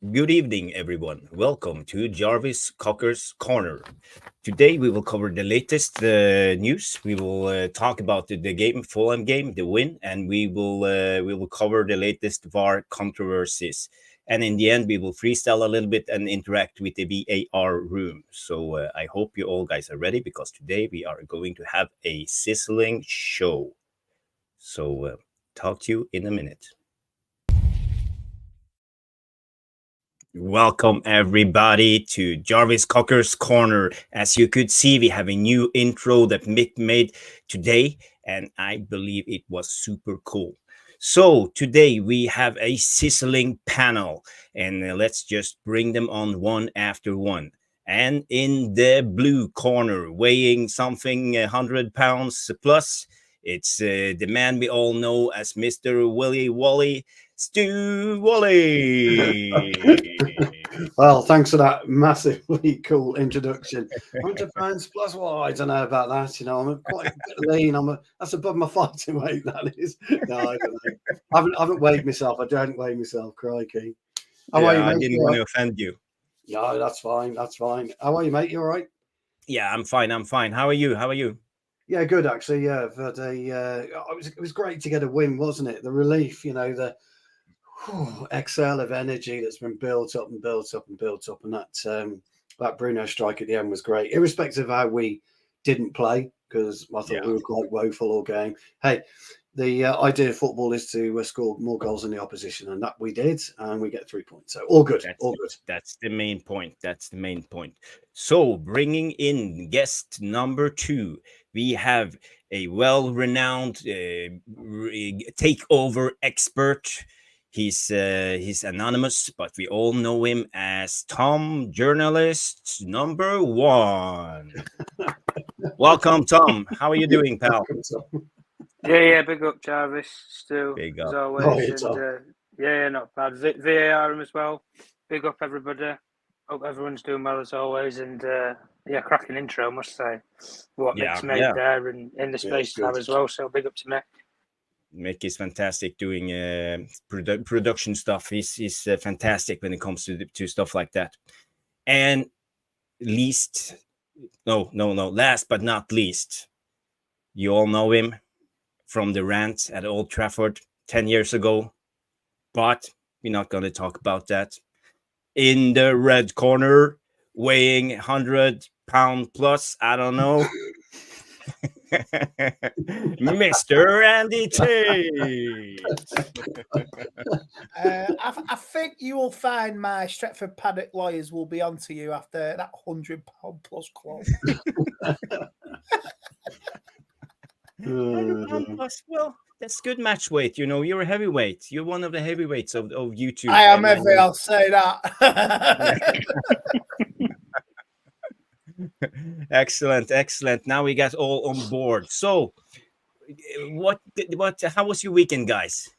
Good evening, everyone. Welcome to Jarvis Cocker's Corner. Today we will cover the latest news. We will talk about the game, Fulham game, the win, and we will cover the latest VAR controversies. And in the end, we will freestyle a little bit and interact with the VAR room. So I hope you all guys are ready because today we are going to have a sizzling show. So talk to you in a minute. Welcome everybody to Jarvis Cocker's Corner. As you could see, we have a new intro that Mick made today, and I believe it was super cool. So today we have a sizzling panel, and let's just bring them on one after one. And in the blue corner, weighing something 100 pounds plus, it's the man we all know as Mr. Willy Wally, Stu Wooley. Well, thanks for that massively cool introduction. 100 pounds plus, well, I don't know about that. I'm quite a bit lean. That's above my fighting weight, that is. No, I don't know. I haven't weighed myself. I don't weigh myself, crikey. How are you, mate? I didn't want to offend you. No, that's fine. That's fine. How are you, mate? You all right? Yeah, I'm fine. How are you? Yeah, good actually. Yeah, but it was great to get a win, wasn't it? The relief, the exhale of energy that's been built up, and that Bruno strike at the end was great, irrespective of how we didn't play, because I thought we were quite woeful all game. Hey, the idea of football is to score more goals than the opposition, and that we did, and we get 3 points. So all good. That's the main point. So bringing in guest number 2, we have a well-renowned takeover expert. He's anonymous, but we all know him as Tom, journalist number 1. Welcome, Tom. How are you doing, pal? Yeah. Big up, Jarvis, Stu, big as up. always. Not bad. VAR as well. Big up, everybody. Hope everyone's doing well as always. And cracking intro, I must say. What Mick's made there and in the space now as well. So big up to Mick. Mick is fantastic doing production stuff. He's fantastic when it comes to stuff like that. And last but not least, you all know him from the rant at Old Trafford 10 years ago. But we're not going to talk about that. In the red corner, weighing 100 pound plus, I don't know. Mr. Andy Tate. I think you will find my Stretford Paddock lawyers will be onto you after that 100 pound plus clause. 100 pound plus, well, that's good match weight. You're a heavyweight. You're one of the heavyweights of YouTube. I am heavy, I'll say that. Excellent. Now we got all on board. So, how was your weekend, guys?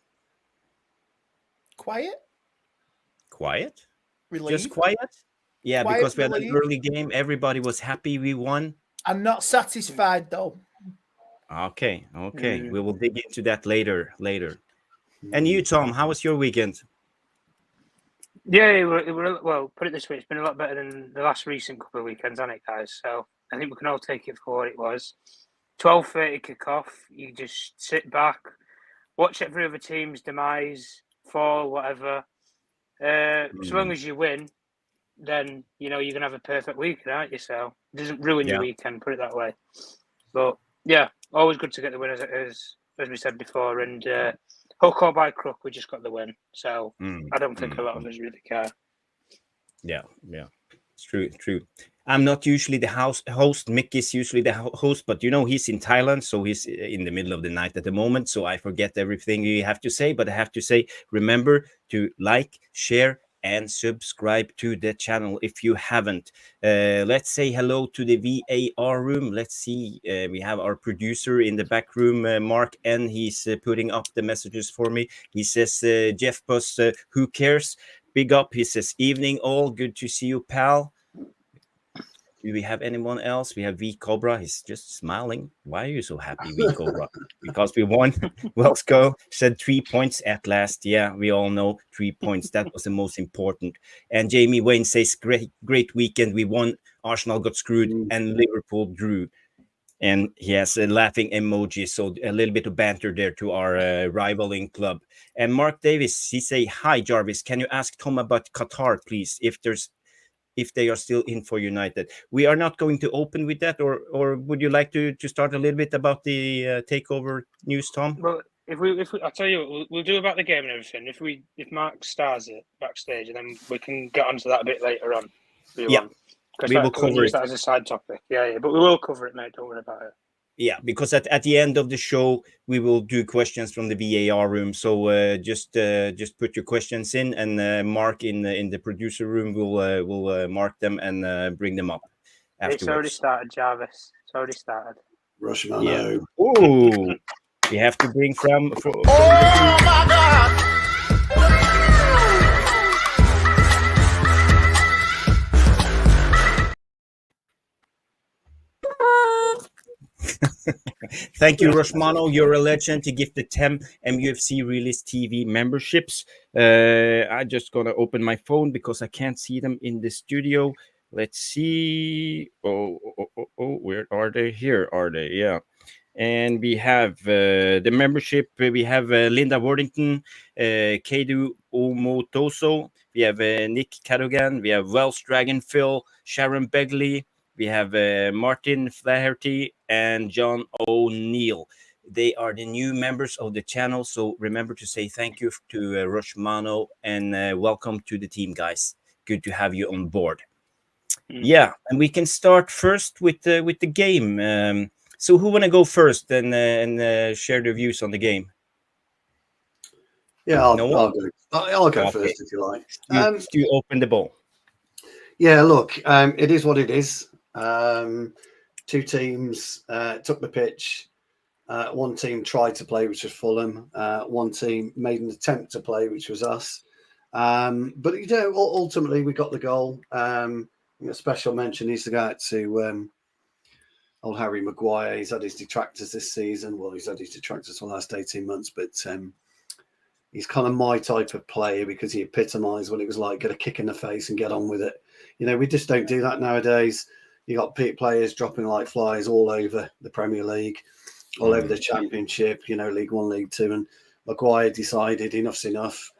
Quiet? Relieved? Just quiet? Yeah, quiet, because we had an early game. Everybody was happy we won. I'm not satisfied, though. Okay. We will dig into that later. And you, Tom, how was your weekend? Yeah, well, put it this way, it's been a lot better than the last recent couple of weekends, hasn't it, guys? So I think we can all take it for what it was. 12:30 kickoff. You just sit back, watch every other team's demise, fall, whatever. So long as you win, then you're gonna have a perfect weekend, aren't you? So it doesn't ruin your weekend, put it that way. But yeah, always good to get the win, as we said before, and. Hook or by crook, we just got the win. So I don't think a lot of us really care. Yeah. It's true. I'm not usually the host. Mick is usually the host, but he's in Thailand, so he's in the middle of the night at the moment. So I forget everything you have to say, but I have to say, remember to like, share, and subscribe to the channel if you haven't. Let's say hello to the VAR room. Let's see. We have our producer in the back room, Mark N. He's putting up the messages for me. He says, Jeff Bus, who cares? Big up. He says, evening all. Good to see you, pal. Do we have anyone else? We have V Cobra. He's just smiling. Why are you so happy, V Cobra? Because we won. Wells go said 3 points at last. Yeah, we all know 3 points. That was the most important. And Jamie Wayne says, great weekend. We won. Arsenal got screwed, and Liverpool drew. And he has a laughing emoji, so a little bit of banter there to our rivaling club. And Mark Davis, he say, hi Jarvis, can you ask Tom about Qatar, please, if they are still in for United? We are not going to open with that, or would you like to start a little bit about the takeover news, Tom? Well, if we I'll tell you what, we'll do about the game and everything. If Mark stars it backstage, and then we can get onto that a bit later on. Yeah. We will cover use that as a side topic. Yeah, but we will cover it, mate. Don't worry about it. Yeah, because at the end of the show, we will do questions from the VAR room. So just put your questions in, and Mark in the producer room will mark them and bring them up afterwards. It's already started, Jarvis. It's already started. Rushmano. Yeah. Oh, we have to bring from Oh my God! Thank you, Roshmano. You're a legend to give the 10 MUFC Realist TV memberships. I'm just going to open my phone because I can't see them in the studio. Let's see. Oh, where are they? Here are they? Yeah. And we have the membership. We have Linda Worthington, Kedu Omotoso. We have Nick Cadogan. We have Welsh Dragon Phil, Sharon Begley. We have Martin Flaherty and John O'Neill. They are the new members of the channel. So remember to say thank you to Roshmano and welcome to the team, guys. Good to have you on board. Yeah, and we can start first with the game. So who want to go first and share their views on the game? Yeah, I'll go first if you like. Stu, open the ball. Yeah, look, it is what it is. Two teams took the pitch. One team tried to play, which was Fulham. One team made an attempt to play, which was us. But ultimately we got the goal. A special mention needs to go out to old Harry Maguire. He's had his detractors this season. Well, he's had his detractors for the last 18 months, but he's kind of my type of player because he epitomised what it was like, get a kick in the face and get on with it. We just don't do that nowadays. You got players dropping like flies all over the Premier League, all over the Championship, League One, League Two. And Maguire decided enough's enough.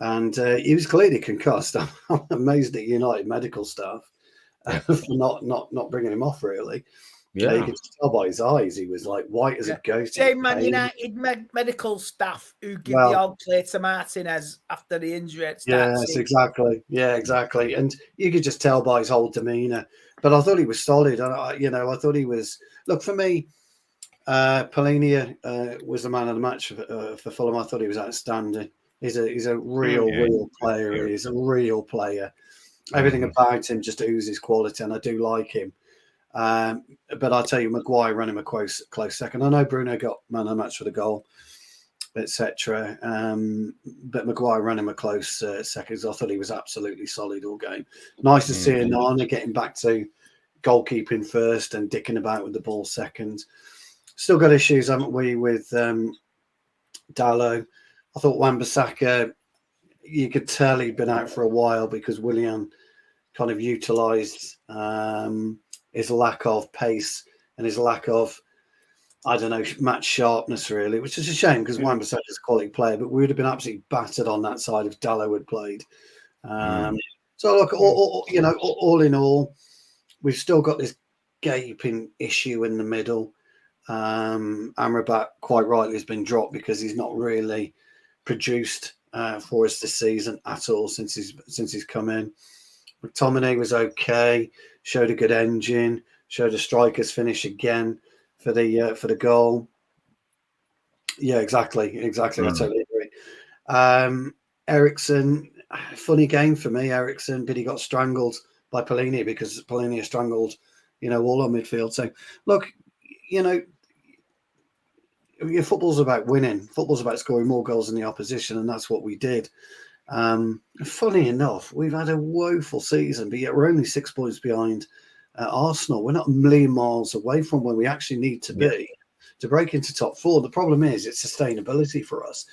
And he was clearly concussed. I'm amazed at United medical staff for not bringing him off, really. Yeah, you could tell by his eyes, he was like white as a ghost. Same Man United medical staff who give the old play to Martinez after the injury. Yes, exactly. Yeah, exactly. And you could just tell by his whole demeanour. But I thought he was solid. I thought he was. Look, for me, Polina was the man of the match for Fulham. I thought he was outstanding. He's a real player. He's a real player. Everything about him just oozes quality, and I do like him. But I'll tell you, Maguire ran him a close second. I know Bruno got man of the match for the goal, etc. But Maguire ran him a close second. I thought he was absolutely solid all game. Nice to see Nana getting back to goalkeeping first and dicking about with the ball second. Still got issues, haven't we, with Dalot? I thought Wan-Bissaka, you could tell he'd been out for a while because Willian kind of utilised his lack of pace and his lack of, match sharpness, really, which is a shame because Wan-Bissaka is a quality player, but we would have been absolutely battered on that side if Dalot had played. So, look, all in all, we've still got this gaping issue in the middle. Amrabat, quite rightly, has been dropped because he's not really produced for us this season at all since he's come in. McTominay was okay, showed a good engine, showed a striker's finish again for the goal. Yeah, exactly. I totally agree. Eriksen, funny game for me. Eriksen, but he got strangled by Polina because Polina strangled, all on midfield. So look, football's about winning. Football's about scoring more goals than the opposition, and that's what we did. Funny enough, we've had a woeful season, but yet we're only 6 points behind Arsenal. We're not a million miles away from where we actually need to be to break into top 4. The problem is it's sustainability for us.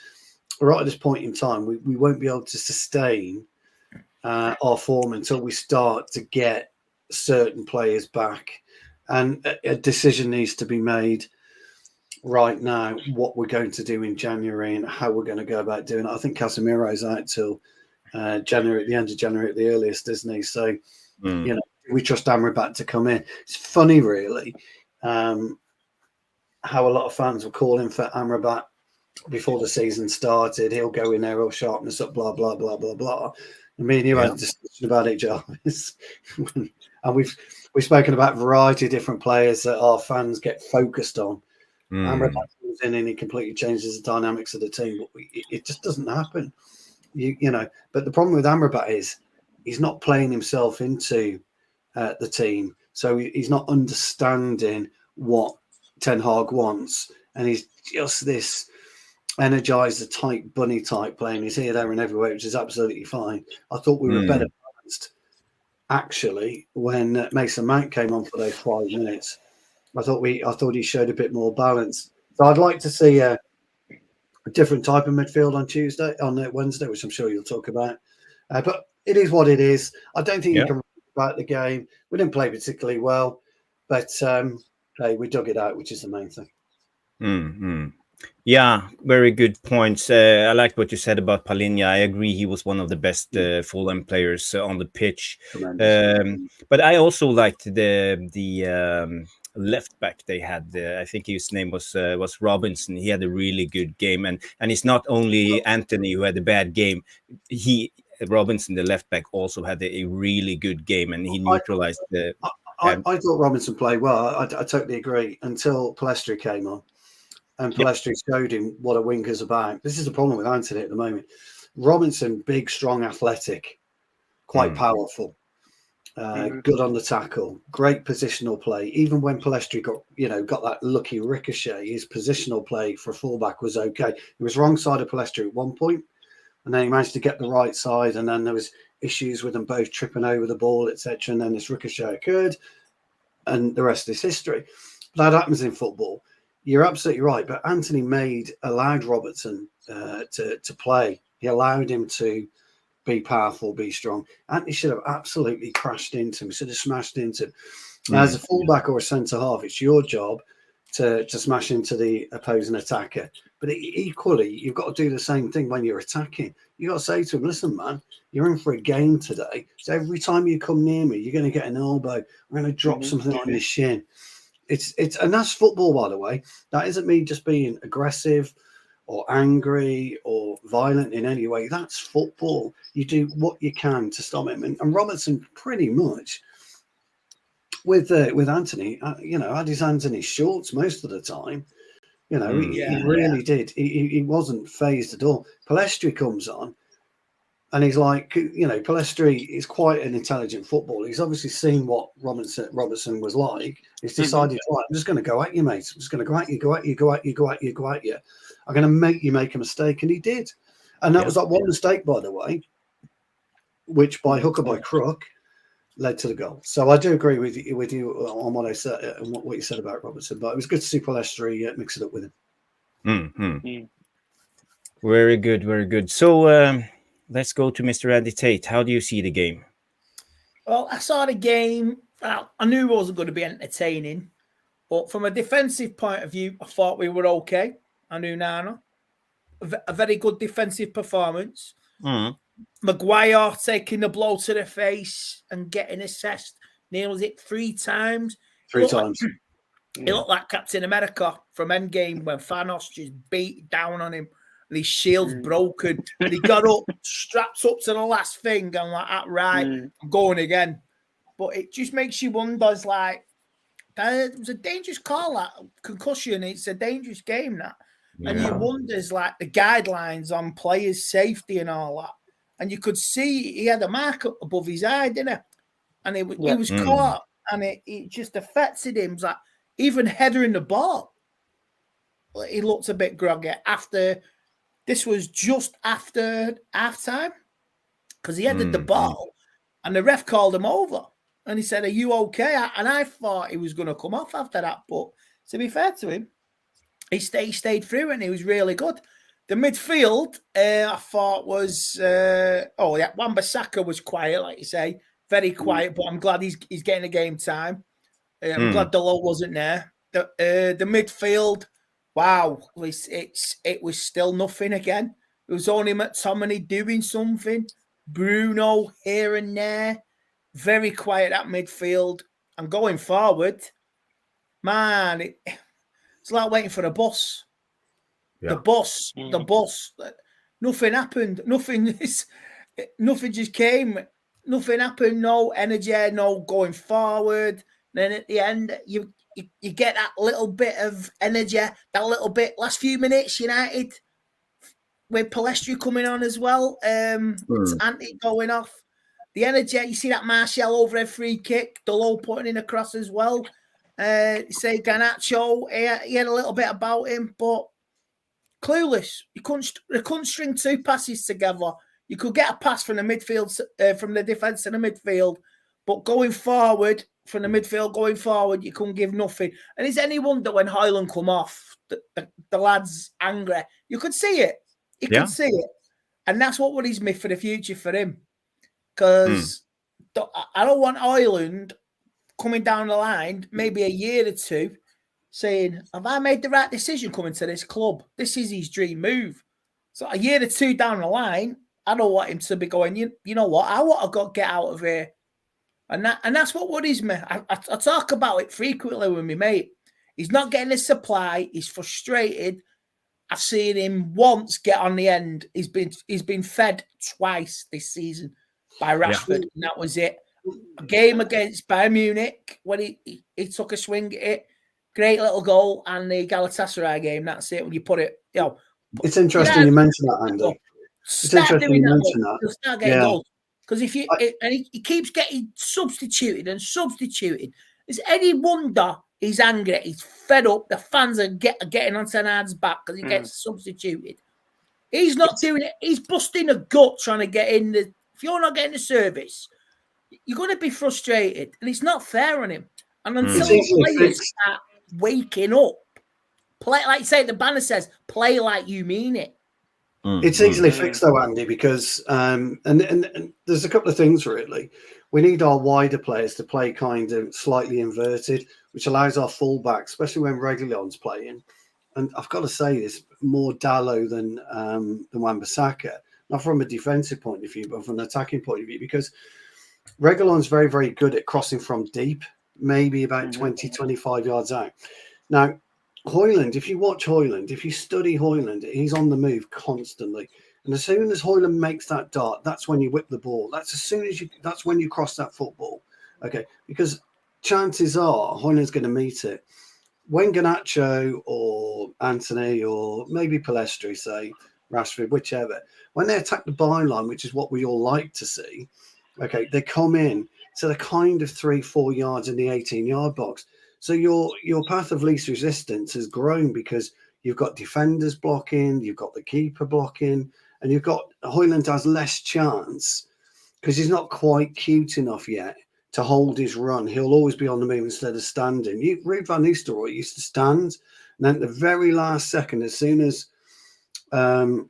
Right at this point in time, we won't be able to sustain our form until we start to get certain players back. And a decision needs to be made right now what we're going to do in January and how we're going to go about doing it. I think Casemiro's out till January, at the end of January at the earliest, isn't he? So, you know, we trust Amrabat to come in. It's funny, really, how a lot of fans were calling for Amrabat before the season started. He'll go in there, he'll sharpen us up, blah, blah, blah, blah, blah. I mean, you had a discussion about it, Jarvis. And we've spoken about a variety of different players that our fans get focused on. Amrabat comes in and he completely changes the dynamics of the team. But it just doesn't happen. You know, but the problem with Amrabat is he's not playing himself into the team. So he's not understanding what Ten Hag wants. And he's just this energizer type, bunny type playing. He's here, there and everywhere, which is absolutely fine. I thought we were better balanced, actually, when Mason Mount came on for those 5 minutes. I thought he showed a bit more balance. So I'd like to see a different type of midfield on Wednesday, which I'm sure you'll talk about. But it is what it is. I don't think you can about the game. We didn't play particularly well, but hey, we dug it out, which is the main thing. Yeah, very good points. I liked what you said about Palhinha. I agree, he was one of the best Fulham players on the pitch. But I also liked the left back they had. I think his name was Robinson. He had a really good game, and it's not only Anthony who had a bad game. Robinson, the left back, also had a really good game, and he neutralized the. I thought Robinson played well. I totally agree until Palestri came on. And Palestri showed him what a winger's about. This is the problem with Anthony at the moment. Robinson, big, strong, athletic, quite powerful, good on the tackle, great positional play. Even when Palestri got that lucky ricochet, his positional play for a fullback was okay. He was wrong side of Palestri at one point, and then he managed to get the right side, and then there was issues with them both tripping over the ball, etc. And then this ricochet occurred, and the rest is history. But that happens in football. You're absolutely right, but Anthony allowed Robertson to play. He allowed him to be powerful, be strong. Anthony should have absolutely crashed into him, should have smashed into him. As a fullback or a centre half, it's your job to smash into the opposing attacker. But equally, you've got to do the same thing when you're attacking. You've got to say to him, listen, man, you're in for a game today. So every time you come near me, you're going to get an elbow. I'm going to drop something on your shin. It's and that's football, by the way. That isn't me just being aggressive or angry or violent in any way. That's football. You do what you can to stop him. And Robertson pretty much with Anthony, had his hands in his shorts most of the time. He really did. He wasn't phased at all. Palestri comes on. And he's like, Palestri is quite an intelligent footballer. He's obviously seen what Robertson was like. He's decided, right, I'm just going to go at you, mate. I'm just going to go at you. I'm going to make you make a mistake. And he did. And that was that one mistake, by the way, which by hook or by crook led to the goal. So I do agree with you on what I said and what you said about Robertson. But it was good to see Palestri mix it up with him. Very good, very good. So, let's go to Mr. Andy Tate. How do you see the game? Well, I saw the game. Well, I knew it wasn't going to be entertaining. But from a defensive point of view, I thought we were okay. I knew Nana. A very good defensive performance. Maguire taking the blow to the face and getting assessed. Nails it 3 times. Three times. He looked like Captain America from Endgame when Thanos just beat down on him. And his shield's broken. And he got up, strapped up to the last thing, and like, right, I'm going again. But it just makes you wonder, it's like, it was a dangerous call, that concussion. It's a dangerous game, that. And you wonders, like, the guidelines on players' safety and all that. And you could see he had a mark up above his eye, didn't he? And he was caught, and it just affected him. It's like, even headering the ball, he looked a bit groggy after. This was just after half time because he headed the ball and the ref called him over. And he said, "Are you okay?" And I thought he was going to come off after that. But to be fair to him, he stayed through and he was really good. The midfield, I thought was, Wan-Bissaka was quiet, like you say, very quiet. But I'm glad he's getting a game time. I'm glad Delo wasn't there. The midfield, wow, it was still nothing again. It was only McTominay doing something. Bruno here and there. Very quiet at midfield. And going forward, man, it's like waiting for a bus. Yeah. The bus. Nothing happened. Nothing just came. Nothing happened. No energy. No going forward. Then at the end, you get that little bit of energy. That little bit. Last few minutes, United with Palestri coming on as well. It's Ante going off. The energy. You see that Martial over a free kick. Delo putting in a cross as well. Say Garnacho. He had a little bit about him, but clueless. You couldn't string two passes together. You could get a pass from the midfield, from the defence to the midfield, but going forward, from the midfield going forward, you couldn't give nothing. And is any wonder when Højlund come off, the lad's angry? You could see it. You could see it. And that's what worries me for the future for him. Because I don't want Højlund coming down the line, maybe a year or two, saying, have I made the right decision coming to this club? This is his dream move. So a year or two down the line, I don't want him to be going, you know what, I want to get out of here. And that's what worries me. I talk about it frequently with my mate. He's not getting his supply. He's frustrated. I've seen him once get on the end. He's been fed twice this season by Rashford, and that was it. A game against Bayern Munich when he took a swing at it. Great little goal, and the Galatasaray game. That's it. When you put it, it's interesting you mentioned that, Andy. It's interesting you mentioned that. You'll start getting goals. Because if he keeps getting substituted and substituted, is any wonder he's angry? He's fed up. The fans are getting on Tenard's back because he gets substituted. He's not doing it. He's busting a gut trying to get in. If you're not getting the service, you're going to be frustrated, and it's not fair on him. And until the players start waking up, play like you say. The banner says, "Play like you mean it." It's easily fixed though, Andy, because and there's a couple of things really. We need our wider players to play kind of slightly inverted, which allows our fullbacks, especially when Reguilón's playing. And I've got to say this, more Dalot than Wan-Bissaka, not from a defensive point of view, but from an attacking point of view, because Reguilón's very, very good at crossing from deep, maybe about 20, 25 yards out. Now, Højlund, if you watch Højlund, if you study Højlund, he's on the move constantly. And as soon as Højlund makes that dart, that's when you whip the ball. That's when you cross that football. Okay. Because chances are Højlund's going to meet it. When Garnacho or Anthony or maybe Palestri, say, Rashford, whichever, when they attack the byline, which is what we all like to see, okay, they come in. So they're kind of 3-4 yards in the 18-yard box. So your path of least resistance has grown because you've got defenders blocking, you've got the keeper blocking, and you've got Højlund has less chance because he's not quite cute enough yet to hold his run. He'll always be on the move instead of standing. Ruud van Nistelrooy used to stand, and then at the very last second, as soon as the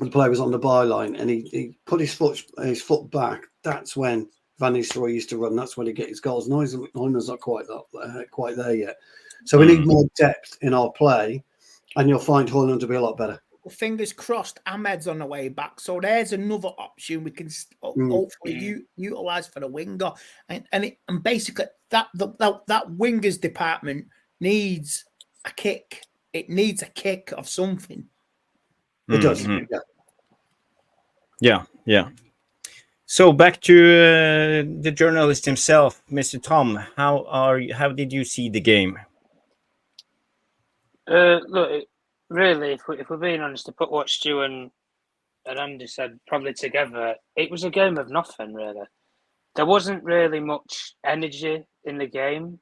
player was on the byline and he put his foot back, that's when Van Nistelrooy used to run. That's when he get his goals. Højlund's not quite there yet. So we need more depth in our play, and you'll find Højlund to be a lot better. Well, fingers crossed, Ahmed's on the way back. So there's another option we can hopefully utilise for the winger. And basically that wingers department needs a kick. It needs a kick of something. It does. Yeah. So back to the journalist himself, Mr. Tom. How did you see the game? Look, really, if we're being honest, to put what Stu and Andy said probably together, it was a game of nothing, really. There wasn't really much energy in the game.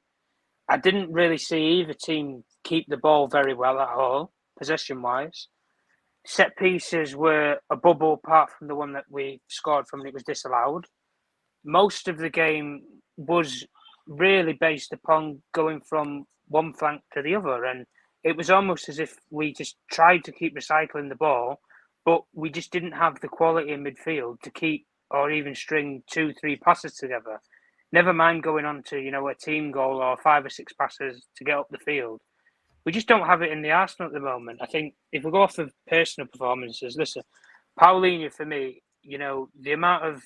I didn't really see either team keep the ball very well at all, possession-wise. Set pieces were a bubble apart from the one that we scored from, and it was disallowed. most of the game was really based upon going from one flank to the other, and it was almost as if we just tried to keep recycling the ball, but we just didn't have the quality in midfield to keep or even string 2-3 passes together. Never mind going on to, a team goal or 5 or 6 passes to get up the field. We just don't have it in the Arsenal at the moment. I think if we go off of personal performances, listen, Paulinho for me, the amount of,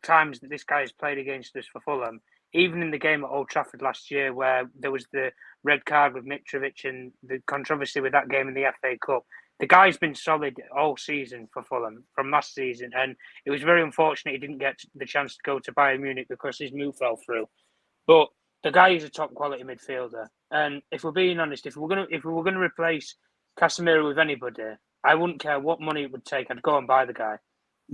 times that this guy has played against us for Fulham, even in the game at Old Trafford last year where there was the red card with Mitrovic and the controversy with that game in the FA Cup, the guy's been solid all season for Fulham from last season, and it was very unfortunate he didn't get the chance to go to Bayern Munich because his move fell through. But the guy is a top quality midfielder, and if we're being honest, if we were gonna replace Casemiro with anybody, I wouldn't care what money it would take. I'd go and buy the guy.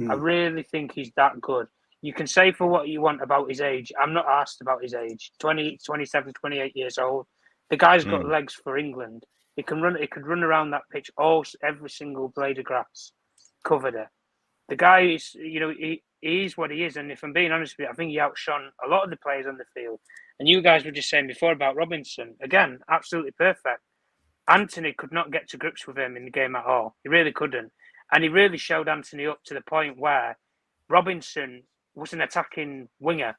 I really think he's that good. You can say for what you want about his age. I'm not asked about his age. 20, 27, 28 years old. The guy's got legs for England. He could run around that pitch every single blade of grass, covered it. The guy is, he is what he is. And if I'm being honest with you, I think he outshone a lot of the players on the field. And you guys were just saying before about Robinson. Again, absolutely perfect. Anthony could not get to grips with him in the game at all. He really couldn't. And he really showed Anthony up to the point where Robinson was an attacking winger.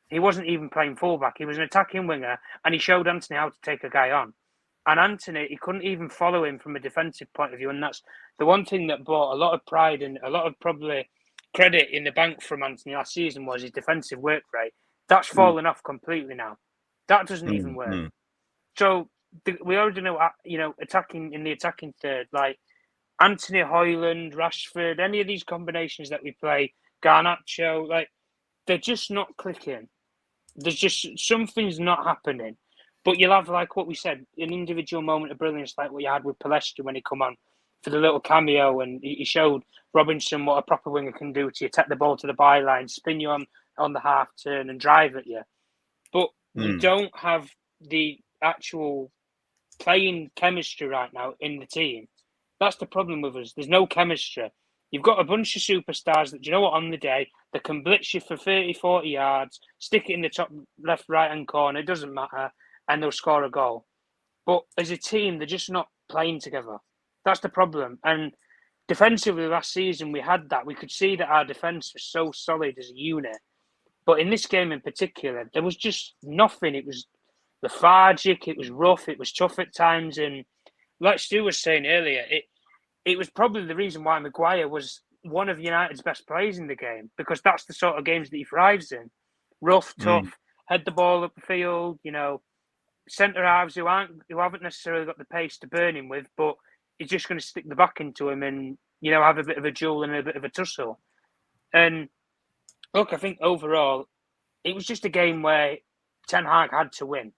He wasn't even playing fullback. He was an attacking winger, and he showed Anthony how to take a guy on. And Anthony, he couldn't even follow him from a defensive point of view. And that's the one thing that brought a lot of pride and a lot of probably credit in the bank from Anthony last season was his defensive work rate. That's fallen off completely now. That doesn't even work. So we already know, attacking in the attacking third, like Anthony, Højlund, Rashford, any of these combinations that we play, Garnacho, like they're just not clicking. There's just something's not happening. But you'll have, like what we said, an individual moment of brilliance like what you had with Palestra when he come on for the little cameo and he showed Robinson what a proper winger can do to you, take the ball to the byline, spin you on the half turn and drive at you. But you don't have the actual playing chemistry right now in the team. That's the problem with us. There's no chemistry. You've got a bunch of superstars that, on the day, they can blitz you for 30, 40 yards, stick it in the top left, right-hand corner, it doesn't matter, and they'll score a goal. But as a team, they're just not playing together. That's the problem. And defensively last season, we had that. We could see that our defence was so solid as a unit. But in this game in particular, there was just nothing. It was lethargic, it was rough, it was tough at times. And like Stu was saying earlier, it was probably the reason why Maguire was one of United's best players in the game, because that's the sort of games that he thrives in. Rough, tough, head the ball up the field, centre halves who haven't necessarily got the pace to burn him with, but he's just going to stick the back into him and, have a bit of a duel and a bit of a tussle. And look, I think overall, it was just a game where Ten Hag had to win.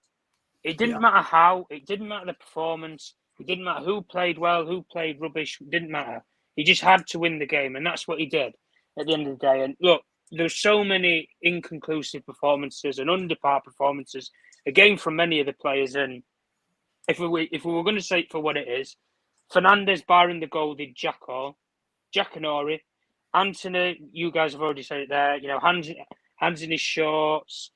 It didn't matter how, it didn't matter the performance, it didn't matter who played well, who played rubbish, it didn't matter. He just had to win the game, and that's what he did at the end of the day. And look, there's so many inconclusive performances and under-par performances, again, from many of the players. And if we were going to say it for what it is, Fernandes, barring the goal, did jack all. Jackanory. Anthony, you guys have already said it there, hands in his shorts,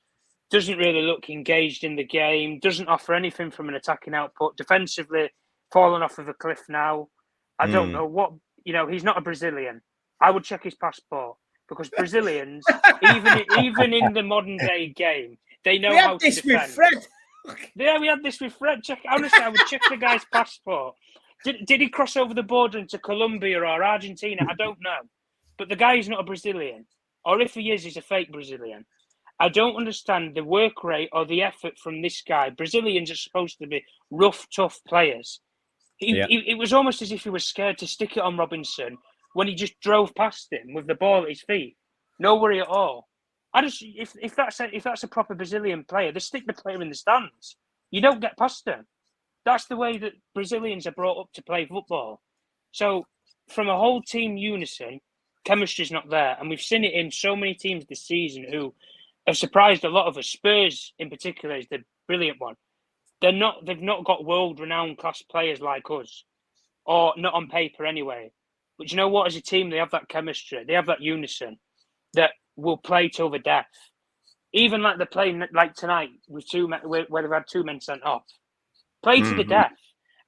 doesn't really look engaged in the game, doesn't offer anything from an attacking output, defensively fallen off of a cliff now. I don't know what, he's not a Brazilian. I would check his passport, because Brazilians, even in the modern day game, they know how to defend. We had this with Fred. Yeah, we had this with Fred. Honestly, I would check the guy's passport. Did he cross over the border into Colombia or Argentina? I don't know. But the guy is not a Brazilian. Or if he is, he's a fake Brazilian. I don't understand the work rate or the effort from this guy. Brazilians are supposed to be rough, tough players. It was almost as if he was scared to stick it on Robinson when he just drove past him with the ball at his feet. No worry at all. If that's a proper Brazilian player, they stick the player in the stands. You don't get past him. That's the way that Brazilians are brought up to play football. So from a whole team unison, chemistry's not there. And we've seen it in so many teams this season who have surprised a lot of us. Spurs in particular is the brilliant one. They've not got world-renowned class players like us, or not on paper anyway. But you know what? As a team, they have that chemistry. They have that unison that will play till the death. Even like they're playing like tonight with where they've had 2 men sent off. Play to the death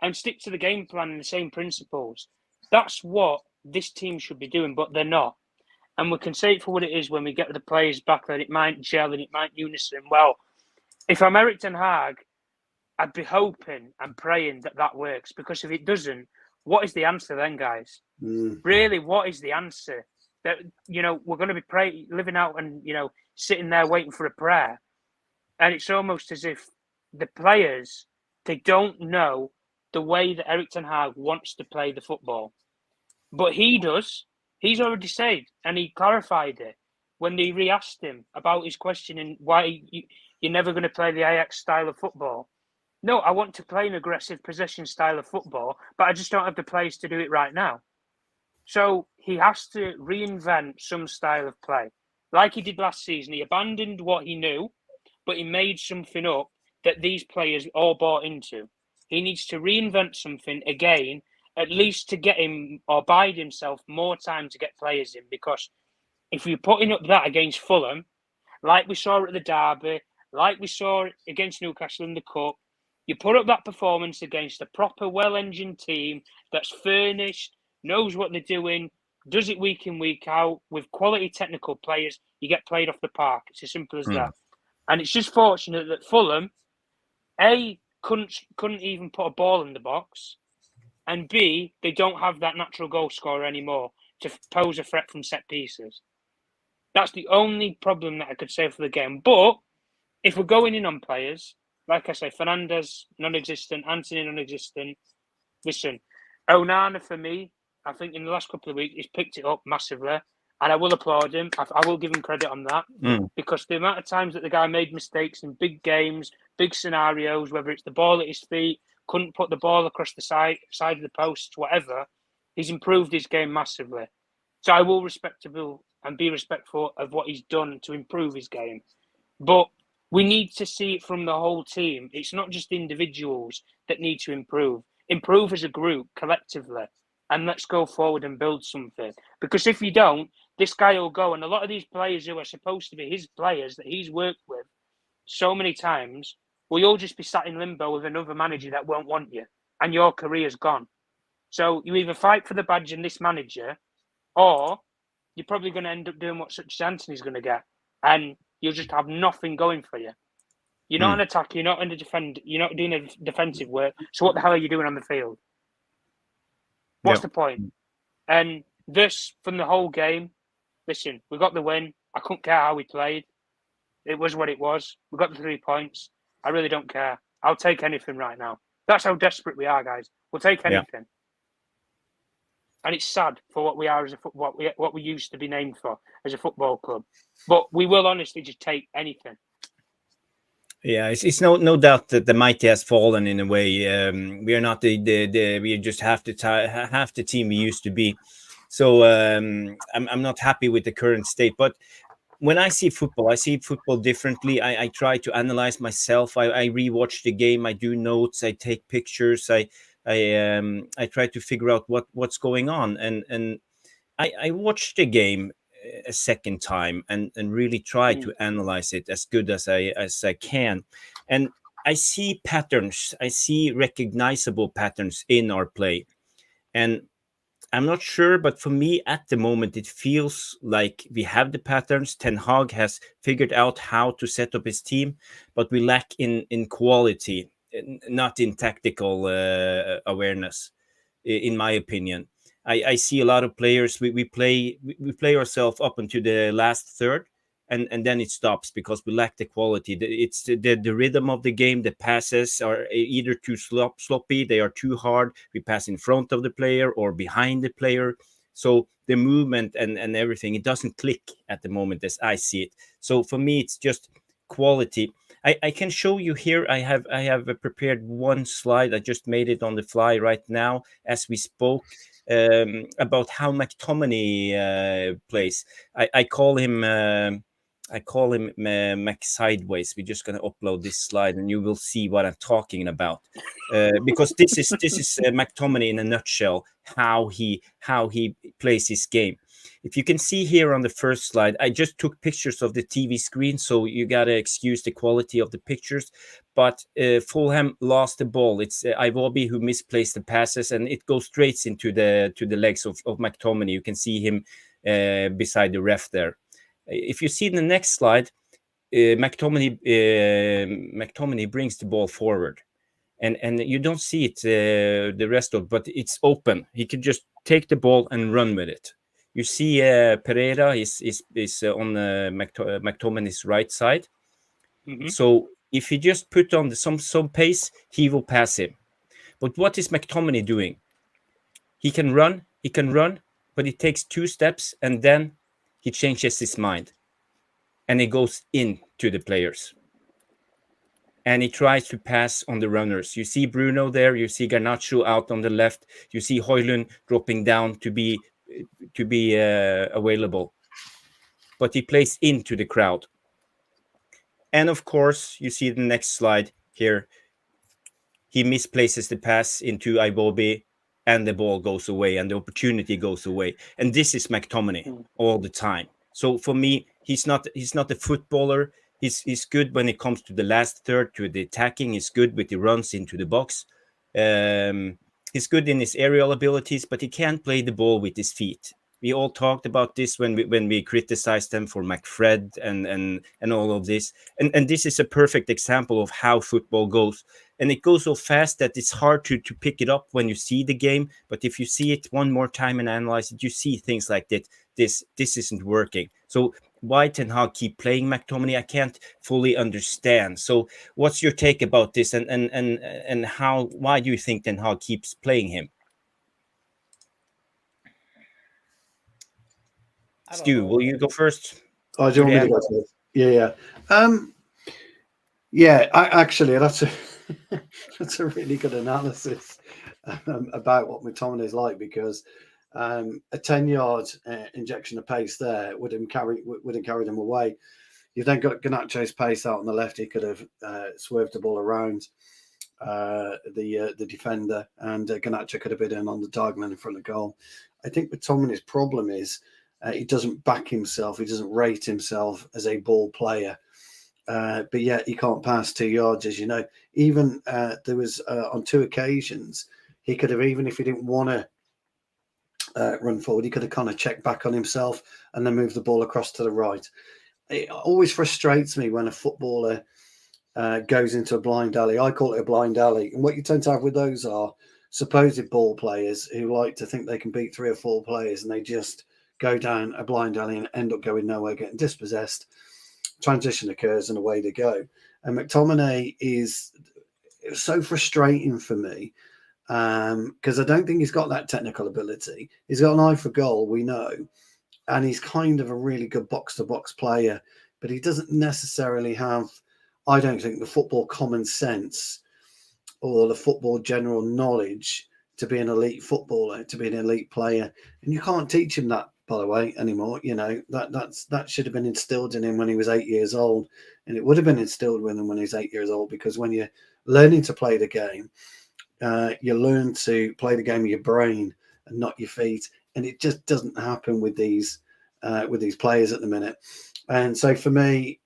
and stick to the game plan and the same principles. That's what this team should be doing, but they're not. And we can say it for what it is when we get the players back, that it might gel and it might unison. Well, if I'm Erik ten Hag, I'd be hoping and praying that that works, because if it doesn't, what is the answer then, guys? Really, what is the answer? That, you know, we're going to be living out and, you know, sitting there waiting for a prayer. And it's almost as if the players, they don't know the way that Erik ten Hag wants to play the football. But he does. He's already said, and he clarified it when they re-asked him about his questioning why you're never going to play the Ajax style of football. No, I want to play an aggressive possession style of football, but I just don't have the players to do it right now. So he has to reinvent some style of play. Like he did last season, he abandoned what he knew, but he made something up that these players all bought into. He needs to reinvent something again, at least to get him or bide himself more time to get players in. Because if you're putting up that against Fulham, like we saw at the derby, like we saw against Newcastle in the Cup, you put up that performance against a proper, well-engined team that's furnished, knows what they're doing, does it week in, week out, with quality technical players, you get played off the park. It's as simple as that. And it's just fortunate that Fulham, A, couldn't even put a ball in the box, and B, they don't have that natural goal scorer anymore to pose a threat from set pieces. That's the only problem that I could say for the game. But if we're going in on players, like I say, Fernandes, non-existent, Anthony, non-existent. Listen, Onana, for me, I think in the last couple of weeks, he's picked it up massively. And I will applaud him. I will give him credit on that. Because the amount of times that the guy made mistakes in big games, big scenarios, whether it's the ball at his feet, couldn't put the ball across the side of the post, whatever, he's improved his game massively. So I will be respectful of what he's done to improve his game. But we need to see it from the whole team. It's not just individuals that need to improve. Improve as a group, collectively. And let's go forward and build something. Because if you don't, this guy will go. And a lot of these players who are supposed to be his players that he's worked with so many times, will you'll just be sat in limbo with another manager that won't want you. And your career's gone. So you either fight for the badge in this manager, or you're probably going to end up doing what such as Anthony's going to get. And you'll just have nothing going for you. You're not an attacker, you're not in the defend, you're not doing a defensive work. So what the hell are you doing on the field? What's the point? And this, from the whole game, listen, we got the win. I couldn't care how we played. It was what it was. We got the 3 points. I really don't care. I'll take anything right now. That's how desperate we are, guys. We'll take anything. And it's sad for what we are as what we used to be named for as a football club. But we will honestly just take anything. Yeah, it's no doubt that the mighty has fallen in a way. We are not we just half the team we used to be. So I'm not happy with the current state. But when I see football differently. I try to analyze myself. I rewatch the game. I do notes. I take pictures. I try to figure out what's going on. And I watched the game a second time and really try to analyze it as good as I can. And I see patterns. I see recognizable patterns in our play. And I'm not sure, but for me at the moment, it feels like we have the patterns. Ten Hag has figured out how to set up his team, but we lack in quality, not in tactical awareness, in my opinion. I see a lot of players. We play ourselves up into the last third, and then it stops because we lack the quality. It's the rhythm of the game. The passes are either too sloppy, they are too hard. We pass in front of the player or behind the player. So the movement and everything, it doesn't click at the moment as I see it. So for me, it's just quality. I can show you here. I have prepared one slide. I just made it on the fly right now as we spoke. About how McTominay plays. I call him Mac Sideways. We're just going to upload this slide and you will see what I'm talking about. Because this is McTominay in a nutshell, how he plays his game. If you can see here on the first slide, I just took pictures of the TV screen, so you got to excuse the quality of the pictures. But Fulham lost the ball. It's Iwobi who misplaced the passes, and it goes straight into the legs of McTominay. You can see him beside the ref there. If you see the next slide, McTominay brings the ball forward. And you don't see it the rest of, but it's open. He could just take the ball and run with it. You see Pereira is on McTominay's right side. Mm-hmm. So if he just put on some pace, he will pass him. But what is McTominay doing? He can run, but it takes 2 steps and then he changes his mind. And he goes into the players. And he tries to pass on the runners. You see Bruno there. You see Garnacho out on the left. You see Højlund dropping down to be available. But he plays into the crowd. And of course, you see the next slide here. He misplaces the pass into Iwobi, and the ball goes away, and the opportunity goes away. And this is McTominay all the time. So for me, he's not a footballer. He's good when it comes to the last third, to the attacking. He's good with the runs into the box. He's good in his aerial abilities, but he can't play the ball with his feet. We all talked about this when we criticized them for McFred and all of this. And this is a perfect example of how football goes. And it goes so fast that it's hard to pick it up when you see the game. But if you see it one more time and analyze it, you see things like that. This isn't working. So why Ten Hag keep playing McTominay, I can't fully understand. So what's your take about this, and why do you think Ten Hag keeps playing him? Stu, will you go first? Oh, do you want me to go first? Yeah. Actually, that's a really good analysis about what McTominay is like, because a 10-yard injection of pace there wouldn't carry them away. You've then got Garnacho's pace out on the left. He could have swerved the ball around the defender, and Garnacho could have been in on the diagonal in front of goal. I think McTominay's problem is he doesn't back himself. He doesn't rate himself as a ball player. But yet he can't pass 2 yards, as you know. Even there was on 2 occasions, he could have, even if he didn't want to run forward, he could have kind of checked back on himself and then moved the ball across to the right. It always frustrates me when a footballer goes into a blind alley. I call it a blind alley. And what you tend to have with those are supposed ball players who like to think they can beat 3 or 4 players, and they just go down a blind alley and end up going nowhere, getting dispossessed. Transition occurs and away they go. And McTominay is so frustrating for me because I don't think he's got that technical ability. He's got an eye for goal, we know, and he's kind of a really good box-to-box player, but he doesn't necessarily have, I don't think, the football common sense or the football general knowledge to be an elite footballer, to be an elite player. And you can't teach him that, by the way, anymore. You know, that should have been instilled in him when he was 8 years old, and it would have been instilled in him when he was 8 years old, because when you're learning to play the game, you learn to play the game with your brain and not your feet, and it just doesn't happen with these players at the minute. And so for me,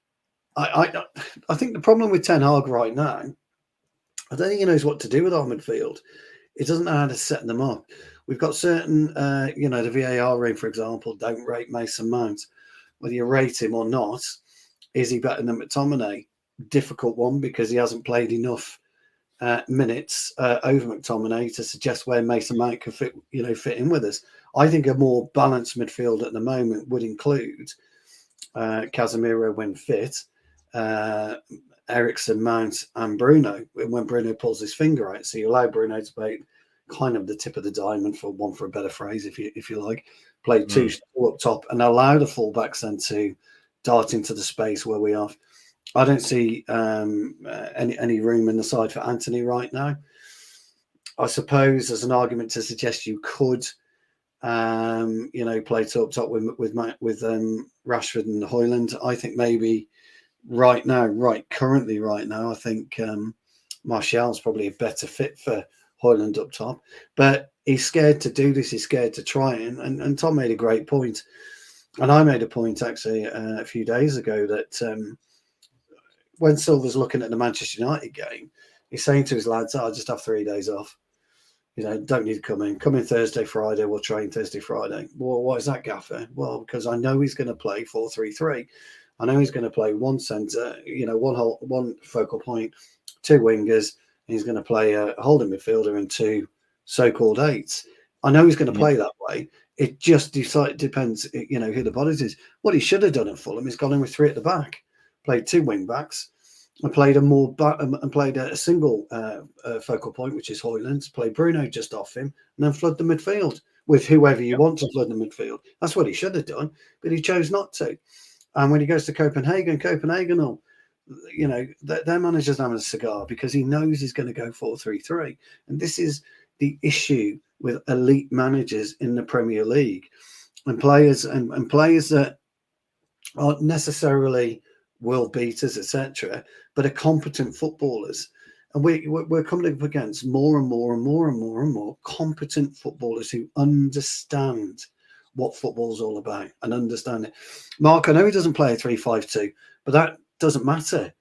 I think the problem with Ten Hag right now, I don't think he knows what to do with our midfield. He doesn't know how to set them up. We've got certain, the VAR room, for example, don't rate Mason Mount. Whether you rate him or not, is he better than McTominay? Difficult one, because he hasn't played enough minutes over McTominay to suggest where Mason Mount could fit in with us. I think a more balanced midfield at the moment would include Casemiro when fit, Eriksen, Mount, and Bruno when Bruno pulls his finger out. So you allow Bruno to be kind of the tip of the diamond, for a better phrase, if you like, play 2 up top and allow the fullbacks then to dart into the space where we are. I don't see any room in the side for Anthony right now. I suppose there's an argument to suggest you could, play 2 up top with Rashford and Højlund. I think maybe currently right now, I think Martial's probably a better fit for Højlund up top. But he's scared to do this. He's scared to try it. And Tom made a great point. And I made a point actually a few days ago that when Silver's looking at the Manchester United game, he's saying to his lads, I'll just have 3 days off. Don't need to come in. Come in Thursday, Friday. We'll train Thursday, Friday. Well, why is that, Gaffer? Well, because I know he's going to play 4-3-3. I know he's going to play one centre, one focal point, 2 wingers. And he's going to play a holding midfielder and 2 so-called eights. I know he's going to play that way. It just depends, who the bodies is. What he should have done at Fulham is gone in with 3 at the back, played 2 wing backs, and played a single focal point, which is Højlund's. Played Bruno just off him, and then flood the midfield with whoever you want to flood the midfield. That's what he should have done, but he chose not to. And when he goes to Copenhagen will, their manager's having a cigar because he knows he's going to go 4-3-3. And this is the issue with elite managers in the Premier League, and players that aren't necessarily world beaters, etc., but are competent footballers. And we're coming up against more and more competent footballers who understand what football's all about and understand it. Mark, I know he doesn't play a 3-5-2, but that doesn't matter.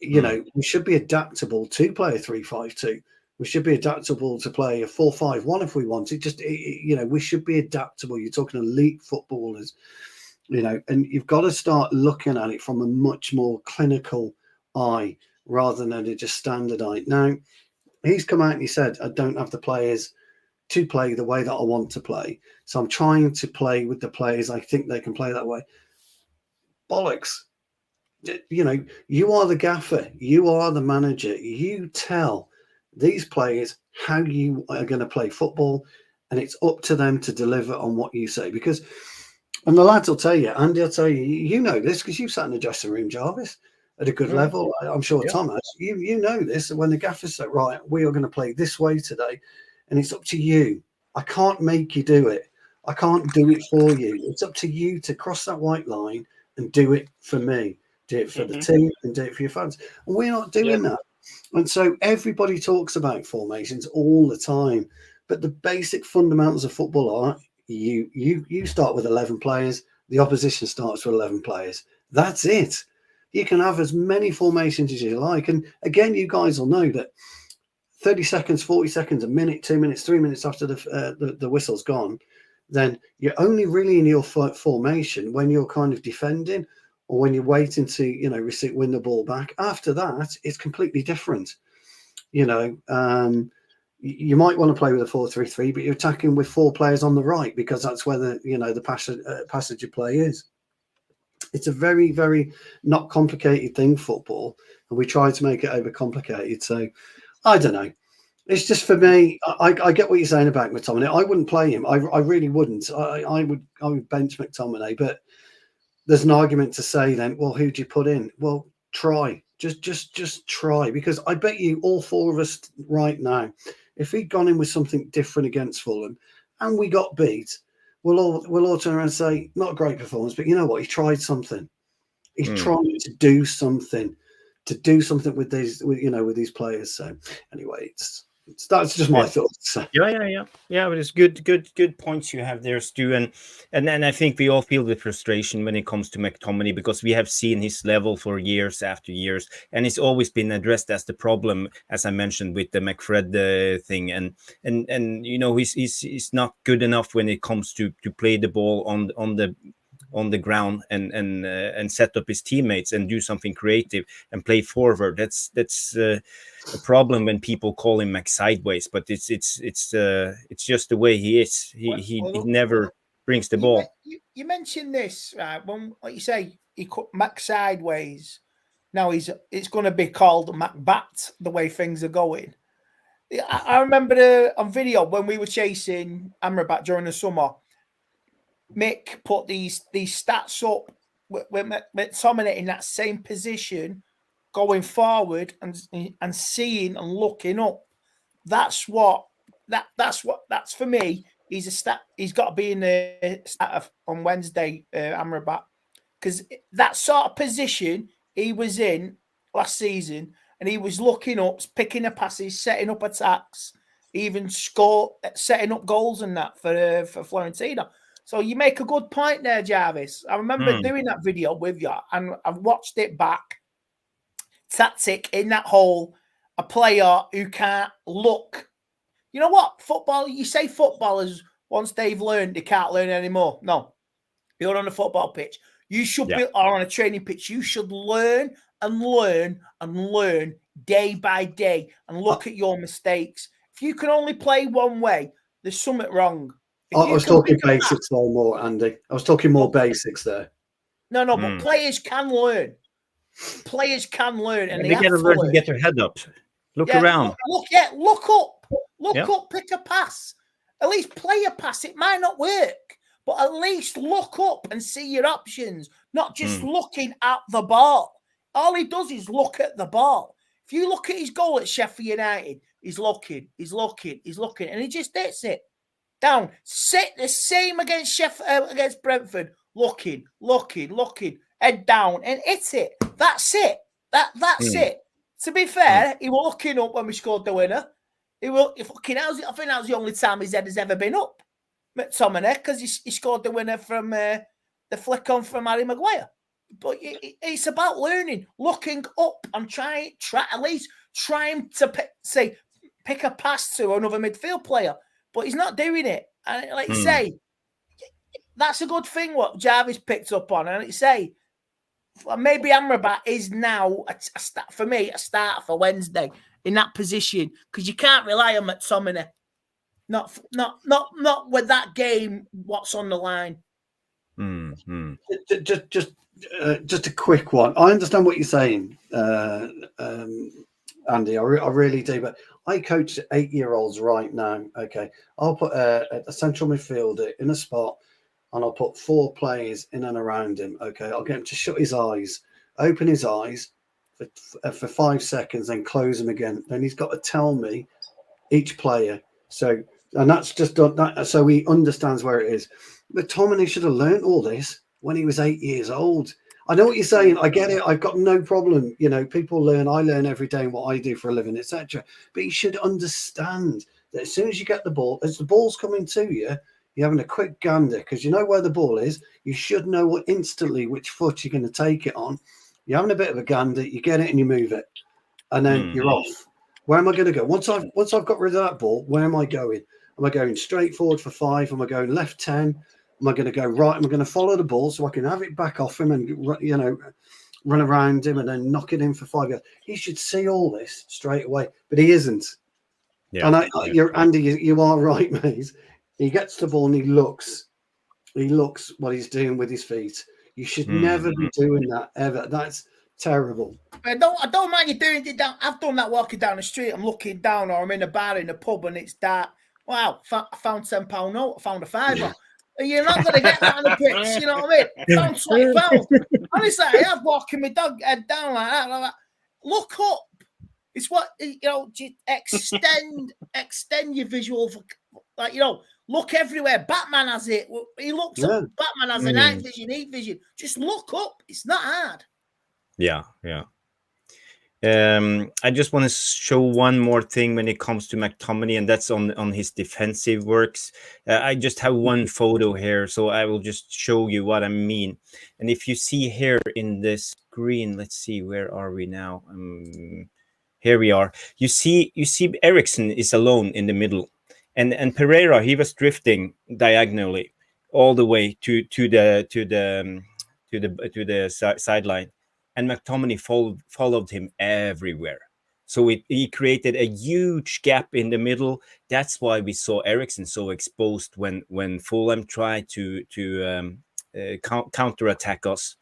We should be adaptable to play a 3-5-2. We should be adaptable to play a 4-5-1 if we want it. We should be adaptable. You're talking elite footballers, and you've got to start looking at it from a much more clinical eye rather than a just standard eye. Now, he's come out and he said, I don't have the players to play the way that I want to play. So I'm trying to play with the players I think they can play that way. Bollocks. You are the gaffer. You are the manager. You tell these players how you are going to play football, and it's up to them to deliver on what you say. Because, and the lads will tell you, Andy will tell you, you know this because you've sat in the dressing room, Jarvis, at a good level. I'm sure Tom has. You know this. When the gaffer said, right, we are going to play this way today, and it's up to you. I can't make you do it. I can't do it for you. It's up to you to cross that white line and do it for me. Do it for the team and do it for your fans. And we're not doing that. And so everybody talks about formations all the time. But the basic fundamentals of football are you start with 11 players. The opposition starts with 11 players. That's it. You can have as many formations as you like. And again, you guys will know that 30 seconds, 40 seconds, a minute, 2 minutes, 3 minutes after the whistle's gone, then you're only really in your formation when you're kind of defending or when you're waiting to, win the ball back. After that, it's completely different. You might want to play with a 4-3-3, but you're attacking with 4 players on the right because that's where the passage of play is. It's a very, very not complicated thing, football, and we try to make it overcomplicated. So I don't know. It's just for me. I get what you're saying about McTominay. I wouldn't play him. I really wouldn't. I would bench McTominay. But there's an argument to say then, well, who do you put in? Well, try. Just try, because I bet you all 4 of us right now, if he'd gone in with something different against Fulham and we got beat, we'll all turn around and say, not a great performance, but you know what? He tried something. He's trying to do something. With these players. So anyway, that's just my thoughts. Yeah. But it's good points you have there, Stu, and then I think we all feel the frustration when it comes to McTominay because we have seen his level for years after years, and it's always been addressed as the problem, as I mentioned with the McFred thing, and he's not good enough when it comes to play the ball on the ground and set up his teammates and do something creative and play forward. That's a problem when people call him Mac sideways, but it's just the way he is. He never brings the ball. You mentioned this, right? When, like you say, he cut Mac sideways. Now it's going to be called Mac bat the way things are going. I remember on video when we were chasing Amrabat during the summer. Mick put these stats up with McTominay in that same position, going forward and seeing and looking up. That's for me. He's a stat. He's got to be in the stat on Wednesday, Amrabat, because that sort of position he was in last season, and he was looking up, picking the passes, setting up attacks. even setting up goals and that for Fiorentina. So you make a good point there, Jarvis. I remember doing that video with you, and I've watched it back. Tactic in that hole, a player who can't look. You know what? Football, you say footballers, once they've learned, they can't learn anymore. No. You're on a football pitch. You should be, or on a training pitch, you should learn and learn and learn day by day and look at your mistakes. If you can only play one way, there's something wrong. I was talking basics there more, Andy. I was talking more basics there. No, but players can learn. Players can learn, and they got to learn to get their head up, look around, look up, pick a pass. At least play a pass. It might not work, but at least look up and see your options, not just looking at the ball. All he does is look at the ball. If you look at his goal at Sheffield United, he's looking, and he just hits it down. Sit the same against against Brentford, looking, head down, and hit it. That's it. That's it. To be fair, he was looking up when we scored the winner. I think that was the only time his head has ever been up, McTominay, because he scored the winner from the flick on from Harry Maguire. But it's about learning, looking up, and trying to pick a pass to another midfield player. But he's not doing it. And like you say, that's a good thing what Jarvis picked up on. And like you say, maybe Amrabat is now a start for Wednesday in that position, because you can't rely on McTominay. Not with that game. What's on the line? Just a quick one. I understand what you're saying, Andy. I really do. But I coach 8-year-olds right now. Okay, I'll put a central midfielder in a spot, and I'll put 4 players in and around him. Okay, I'll get him to shut his eyes, open his eyes for 5 seconds, then close them again. Then he's got to tell me each player. So, and that's just done that, so he understands where it is. But McTominay should have learned all this when he was 8 years old. I know what you're saying. I get it. I've got no problem. You know, people learn. I learn every day in what I do for a living, etc. But you should understand that as soon as you get the ball, as the ball's coming to you, you're having a quick gander because you know where the ball is. You should know instantly which foot you're going to take it on. You're having a bit of a gander. You get it and you move it, and then you're off. Where am I going to go? Once I've got rid of that ball, where am I going? Am I going straight forward for 5? Am I going left 10? Am I going to go right? Am I going to follow the ball so I can have it back off him and, you know, run around him and then knock it in for 5 yards? He should see all this straight away, but he isn't. Yeah. And you're Andy. You are right, mate. He gets the ball and he looks what he's doing with his feet. You should never be doing that ever. That's terrible. I don't mind you doing it down. I've done that walking down the street. I'm looking down, or I'm in a bar in a pub and it's dark. Wow, I found £10 note. I found a £5. You're not going to get that on the pitch, you know what I mean? Found £20. Honestly, I have walking my dog head down like that. Look up. It's what, you know, extend your visual, like, you know, look everywhere. Batman has it. He looks up. Batman has a night vision, heat vision. Just look up. It's not hard. Yeah. I just want to show one more thing when it comes to McTominay, and that's on his defensive works. I just have one photo here, so I will just show you what I mean. And if you see here in the screen, let's see, where are we now? Here we are. You see Eriksen is alone in the middle, and Pereira, he was drifting diagonally all the way to the sideline. And McTominay followed him everywhere. So he created a huge gap in the middle. That's why we saw Eriksen so exposed when Fulham tried to counterattack us,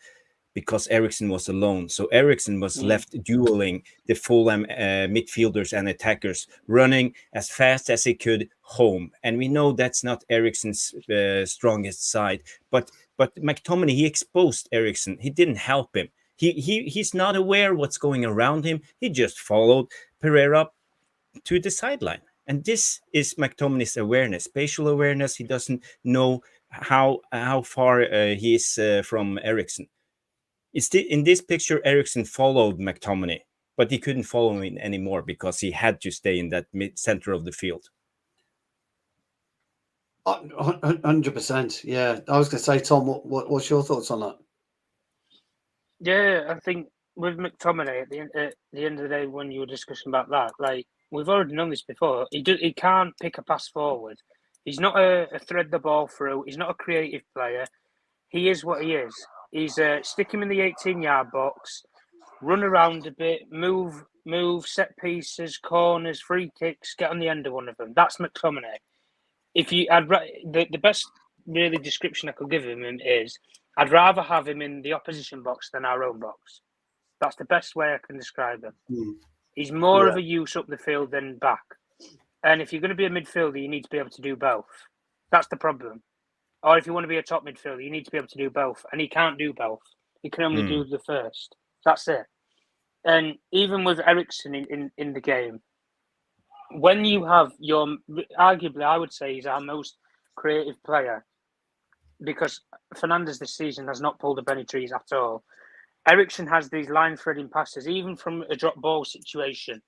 because Eriksen was alone. So Eriksen was left dueling the Fulham midfielders and attackers, running as fast as he could home. And we know that's not Eriksen's strongest side. But McTominay, he exposed Eriksen. He didn't help him. He's not aware what's going around him. He just followed Pereira to the sideline. And this is McTominay's awareness, spatial awareness. He doesn't know how far he is from Eriksen. In this picture, Eriksen followed McTominay, but he couldn't follow him anymore because he had to stay in that center of the field. 100%. Yeah, I was going to say, Tom, what's your thoughts on that? Yeah, I think with McTominay at the end of the day, when you were discussing about that, like we've already known this before, he can't pick a pass forward. He's not a thread the ball through. He's not a creative player. He is what he is. He's stick him in the 18-yard box, run around a bit, move, set pieces, corners, free kicks, get on the end of one of them. That's McTominay. The best really description I could give him is I'd rather have him in the opposition box than our own box. That's the best way I can describe him. He's more of a use up the field than back. And if you're going to be a midfielder, you need to be able to do both. That's the problem. Or if you want to be a top midfielder, you need to be able to do both. And he can't do both. He can only do the first. That's it. And even with Eriksen in the game, when you have arguably, I would say he's our most creative player, because Fernandes this season has not pulled up any trees at all. Eriksen has these line threading passes, even from a drop ball situation.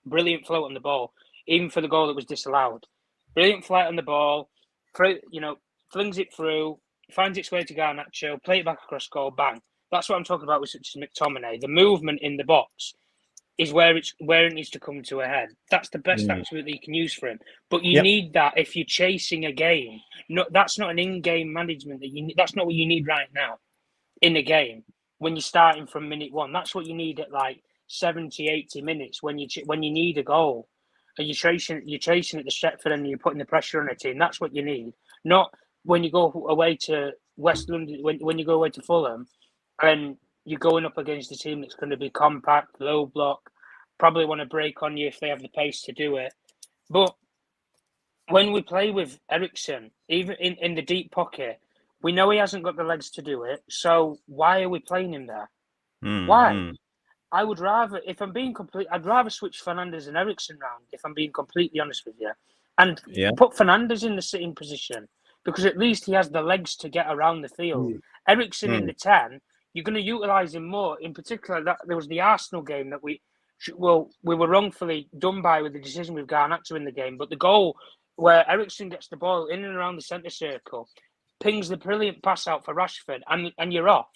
Brilliant float on the ball, even for the goal that was disallowed. Brilliant flight on the ball, flings it through, finds its way to Garnacho, play it back across goal, bang. That's what I'm talking about with such as McTominay. The movement in the box is where it needs to come to a head. That's the best attribute that you can use for him. But you need that if you're chasing a game. No, that's not an in-game management that's not what you need right now in a game when you're starting from minute one. That's what you need at like 70, 80 minutes when you need a goal. And you're chasing at the Stretford and you're putting the pressure on a team. That's what you need. Not when you go away to West London, when you go away to Fulham and you're going up against a team that's going to be compact, low block, probably want to break on you if they have the pace to do it. But when we play with Eriksen, even in the deep pocket, we know he hasn't got the legs to do it. So why are we playing him there? Why? I would rather, if I'm being I'd rather switch Fernandes and Eriksen round, if I'm being completely honest with you, and put Fernandes in the sitting position, because at least he has the legs to get around the field. Eriksen in the 10, you're going to utilise him more. In particular, there was the Arsenal game that we were wrongfully done by with the decision with Garnacho in the game, but the goal where Eriksen gets the ball in and around the centre circle, pings the brilliant pass out for Rashford, and you're off.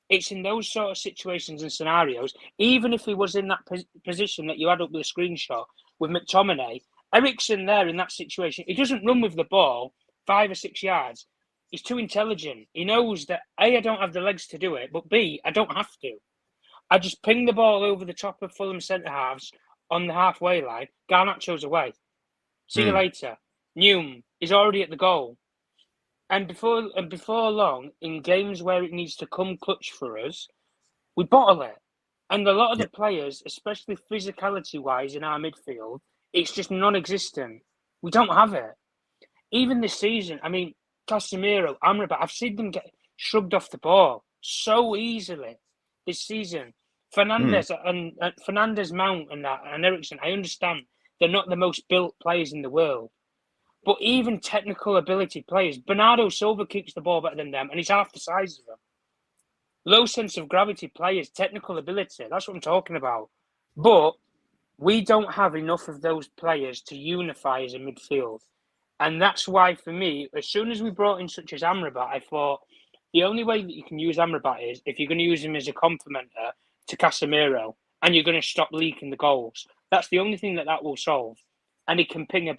It's in those sort of situations and scenarios, even if he was in that position that you had up with a screenshot with McTominay, Eriksen there in that situation, he doesn't run with the ball 5 or 6 yards. He's too intelligent. He knows that A, I don't have the legs to do it, but B, I don't have to. I just ping the ball over the top of Fulham centre halves on the halfway line. Garnacho's away. See you later. Newman is already at the goal. And before long, in games where it needs to come clutch for us, we bottle it. And a lot of the players, especially physicality-wise in our midfield, it's just non-existent. We don't have it. Even this season, I mean, Casemiro, Amrabat, I've seen them get shrugged off the ball so easily this season. Fernandes and Fernandes, Mount and Eriksen, I understand they're not the most built players in the world. But even technical ability players, Bernardo Silva kicks the ball better than them, and he's half the size of them. Low sense of gravity players, technical ability, that's what I'm talking about. But we don't have enough of those players to unify as a midfield. And that's why, for me, as soon as we brought in such as Amrabat, I thought the only way that you can use Amrabat is if you're going to use him as a complementer to Casemiro, and you're going to stop leaking the goals. That's the only thing that will solve. And he can ping a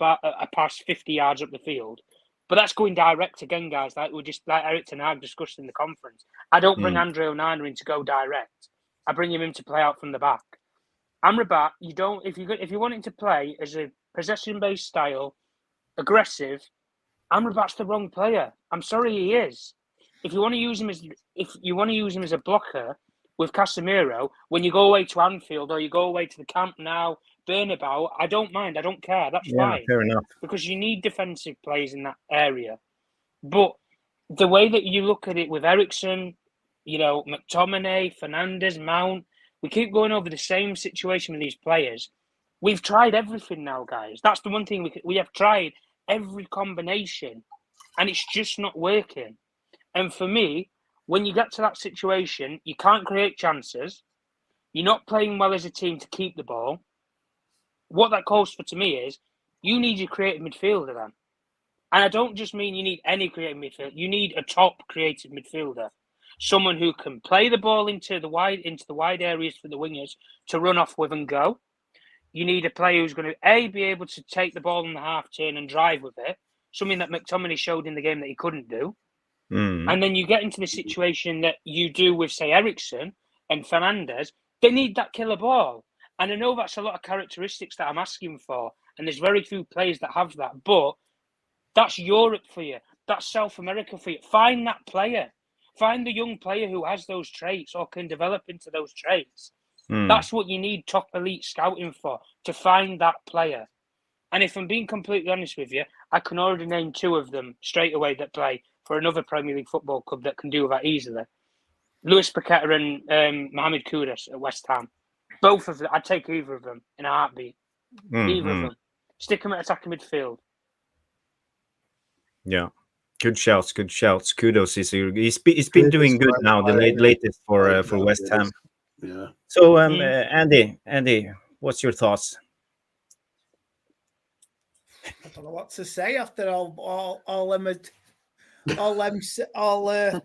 pass 50 yards up the field. But that's going direct again, guys, like Eric Ten Hag discussed in the conference. I don't bring Andre Onana in to go direct. I bring him in to play out from the back. Amrabat, you don't. If you want him to play as a possession-based style, aggressive, Amrabat's the wrong player. I'm sorry, he is. If you want to use him as a blocker with Casemiro, when you go away to Anfield or you go away to the Camp Nou, Bernabeu, I don't mind. I don't care. That's fine. Fair enough. Because you need defensive players in that area. But the way that you look at it with Eriksen, McTominay, Fernandes, Mount, we keep going over the same situation with these players. We've tried everything now, guys. That's the one thing we have tried every combination, and it's just not working. And for me, when you get to that situation, you can't create chances. You're not playing well as a team to keep the ball. What that calls for to me is you need your creative midfielder then. And I don't just mean you need any creative midfield. You need a top creative midfielder, someone who can play the ball into the wide areas for the wingers to run off with and go. You need a player who's going to be able to take the ball in the half turn and drive with it, something that McTominay showed in the game that he couldn't do. And then you get into the situation that you do with, say, Eriksen and Fernandes. They need that killer ball. And I know that's a lot of characteristics that I'm asking for, and there's very few players that have that, but that's Europe for you. That's South America for you. Find that player. Find the young player who has those traits or can develop into those traits. That's what you need top elite scouting for, to find that player. And if I'm being completely honest with you, I can already name 2 of them straight away that play for another Premier League football club that can do that easily. Luis Paqueta and Mohamed Kudus at West Ham. Both of them, I'd take either of them in a heartbeat. Either of them. Stick them at attacking midfield. Yeah. Good shouts. Kudos. He's been doing good now, the latest for West Ham. Yeah. So, Andy, what's your thoughts? I don't know what to say after all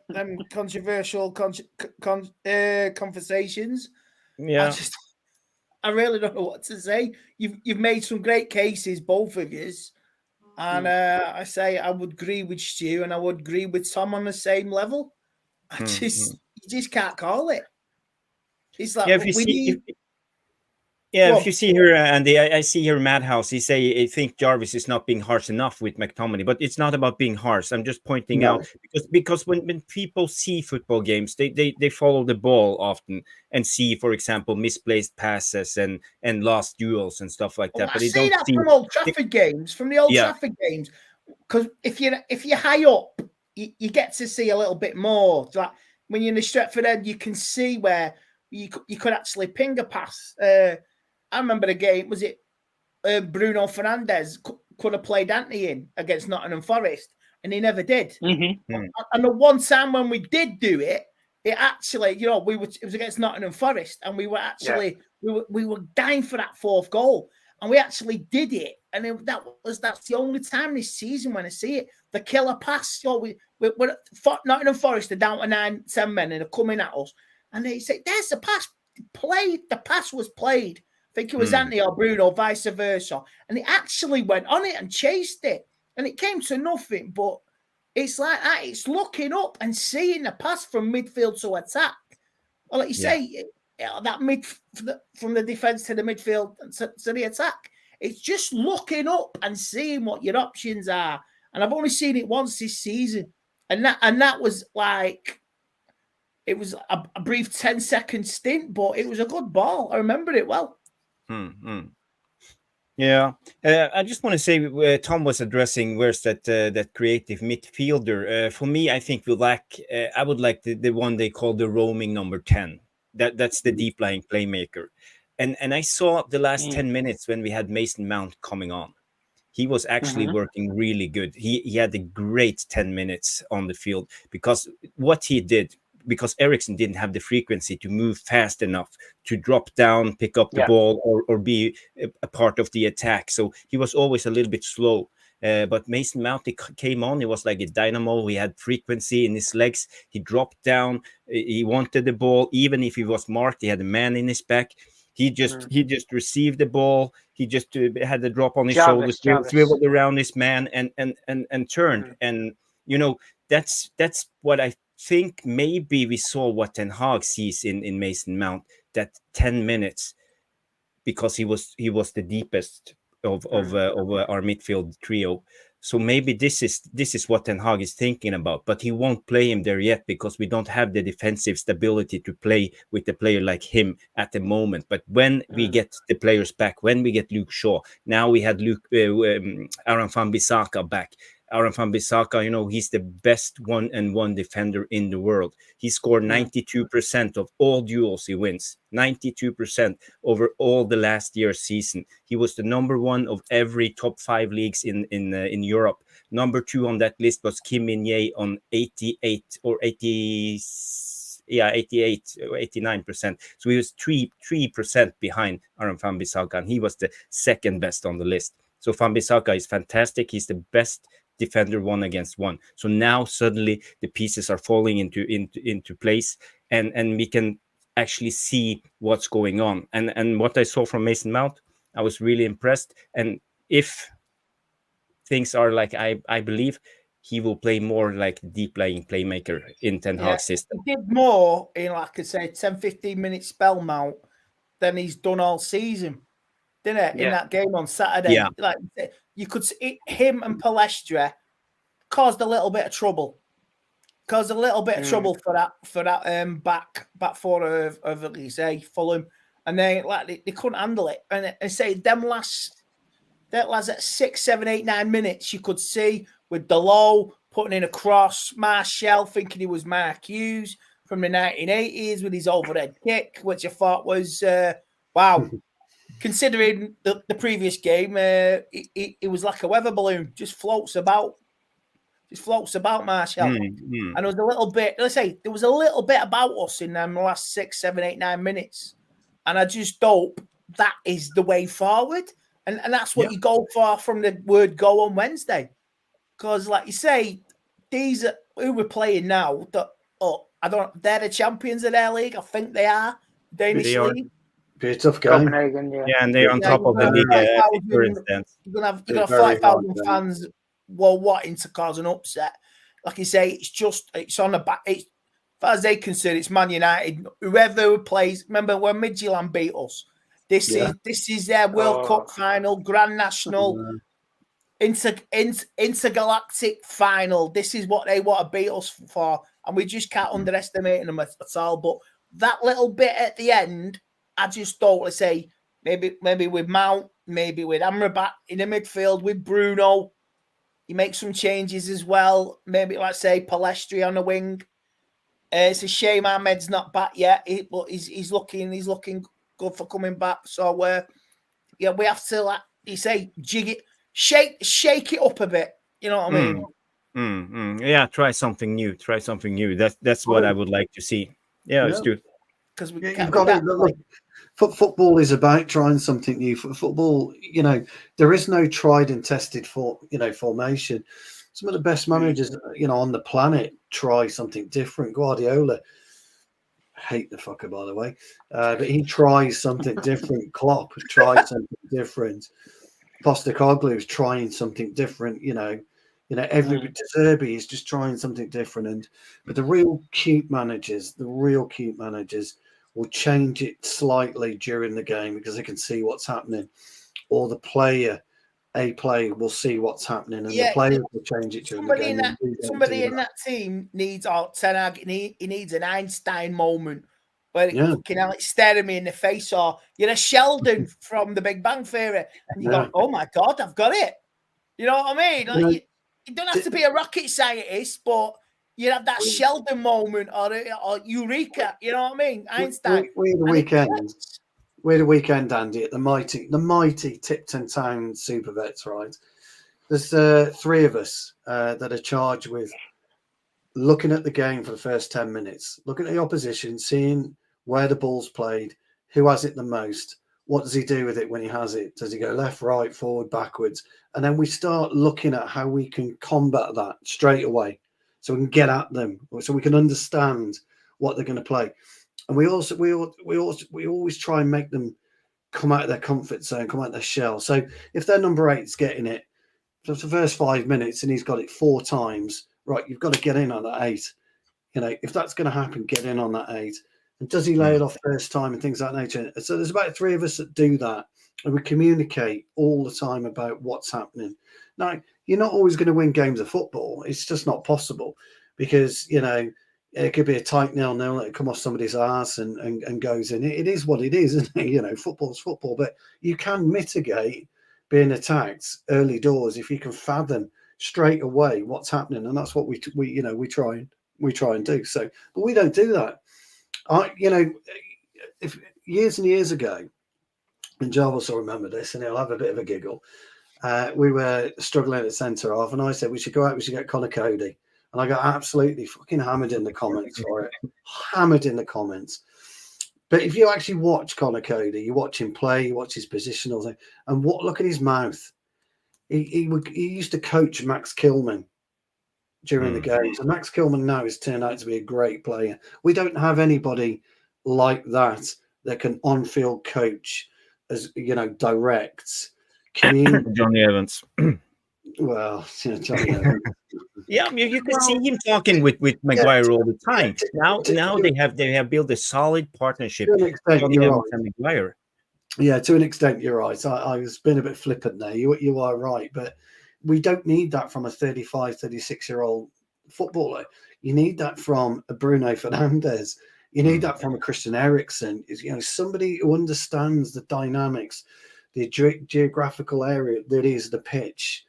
them controversial conversations. Yeah, I really don't know what to say. You've made some great cases, both of you, and I say I would agree with Stu and I would agree with Tom on the same level. You just can't call it. It's like if you see here, Andy, I see here Madhouse. He say I think Jarvis is not being harsh enough with McTominay, but it's not about being harsh. I'm just pointing out because when people see football games, they follow the ball often and see, for example, misplaced passes and lost duels and stuff like that. But I see that from Old Trafford games, from the Old Trafford games, because if you're high up, you get to see a little bit more. Like when you're in the Stretford end, you can see where you could actually ping a pass. I remember the game, was it Bruno Fernandes could have played Anthony in against Nottingham Forest, and he never did. And the one time when we did do it, it actually, it was against Nottingham Forest, and we were actually, we were dying for that 4th goal, and we actually did it. And that's the only time this season when I see it. The killer pass, we're Nottingham Forest are down to 9-10 men, and they're coming at us, and they say, there's the pass played. The pass was played. I think it was Anthony or Bruno, vice versa. And he actually went on it and chased it. And it came to nothing. But it's like that. It's looking up and seeing the pass from midfield to attack. Well, like you say, that from the defence to the midfield to the attack. It's just looking up and seeing what your options are. And I've only seen it once this season. And that was like, it was a brief 10-second stint, but it was a good ball. I remember it well. Yeah, I just want to say Tom was addressing where's that creative midfielder. For me, I think we lack. I would like the one they call the roaming number 10. That's the deep lying playmaker. And I saw the last 10 minutes when we had Mason Mount coming on. He was actually working really good. He had a great 10 minutes on the field because what he did. Because Eriksen didn't have the frequency to move fast enough to drop down, pick up the ball, or be a part of the attack. So he was always a little bit slow. But Mason Mount came on. He was like a dynamo. He had frequency in his legs. He dropped down. He wanted the ball. Even if he was marked, he had a man in his back. He just received the ball. He just had the drop on his shoulders, swiveled around his man, and turned. And that's what I think maybe we saw what Ten Hag sees in Mason Mount, that 10 minutes, because he was the deepest of our midfield trio. So maybe this is what Ten Hag is thinking about, but he won't play him there yet because we don't have the defensive stability to play with a player like him at the moment. But when we get the players back, when we get Luke Shaw, now we had Aaron Wan-Bissaka back. Aaron Wan-Bissaka, he's the best one-on-one defender in the world. He scored 92% of all duels he wins. 92% over all the last year's season. He was the number 1 of every top 5 leagues in Europe. Number 2 on that list was Kim Min-jae on 88 or 80. Yeah, 88 or 89%. So he was 3% behind Aaron Wan-Bissaka, and he was the second best on the list. So Wan-Bissaka is fantastic. He's the best defender 1-against-1. So now suddenly the pieces are falling into place, and we can actually see what's going on. And what I saw from Mason Mount, I was really impressed. And if things are like I believe, he will play more like deep lying playmaker in Ten Hag's system. He did more in, like I say, 10-15 minute spell, Mount, than he's done all season, didn't it? In that game on Saturday. Yeah. Like, you could see him and Palestra caused a little bit of trouble. Caused a little bit of trouble for that back four of Elise, Fulham. And they couldn't handle it. And I say that lads at 6, 7, 8, 9 minutes, you could see with Delo putting in a cross, Martial thinking he was Mark Hughes from the 1980s with his overhead kick, which I thought was wow. Considering the previous game, it was like a weather balloon, just floats about Martial. And there was a little bit, there was a little bit about us in the last 6, 7, 8, 9 minutes. And I just hope that is the way forward. And that's what you go for from the word go on Wednesday. Because, like you say, these are who we're playing now. They're the champions of their league. I think they are. Danish league. Be a tough game. Copenhagen, and they're on top of the league, for instance. You're going to have 5,000 fans wanting to cause an upset. Like you say, it's on the back. As far as they're concerned, it's Man United. Whoever plays, remember when Midtjylland beat us? This is their World Cup final, Grand National, intergalactic final. This is what they want to beat us for, and we just can't underestimate them at all. But that little bit at the end, I just thought, let's say, maybe with Mount, maybe with Amrabat in the midfield, with Bruno, you make some changes as well. Maybe, let's say, Palestri on the wing. It's a shame Ahmed's not back yet, but he's looking good for coming back. So we have to, like you say, jig it, shake it up a bit. You know what I mean? Yeah, try something new. That's what I would like to see. Yeah, let's do it. Because you've got to look. Football is about trying something new. Football, there is no tried and tested formation. Some of the best managers, on the planet try something different. Guardiola, hate the fucker, by the way, but he tries something different. Klopp tries something different. Postecoglou is trying something different. Every De Zerbi is just trying something different. But the real cute managers will change it slightly during the game because they can see what's happening, or the player will see what's happening, and the player will change it during the game. Somebody in that team needs Ten Hag. He needs an Einstein moment where it's staring me in the face, or you're a Sheldon from The Big Bang Theory, and you go, "Oh my God, I've got it." You know what I mean? You don't have to be a rocket scientist, but you have that Sheldon moment or Eureka. You know what I mean? Einstein. We're the weekend, Andy, at the mighty Tipton Town Super Vets, right? There's 3 of us that are charged with looking at the game for the first 10 minutes, looking at the opposition, seeing where the ball's played, who has it the most, what does he do with it when he has it? Does he go left, right, forward, backwards? And then we start looking at how we can combat that straight away, so we can get at them, so we can understand what they're going to play. And we always try and make them come out of their comfort zone, come out of their shell. So if their number 8's getting it for the first 5 minutes and he's got it 4 times, right, you've got to get in on that 8. If that's going to happen, get in on that 8. And does he lay it off first time and things like that nature? So there's about 3 of us that do that, and we communicate all the time about what's happening. Now, you're not always going to win games of football. It's just not possible because, it could be a tight 0-0 that come off somebody's ass and goes in. It is what it is, isn't it? Football's football, but you can mitigate being attacked early doors if you can fathom straight away what's happening, and that's what we try and do. So, but we don't do that. If years and years ago, and Jarvis will remember this, and he'll have a bit of a giggle. We were struggling at centre half, and I said we should go out. We should get Conor Cody. And I got absolutely fucking hammered in the comments for it. Hammered in the comments. But if you actually watch Conor Cody, you watch him play, you watch his positional thing, and look at his mouth. He used to coach Max Kilman during the games, and Max Kilman now has turned out to be a great player. We don't have anybody like that can on-field coach, as you know, directs, Johnny Evans. Well, Johnny Evans. Yeah, you can see him talking with Maguire all the time. Now they have built a solid partnership. To an extent, Johnny you're Evans right. and Maguire. Yeah, to an extent, you're right. I was being a bit flippant there. You are right, but we don't need that from a 35, 36-year-old footballer. You need that from a Bruno Fernandes. You need that from a Christian Eriksen. Somebody who understands the dynamics, the geographical area that is the pitch.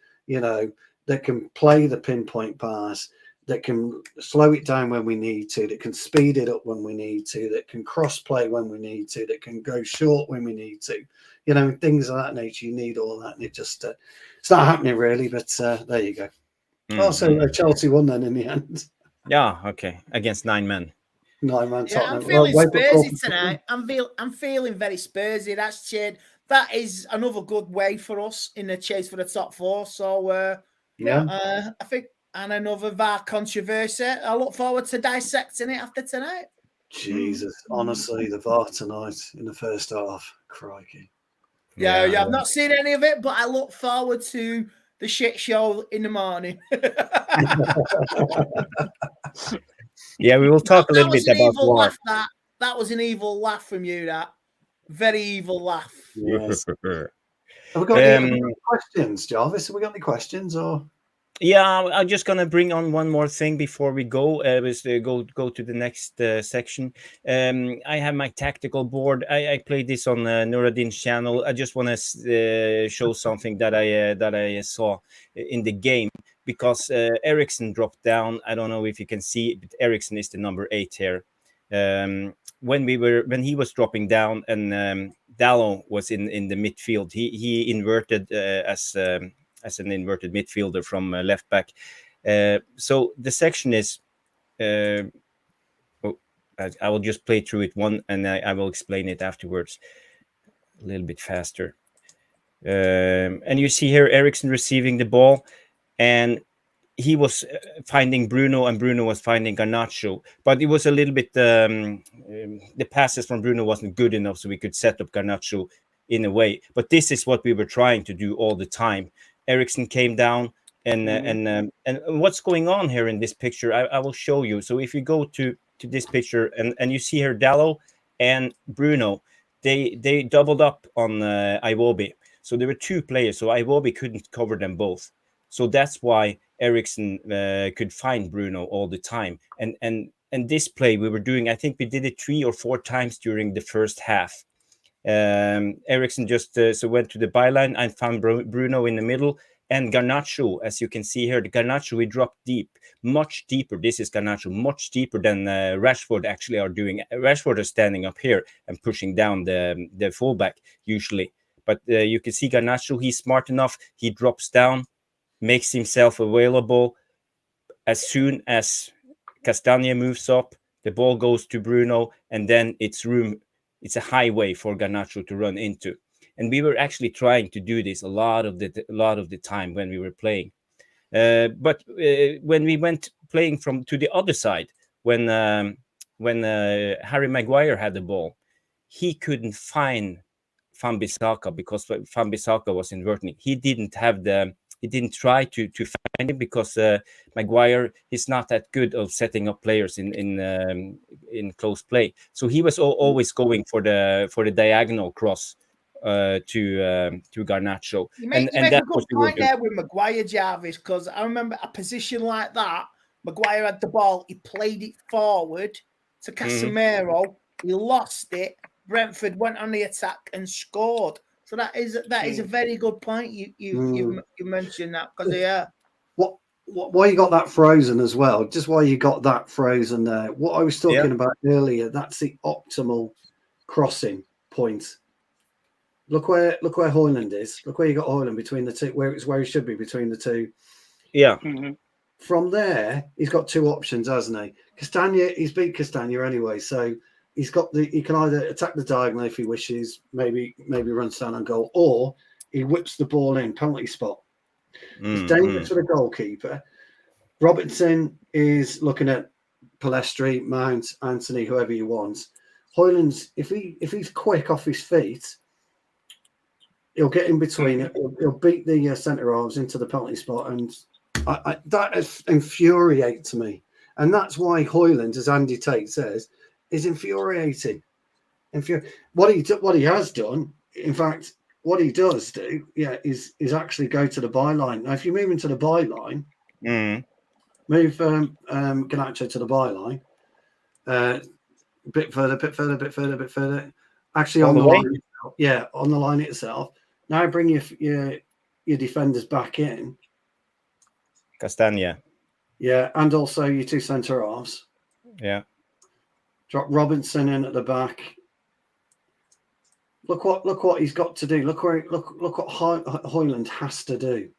That can play the pinpoint pass, that can slow it down when we need to, that can speed it up when we need to, that can cross play when we need to, that can go short when we need to, things of that nature. You need all that, and it just it's not happening really. But there you go. Also, Chelsea won then in the end. Yeah, okay, against 9 men. 9 man. Yeah, I'm feeling Spursy tonight. I'm feeling very Spursy. That is another good way for us in the chase for the top 4. So I think, and another VAR controversy. I look forward to dissecting it after tonight. Jesus, honestly, the VAR tonight in the first half, crikey. Yeah, I've not seen any of it, but I look forward to the shit show in the morning. Yeah, we will talk a little bit about VAR. That was an evil laugh from you. That very evil laugh. Yes. Have we got any questions, Jarvis? Have we got any questions or? Yeah, I'm just gonna bring on one more thing before we go. Go to the next section. I have my tactical board. I played this on Nuruddin's channel. I just want to show something that I saw in the game, because Eriksen dropped down. I don't know if you can see, but Eriksen is the number 8 here. When he was dropping down and Dalot was in the midfield, he inverted as an inverted midfielder from left back. So the section is, I will just play through it one, and I will explain it afterwards a little bit faster. And you see here Eriksen receiving the ball, and he was finding Bruno, and Bruno was finding Garnacho, but it was a little bit the passes from Bruno wasn't good enough, so we could set up Garnacho in a way. But this is what we were trying to do all the time. Eriksen came down, and what's going on here in this picture, I will show you. So if you go to this picture, and you see here Dalot and Bruno, they doubled up on Iwobi. So there were 2 players, so Iwobi couldn't cover them both. So that's why Eriksen could find Bruno all the time. And this play we were doing, I think we did it 3 or 4 times during the first half. Eriksen just went to the byline and found Bruno in the middle, and Garnacho, as you can see here, the Garnacho, we dropped deep, much deeper. This is Garnacho, much deeper than Rashford actually are doing. Rashford is standing up here and pushing down the fullback usually, but you can see Garnacho, he's smart enough, he drops down, makes himself available. As soon as Castagne moves up, the ball goes to Bruno, and then it's a highway for Garnacho to run into. And we were actually trying to do this a lot of the time when we were playing. But when we went playing to the other side, when Harry Maguire had the ball, he couldn't find Wan-Bissaka because Wan-Bissaka was inverting. He didn't try to find him because Maguire is not that good of setting up players in close play. So he was always going for the diagonal cross to Garnacho. You make a good point there with Maguire, Jarvis, because I remember a position like that. Maguire had the ball, he played it forward to Casemiro, he lost it. Brentford went on the attack and scored. So that is a very good point. You mentioned that because why you got that frozen as well? Just why you got that frozen there? What I was talking about earlier, that's the optimal crossing point. Look where Højlund is. Look where you got Højlund between the two, where he should be between the two. Yeah. From there, he's got 2 options, hasn't he? Castagne, he's beat Castagne anyway, so he can either attack the diagonal if he wishes, maybe runs down on goal, or he whips the ball in penalty spot. It's dangerous for the goalkeeper. Robertson is looking at Palestri, Mount, Anthony, whoever he wants. Hoyland's, if he's quick off his feet, he'll get in between it. He'll beat the centre halves into the penalty spot, and that infuriates me. And that's why Hoyland, as Andy Tate says, is infuriating. What he has done, in fact, what he does do, is actually go to the byline. Now, if you move into the byline, move Ganacho to the byline, bit further. Actually, on the line, on the line itself. Now bring your defenders back in. Castagna. Yeah, and also your two centre halves. Yeah. Drop Robinson in at the back. Look what he's got to do. Look what Hoyland has to do.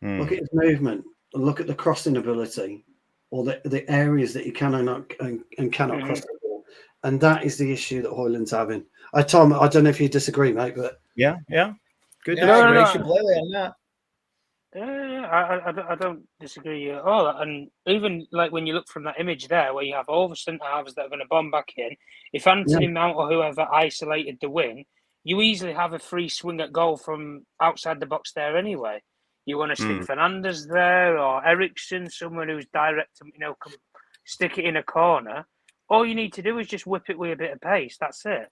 Look at his movement. Look at the crossing ability, or the areas that he cannot cross the ball. And that is the issue that Hoyland's having. Tom, I don't know if you disagree, mate, but yeah, good. On that. I don't disagree at all. And even like when you look from that image there, where you have all the centre halves that are going to bomb back in, if Anthony Mount or whoever isolated the wing, you easily have a free swing at goal from outside the box there anyway. You want to stick Fernandes there or Ericsson, someone who's direct, can stick it in a corner. All you need to do is just whip it with a bit of pace. That's it.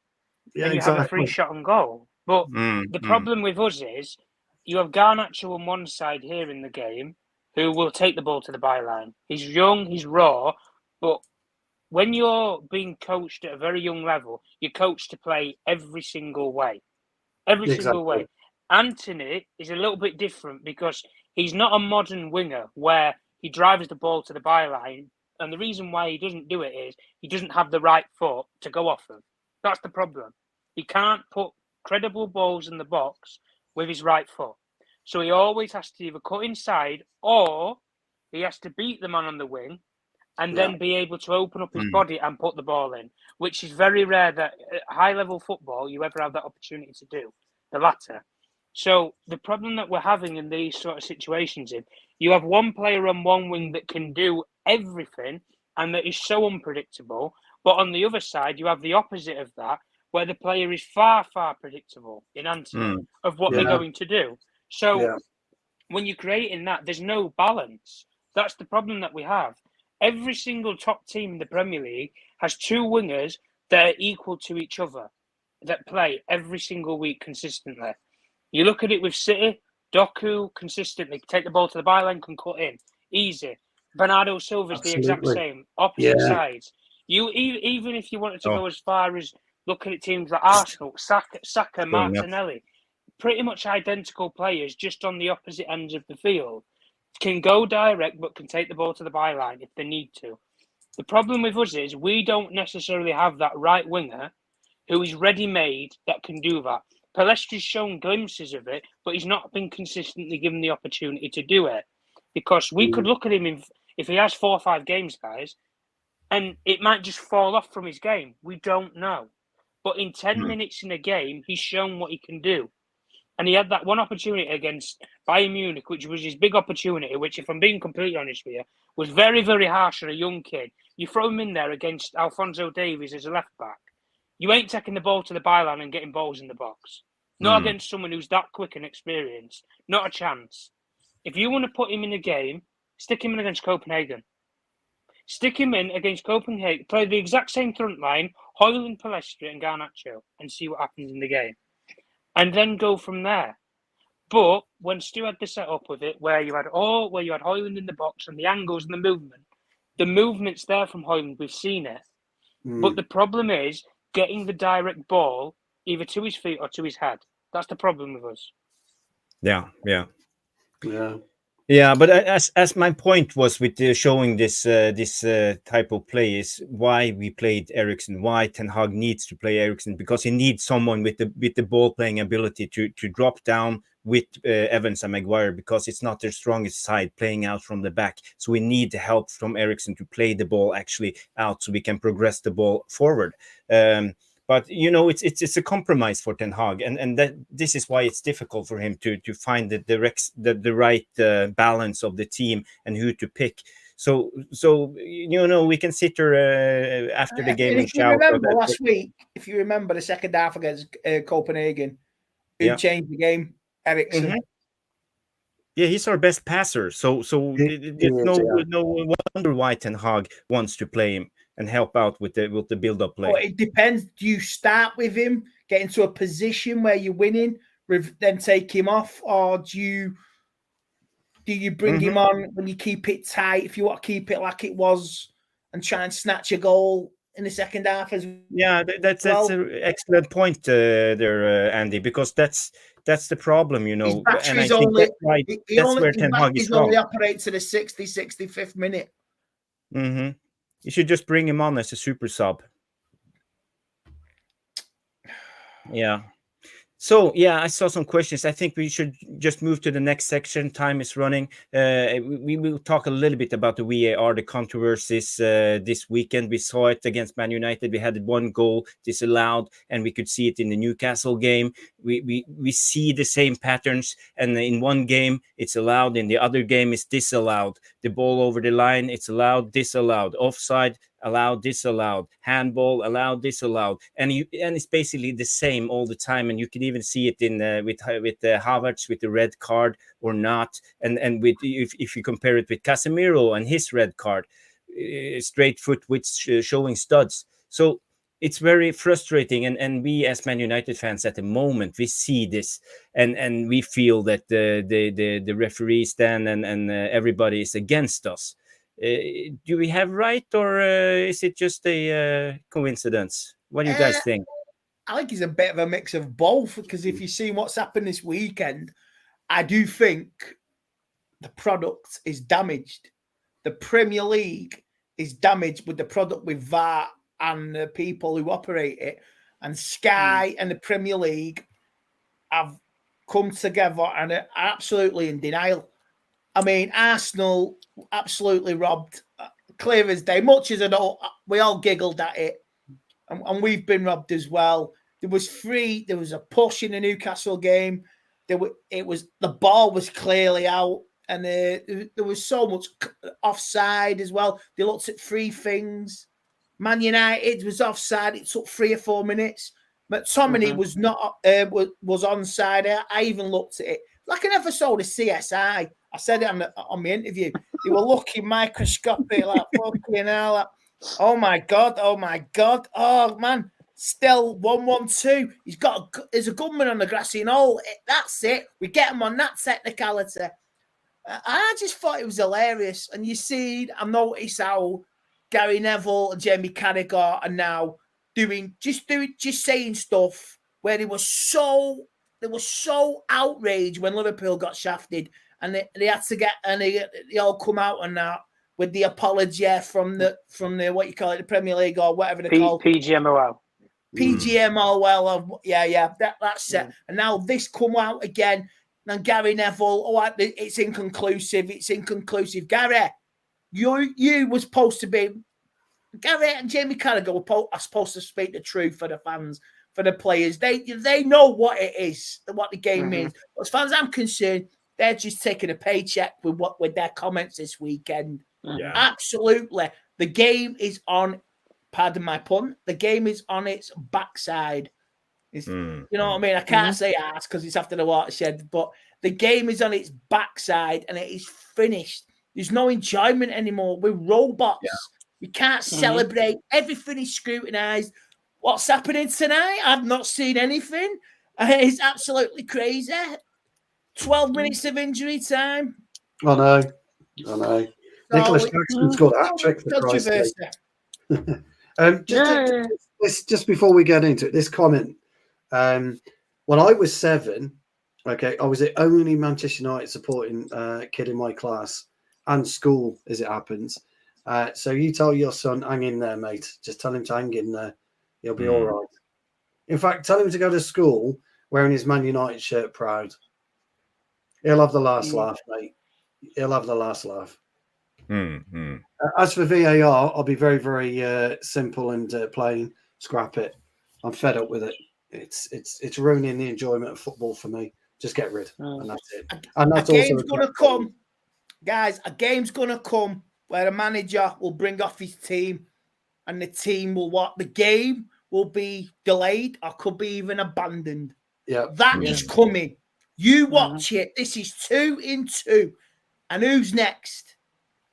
Yeah, and you have a free shot on goal. But the problem with us is you have Garnacho on one side here in the game who will take the ball to the byline. He's young, he's raw, but when you're being coached at a very young level, you're coached to play every single way. Single way. Anthony is a little bit different because he's not a modern winger where he drives the ball to the byline. And the reason why he doesn't do it is he doesn't have the right foot to go off of. That's the problem. He can't put credible balls in the box with his right foot. So he always has to either cut inside or he has to beat the man on the wing and then be able to open up his body and put the ball in, which is very rare that at high-level football you ever have that opportunity to do, the latter. So the problem that we're having in these sort of situations is you have one player on one wing that can do everything and that is so unpredictable, but on the other side you have the opposite of that, where the player is far, far predictable in answer of what they're going to do. So when you're creating that, there's no balance. That's the problem that we have. Every single top team in the Premier League has two wingers that are equal to each other, that play every single week consistently. You look at it with City, Doku consistently take the ball to the byline, can cut in. Easy. Bernardo Silva's the exact same. Opposite sides. You even if you wanted to go as far as looking at teams like Arsenal, Saka, Martinelli, pretty much identical players, just on the opposite ends of the field, can go direct but can take the ball to the byline if they need to. The problem with us is we don't necessarily have that right winger who is ready-made that can do that. Palestri's shown glimpses of it, but he's not been consistently given the opportunity to do it. Because we could look at him if he has 4 or 5 games, guys, and it might just fall off from his game. We don't know. But in 10 minutes in a game, he's shown what he can do. And he had that one opportunity against Bayern Munich, which was his big opportunity, which, if I'm being completely honest with you, was very, very harsh on a young kid. You throw him in there against Alphonso Davies as a left-back. You ain't taking the ball to the byline and getting balls in the box. Not against someone who's that quick and experienced. Not a chance. If you want to put him in a game, stick him in against Copenhagen. Stick him in against Copenhagen, play the exact same front line, Højlund, Palestri and Garnacho, and see what happens in the game. And then go from there. But when Stu had the setup with it, where you had Højlund in the box and the angles and the movement's there from Højlund, we've seen it. But the problem is getting the direct ball either to his feet or to his head. That's the problem with us. Yeah, but as my point was with showing this type of play is why we played Ericsson, why Ten Hag needs to play Ericsson, because he needs someone with the ball playing ability to drop down with Evans and Maguire, because it's not their strongest side playing out from the back. So we need the help from Ericsson to play the ball actually out so we can progress the ball forward. But you know, it's a compromise for Ten Hag, and that this is why it's difficult for him to find the right balance of the team and who to pick. So you know, we can sit here after the game and if you shout. remember last week, if you remember the second half against Copenhagen, who changed the game? Ericsson. Mm-hmm. Yeah, he's our best passer. So there's no wonder why Ten Hag wants to play him and help out with the build-up play. Well, it depends. Do you start with him, get into a position where you're winning, then take him off, or do you bring him on when you keep it tight? If you want to keep it like it was and try and snatch a goal in the second half as well. Yeah, that's an excellent point there, Andy, because that's the problem, you know. And I think that's right. That's where Ten Hag is wrong. Only operates to the 65th minute. Mm-hmm. You should just bring him on as a super sub. Yeah. So, yeah, I saw some questions. I think we should just move to the next section. Time is running. We will talk a little bit about the VAR, the controversies this weekend. We saw it against Man United. We had one goal disallowed, and we could see it in the Newcastle game. We see the same patterns, and in one game, it's allowed. In the other game, it's disallowed. The ball over the line, it's allowed, disallowed. Offside, allowed, disallowed. Handball, allowed, disallowed. And it's basically the same all the time. And you can even see it in with Havertz with the red card or not. And with if you compare it with Casemiro and his red card, straight foot with showing studs. So it's very frustrating. And we as Man United fans at the moment, we see this and we feel that the referees stand and everybody is against us. Do we have right, or is it just a coincidence? What do you guys think? I think it's a bit of a mix of both, because if you see what's happened this weekend, I do think the product is damaged. The Premier League is damaged with the product with VAR and the people who operate it. And Sky and the Premier League have come together and are absolutely in denial. I mean, Arsenal absolutely robbed, clear as day. Much as I know, we all giggled at it, and we've been robbed as well. There was a push in the Newcastle game. The ball was clearly out, and there was so much offside as well. They looked at 3 things. Man United was offside. It took 3 or 4 minutes. McTominay was not was onside. I even looked at it like an episode of CSI. I said it on my interview. They were looking microscopic, like fucking hell. Like, oh my god! Oh man! Still 1-1-2. There's a gunman on the grassy knoll. That's it. We get him on that technicality. I just thought it was hilarious. And you see, I noticed how Gary Neville and Jamie Carragher are now just saying stuff where they were so outraged when Liverpool got shafted. And they had to get, and they all come out and that with the apology from the what you call it, the Premier League or whatever they call it. PGMOL. PGMOL, that's it. And now this come out again. And Gary Neville, it's inconclusive. Gary, you was supposed to be, Gary and Jamie Carragher are supposed to speak the truth for the fans, for the players. They know what it is, what the game means. But as far as I'm concerned, they're just taking a paycheck with their comments this weekend. Yeah. Absolutely. The game is on, pardon my pun, the game is on its backside. You know what I mean? I can't say ass because it's after the watershed, but the game is on its backside and it is finished. There's no enjoyment anymore. We're robots. Yeah. We can't celebrate. Everything is scrutinised. What's happening tonight? I've not seen anything. It's absolutely crazy. 12 minutes of injury time. I know. Nicholas Jackson scored a hat-trick for Christ's sake. Just before we get into it, this comment. When I was 7, okay, I was the only Manchester United supporting kid in my class and school, as it happens. So you tell your son, hang in there, mate. Just tell him to hang in there. He'll be all right. In fact, tell him to go to school wearing his Man United shirt proud. He'll have the last laugh, mate. He'll have the last laugh. As for VAR, I'll be very, very simple and plain. Scrap it. I'm fed up with it. It's ruining the enjoyment of football for me. Just get rid, and that's it. And that's a game's also going to come, guys. A game's going to come where a manager will bring off his team, and the team will what? The game will be delayed or could be even abandoned. Yeah, that is coming. You watch it. This is 2-2, and who's next?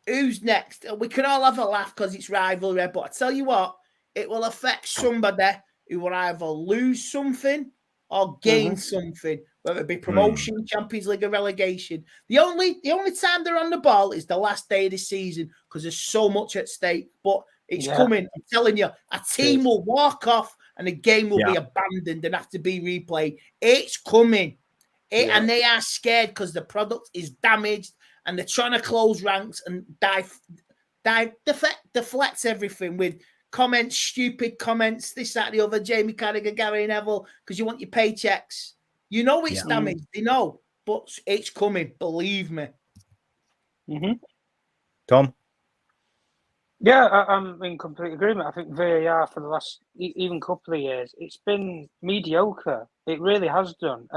Who's next? We can all have a laugh because it's rivalry, but I tell you what, it will affect somebody who will either lose something or gain something, whether it be promotion, Champions League, or relegation. The only time they're on the ball is the last day of the season because there's so much at stake. But it's coming. I'm telling you, a team will walk off and the game will be abandoned and have to be replayed. It's coming. And they are scared because the product is damaged and they're trying to close ranks and deflect everything with comments, stupid comments, this, that, the other, Jamie Carragher, Gary Neville, because you want your paychecks. You know it's damaged, they know, but it's coming, believe me. Tom? Yeah, I'm in complete agreement. I think VAR for the last even couple of years, it's been mediocre. It really has done.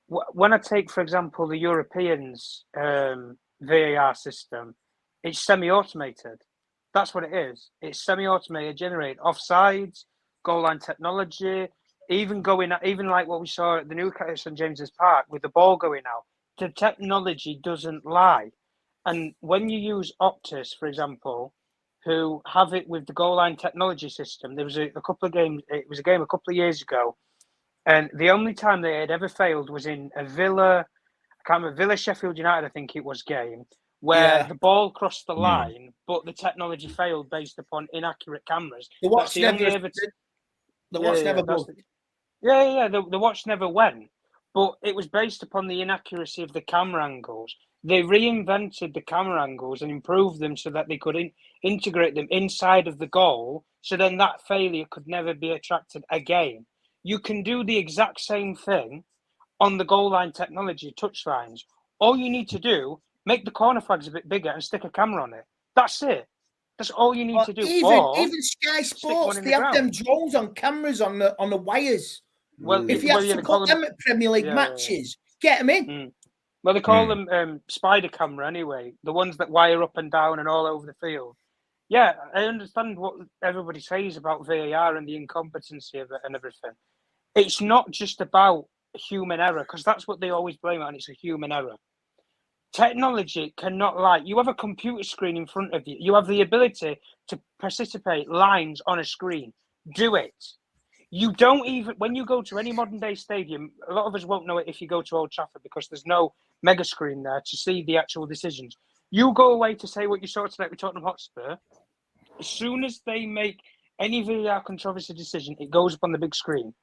When I take, for example, the Europeans' VAR system, it's semi-automated. That's what it is. It's semi-automated, generated offsides, goal line technology, even like what we saw at the Newcastle at St James's Park with the ball going out. The technology doesn't lie. And when you use Optus, for example, who have it with the goal line technology system, there was a couple of games. It was a game a couple of years ago, and the only time they had ever failed was in a Villa Sheffield United, I think it was, game where the ball crossed the line, but the technology failed based upon inaccurate cameras. The watch never went, but it was based upon the inaccuracy of the camera angles. They reinvented the camera angles and improved them so that they could integrate them inside of the goal, so then that failure could never be attracted again. You can do the exact same thing on the goal line technology touch lines. All you need to do, make the corner flags a bit bigger and stick a camera on it. That's it. That's all you need to do. Even Sky Sports, they have them drones on cameras on the wires. Well, if you have to put them at Premier League matches, get them in. Well, they call them spider camera anyway. The ones that wire up and down and all over the field. Yeah, I understand what everybody says about VAR and the incompetency of it and everything. It's not just about human error, because that's what they always blame it on. It's a human error. Technology cannot lie. You have a computer screen in front of you. You have the ability to precipitate lines on a screen. Do it. You don't even, when you go to any modern day stadium, a lot of us won't know it if you go to Old Trafford because there's no mega screen there to see the actual decisions. You go away to say what you saw tonight with Tottenham Hotspur. As soon as they make any VAR controversy decision, it goes up on the big screen.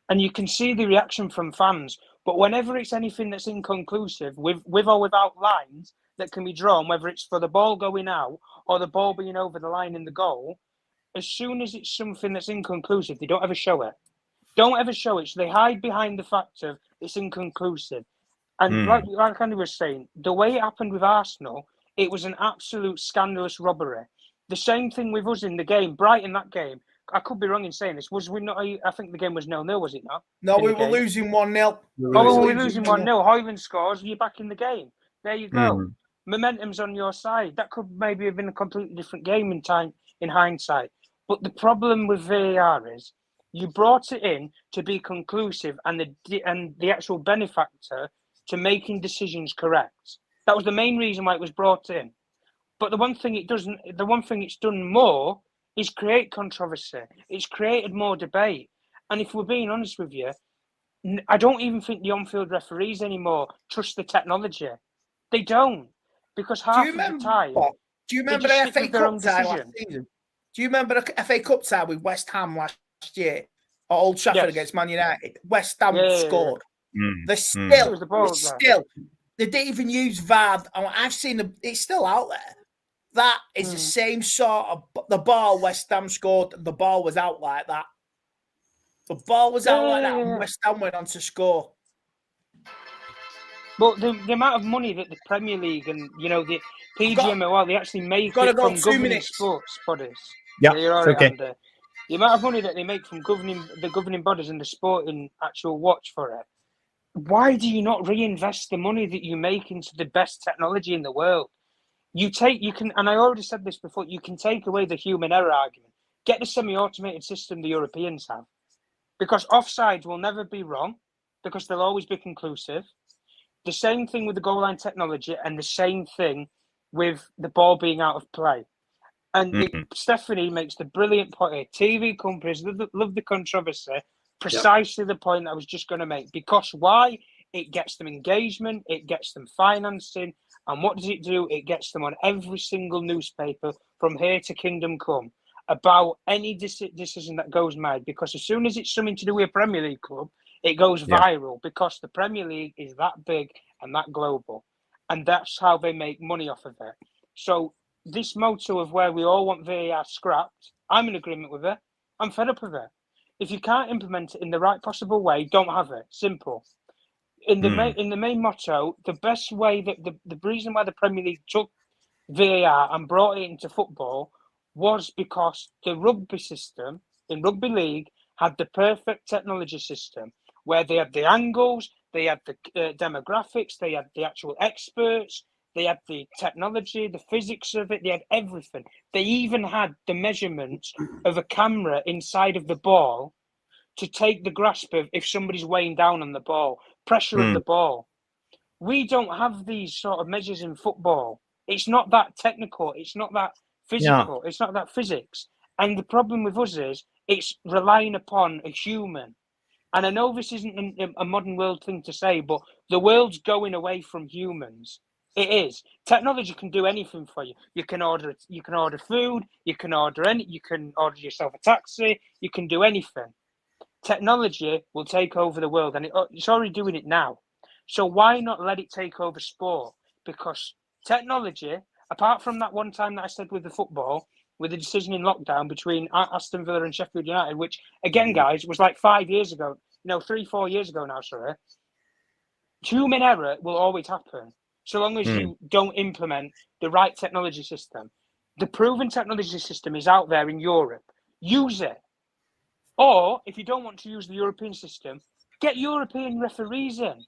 And you can see the reaction from fans. But whenever it's anything that's inconclusive, with or without lines that can be drawn, whether it's for the ball going out or the ball being over the line in the goal, as soon as it's something that's inconclusive, they don't ever show it. Don't ever show it. So they hide behind the fact of it's inconclusive. And like Andy was saying, the way it happened with Arsenal, it was an absolute scandalous robbery. The same thing with us in the game. Brighton, that game, I could be wrong in saying this. Was we not? I think the game was 0-0, was it not? No, we were losing 1-0. We were losing 1-0. Hoyland scores, you're back in the game. There you go. Momentum's on your side. That could maybe have been a completely different game in hindsight. But the problem with VAR is you brought it in to be conclusive and the actual benefactor to making decisions correct. That was the main reason why it was brought in. But the one thing it's done more is create controversy. It's created more debate. And if we're being honest with you, I don't even think the on-field referees anymore trust the technology. They don't. Because half of the time... Do you remember the FA Cup tie last season? Do you remember the FA Cup tie with West Ham last year? At Old Trafford against Man United? West Ham scored. They're still... They didn't even use VAR. I've seen them. It's still out there. That is the same sort of... The ball West Ham scored, the ball was out like that. The ball was out like that, and West Ham went on to score. But the amount of money that the Premier League and, the PGMOL, they actually make it from governing sports bodies. Yeah, it's okay. The amount of money that they make from the governing bodies and the sporting actual watch for it. Why do you not reinvest the money that you make into the best technology in the world? You can, and I already said this before, you can take away the human error argument. Get the semi-automated system the Europeans have. Because offsides will never be wrong, because they'll always be conclusive. The same thing with the goal line technology, and the same thing with the ball being out of play. And Stephanie makes the brilliant point here. TV companies love the controversy. Precisely the point I was just going to make. Because why? It gets them engagement, it gets them financing, and what does it do? It gets them on every single newspaper from here to Kingdom Come about any decision that goes mad. Because as soon as it's something to do with a Premier League club, it goes viral because the Premier League is that big and that global. And that's how they make money off of it. So this motto of where we all want VAR scrapped, I'm in agreement with it. I'm fed up with it. If you can't implement it in the right possible way, don't have it. Simple. In the main motto, the best way that the reason why the Premier League took VAR and brought it into football was because the rugby system in rugby league had the perfect technology system where they had the angles, they had the demographics, they had the actual experts, they had the technology, the physics of it, they had everything. They even had the measurements of a camera inside of the ball to take the grasp of if somebody's weighing down on the ball, pressure of the ball. We don't have these sort of measures in football. It's not that technical. It's not that physical. It's not that physics. And the problem with us is it's relying upon a human. And I know this isn't a modern world thing to say, but the world's going away from humans. It is. Technology can do anything for you. You can order food. You can order yourself a taxi. You can do anything. Technology will take over the world, and it's already doing it now. So why not let it take over sport? Because technology, apart from that one time that I said with the football, with the decision in lockdown between Aston Villa and Sheffield United, which again, guys, was like 5 years ago. 3-4 years ago now. Sorry, human error will always happen so long as you don't implement the right technology system. The proven technology system is out there in Europe. Use it. Or, if you don't want to use the European system, get European referees in.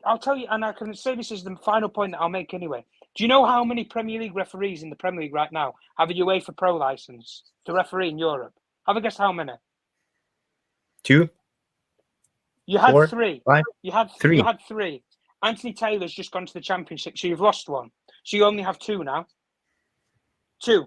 I'll tell you, and I can say this is the final point that I'll make anyway. Do you know how many Premier League referees in the Premier League right now have a UEFA Pro license to referee in Europe? Have a guess how many? 2? You had 4, 3. 5? You had 3. You had 3. Anthony Taylor's just gone to the Championship, so you've lost 1. So you only have 2 now. 2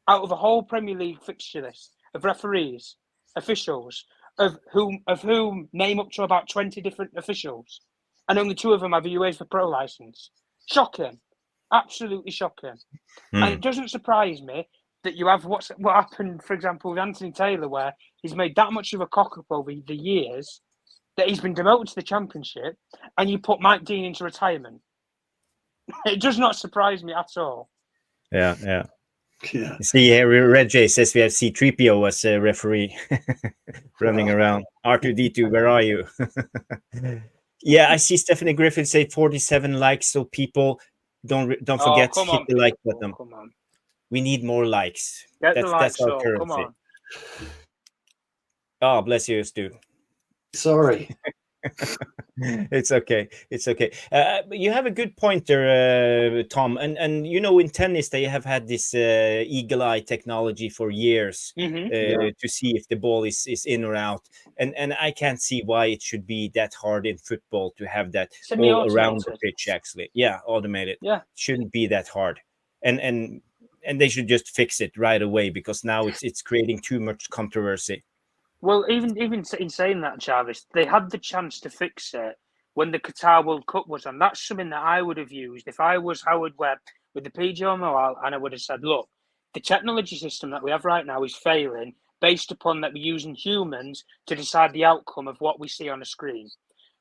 out of a whole Premier League fixture list of referees, officials, of whom name up to about 20 different officials, and only 2 of them have a UEFA Pro license. Shocking, absolutely shocking. And it doesn't surprise me that you have what happened, for example, with Anthony Taylor, where he's made that much of a cock up over the years that he's been demoted to the Championship, and you put Mike Dean into retirement. It does not surprise me at all. Yeah. See here, Red J says we have C-3PO as a referee running around. R2-D2, where are you? Yeah, I see Stephanie Griffin say 47 likes, so people don't forget to hit the like button. Come on. We need more likes. Get the likes that's our up. currency. Come on. Oh, bless you, Stu. Sorry. It's okay. You have a good point there, Tom. And in tennis they have had this eagle eye technology for years to see if the ball is in or out. And I can't see why it should be that hard in football to have that all around the pitch. Actually, automated. Yeah, shouldn't be that hard. And they should just fix it right away, because now it's creating too much controversy. Well, even in saying that, Jarvis, they had the chance to fix it when the Qatar World Cup was on. That's something that I would have used if I was Howard Webb with the PGO Moal, and I would have said, look, the technology system that we have right now is failing based upon that we're using humans to decide the outcome of what we see on a screen.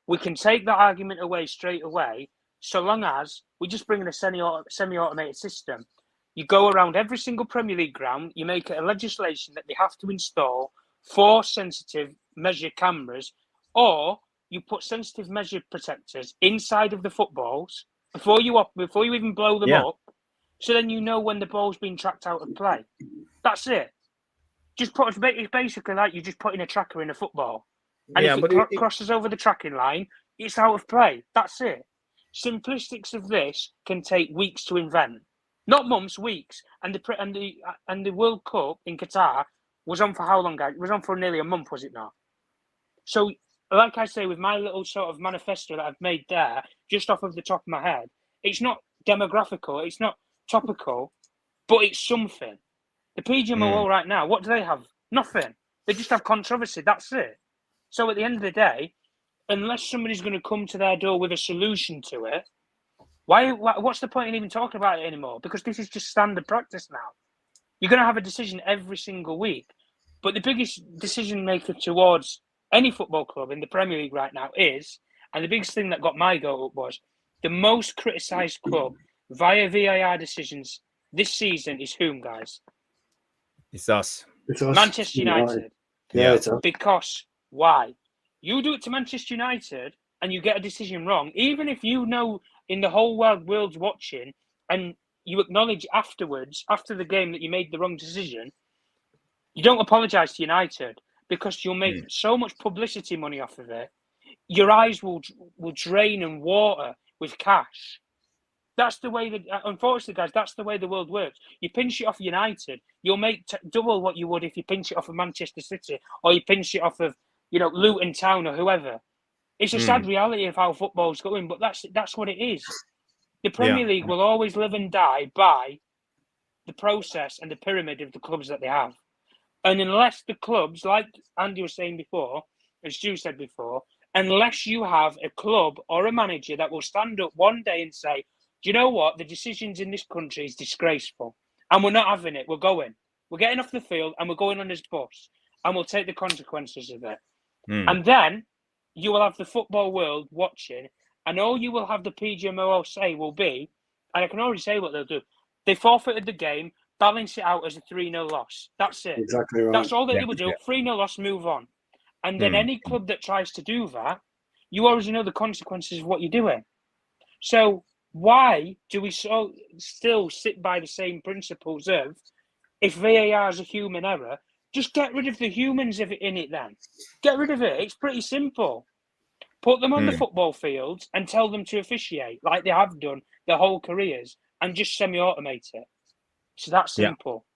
We can take that argument away straight away, so long as we just bring in a semi-automated system. You go around every single Premier League ground, you make it a legislation that they have to install 4 sensitive measure cameras, or you put sensitive measure protectors inside of the footballs before you even blow them up, so then you know when the ball's being tracked out of play. That's it. Just put it's basically like you just putting a tracker in a football, and Yeah, if but it crosses over the tracking line, it's out of play. That's it. Simplistics of this can take weeks to invent, not months, weeks. And the World Cup in Qatar was on for how long, guys? It was on for nearly a month, was it not? So, like I say, with my little sort of manifesto that I've made there, just off of the top of my head, it's not demographical, it's not topical, but it's something. The PGMOL right now, what do they have? Nothing. They just have controversy. That's it. So at the end of the day, unless somebody's going to come to their door with a solution to it, what's the point in even talking about it anymore? Because this is just standard practice now. You're going to have a decision every single week. But the biggest decision maker towards any football club in the Premier League right now is, and the biggest thing that got my goat up was, the most criticised club via VAR decisions this season is whom, guys? It's us. Manchester United. Yeah, it's us. Because why? You do it to Manchester United and you get a decision wrong, even if you know in the whole world's watching and you acknowledge afterwards, after the game, that you made the wrong decision, you don't apologise to United because you'll make so much publicity money off of it. Your eyes will drain and water with cash. That's the way that, unfortunately, guys, that's the way the world works. You pinch it off United, you'll make double what you would if you pinch it off of Manchester City or you pinch it off of, Luton Town or whoever. It's a sad reality of how football's going, but that's what it is. The Premier League will always live and die by the process and the pyramid of the clubs that they have. And unless the clubs, like Andy was saying before, and Stu said before, unless you have a club or a manager that will stand up one day and say, do you know what? The decisions in this country is disgraceful. And we're not having it. We're going. We're getting off the field and we're going on this bus. And we'll take the consequences of it. And then you will have the football world watching. And all you will have the PGMOL say will be, and I can already say what they'll do, they forfeited the game, balance it out as a 3-0 loss. That's it. Exactly right. That's all that they would do. 3-0 loss, move on. And then any club that tries to do that, you already know the consequences of what you're doing. So why do we still sit by the same principles of, if VAR is a human error, just get rid of the humans in it then. Get rid of it. It's pretty simple. Put them on the football fields and tell them to officiate like they have done their whole careers and just semi-automate it. It's that simple.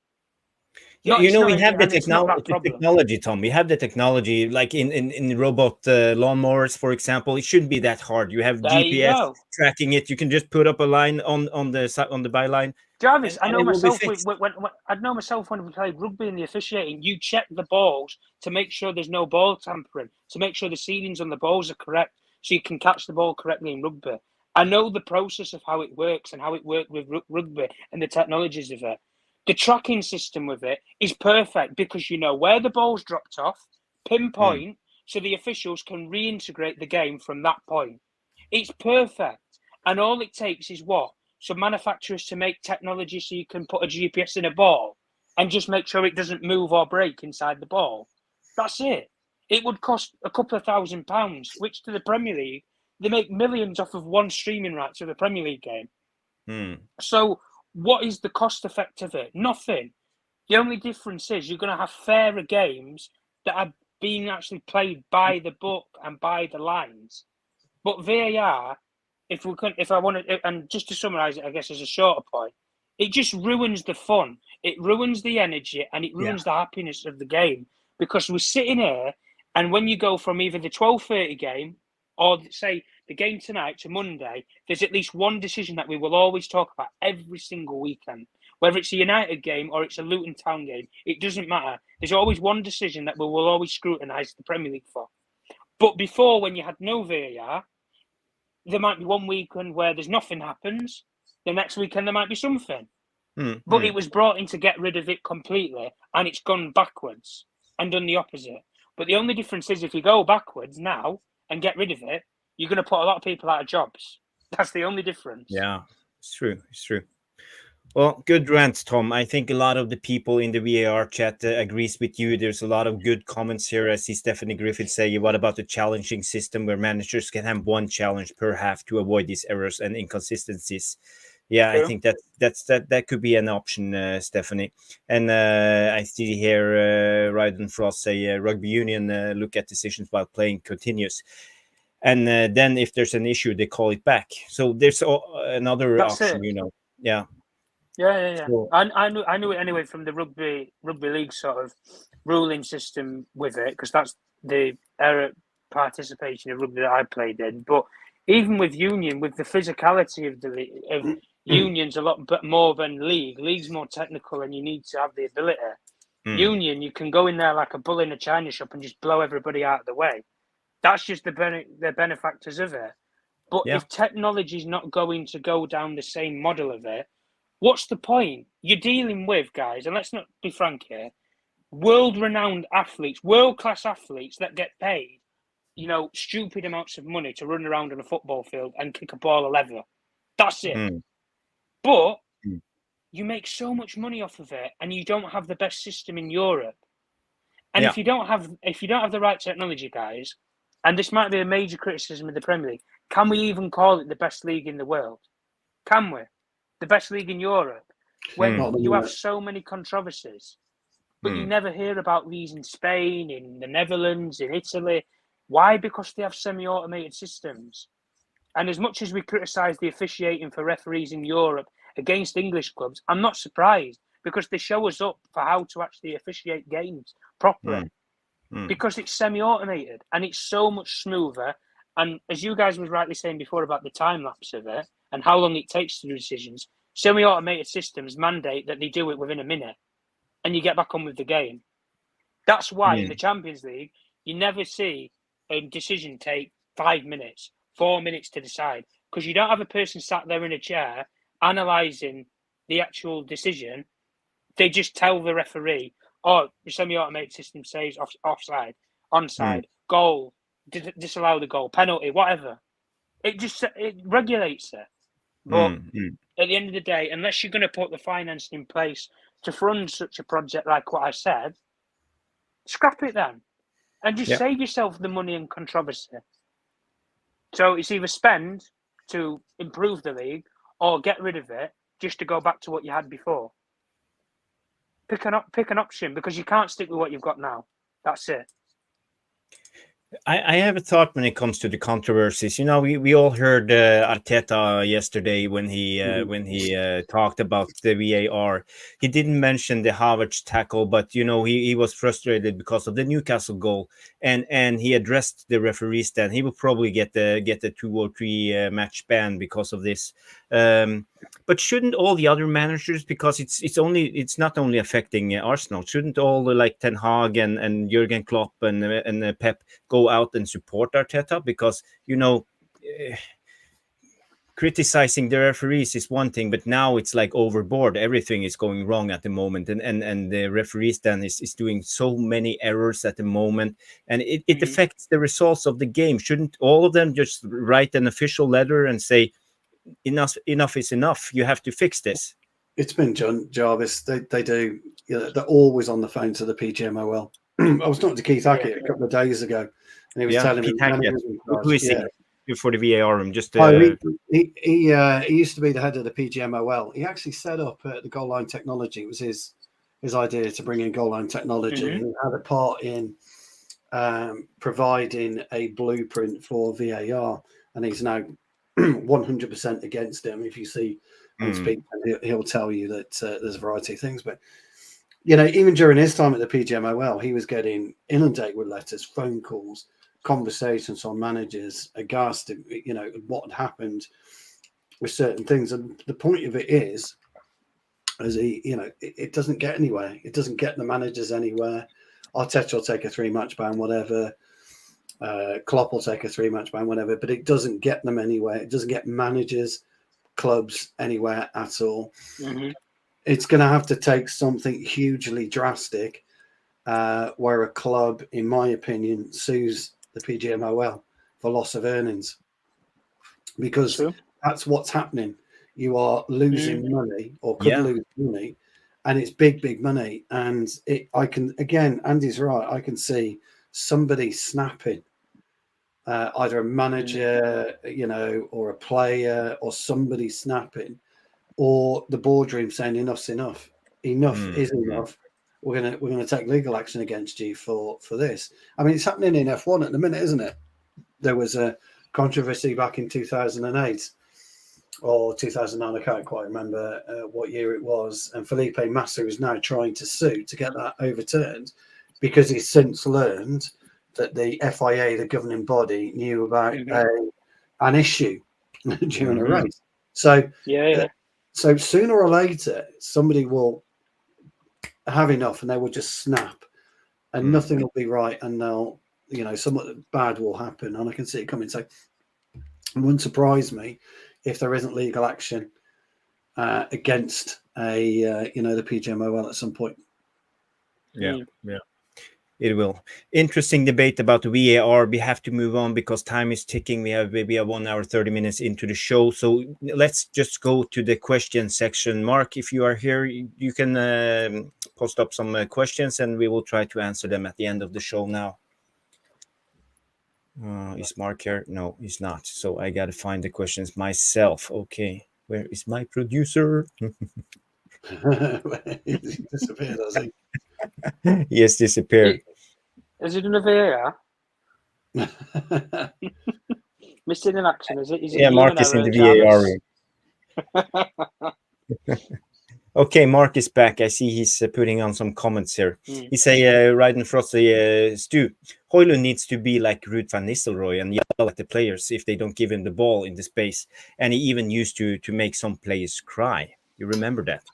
Yeah, we have the technology, Tom. We have the technology, like in robot lawnmowers, for example. It shouldn't be that hard. You have GPS tracking it. You can just put up a line on the byline. Jarvis, I know myself when we played rugby and the officiating. You check the balls to make sure there's no ball tampering, to make sure the ceilings on the balls are correct, so you can catch the ball correctly in rugby. I know the process of how it works and how it worked with rugby and the technologies of it. The tracking system with it is perfect because you know where the ball's dropped off, pinpoint, so the officials can reintegrate the game from that point. It's perfect. And all it takes is what? Some manufacturers to make technology so you can put a GPS in a ball and just make sure it doesn't move or break inside the ball. That's it. It would cost a couple of £1,000, which to the Premier League, they make millions off of one streaming right to the Premier League game. So what is the cost effect of it? Nothing. The only difference is you're going to have fairer games that are being actually played by the book and by the lines. But VAR, and just to summarise it, I guess, as a shorter point, it just ruins the fun. It ruins the energy and it ruins the happiness of the game because we're sitting here and when you go from either the 12:30 game or say the game tonight to Monday, there's at least one decision that we will always talk about every single weekend. Whether it's a United game or it's a Luton Town game, it doesn't matter. There's always one decision that we will always scrutinise the Premier League for. But before, when you had no VAR, there might be one weekend where there's nothing happens. The next weekend there might be something. But it was brought in to get rid of it completely, and it's gone backwards and done the opposite. But the only difference is if you go backwards now and get rid of it, you're going to put a lot of people out of jobs. That's the only difference. Yeah, it's true. It's true. Well, good rant, Tom. I think a lot of the people in the VAR chat agrees with you. There's a lot of good comments here. I see Stephanie Griffith say, what about the challenging system where managers can have one challenge per half to avoid these errors and inconsistencies? Yeah, I True. think that could be an option, Stephanie. And I see here Ryden Frost say rugby union look at decisions while playing continues, and then if there's an issue, they call it back. So there's another That's option, it. Yeah. Yeah. So, I knew it anyway from the rugby league sort of ruling system with it, because that's the era participation of rugby that I played in. But even with union, with the physicality of unions a lot more than league. League's more technical, and you need to have the ability. Union, you can go in there like a bull in a china shop and just blow everybody out of the way. That's just the benefactors of it. But if technology is not going to go down the same model of it, what's the point? You're dealing with, guys, and let's not be frank here, world-renowned athletes, world-class athletes that get paid, stupid amounts of money to run around on a football field and kick a ball of leather. That's it. But you make so much money off of it, and you don't have the best system in Europe. And if you don't have the right technology, guys, and this might be a major criticism of the Premier League, can we even call it the best league in the world? Can we? The best league in Europe, when you have so many controversies, but you never hear about these in Spain, in the Netherlands, in Italy. Why? Because they have semi-automated systems. And as much as we criticise the officiating for referees in Europe against English clubs, I'm not surprised, because they show us up for how to actually officiate games properly. Because it's semi-automated and it's so much smoother. And as you guys was rightly saying before about the time lapse of it and how long it takes to do decisions, semi-automated systems mandate that they do it within a minute and you get back on with the game. That's why in the Champions League, you never see a decision take 5 minutes, 4 minutes to decide, because you don't have a person sat there in a chair analysing the actual decision. They just tell the referee, oh, the semi-automated system says offside, onside, goal, disallow the goal, penalty, whatever. It regulates it. But at the end of the day, unless you're going to put the financing in place to fund such a project like what I said, scrap it then. And just save yourself the money and controversy. So it's either spend to improve the league or get rid of it just to go back to what you had before. Pick an option, because you can't stick with what you've got now. That's it. I have a thought when it comes to the controversies. We all heard Arteta yesterday when he talked about the VAR. He didn't mention the Havertz tackle, but he was frustrated because of the Newcastle goal, and he addressed the referees. Then he will probably get the 2 or 3 match ban because of this. But shouldn't all the other managers, because it's not only affecting Arsenal, shouldn't all like Ten Hag and Jurgen Klopp and Pep go out and support Arteta? Because criticizing the referees is one thing, but now it's like overboard. Everything is going wrong at the moment, and the referees then is doing so many errors at the moment, and it affects the results of the game. Shouldn't all of them just write an official letter and say, enough is enough, you have to fix this? It's been Jarvis. They do. They're always on the phone to the PGMOL. I was talking to Keith Hackett a couple of days ago, and he was telling me who is he for the VAR room. Just he used to be the head of the PGMOL. He actually set up the goal line technology. It was his idea to bring in goal line technology. He had a part in providing a blueprint for VAR, and he's now 100% against him. If you see him speak, he'll tell you that there's a variety of things. But even during his time at the PGMOL, he was getting inundated with letters, phone calls, conversations on managers aghast at what had happened with certain things. And the point of it is it doesn't get anywhere. It doesn't get the managers anywhere. Arteta will take a 3-match ban, whatever. Klopp will take a 3-match ban, whatever, but it doesn't get them anywhere. It doesn't get managers, clubs anywhere at all. It's going to have to take something hugely drastic where a club, in my opinion, sues the PGMOL for loss of earnings, because that's what's happening. You are losing money, or could lose money, and it's big money. And Andy's right. I can see somebody snapping. Either a manager, or a player, or somebody snapping, or the boardroom saying enough's enough. Enough is enough. We're gonna take legal action against you for this. I mean, it's happening in F1 at the minute, isn't it? There was a controversy back in 2008 or 2009. I can't quite remember what year it was. And Felipe Massa is now trying to sue to get that overturned because he's since learned that the FIA, the governing body, knew about an issue during a race. So so sooner or later, somebody will have enough and they will just snap and nothing will be right, and they'll, something bad will happen, and I can see it coming. So it wouldn't surprise me if there isn't legal action against the PGMOL at some point. Yeah. It will. Interesting debate about the VAR. We have to move on because time is ticking. We have maybe a 1 hour, 30 minutes into the show. So let's just go to the question section. Mark, if you are here, you can post up some questions and we will try to answer them at the end of the show now. Is Mark here? No, he's not. So I got to find the questions myself. Okay. Where is my producer? He disappeared, has he? He has disappeared. Is it in a VAR? Missed it in action, is it? Yeah, Mark is in the VAR room. Okay, Mark is back. I see he's putting on some comments here. He say, right in front of Stu, Højlund needs to be like Ruud van Nistelrooy and yell at the players if they don't give him the ball in the space. And he even used to make some players cry. You remember that?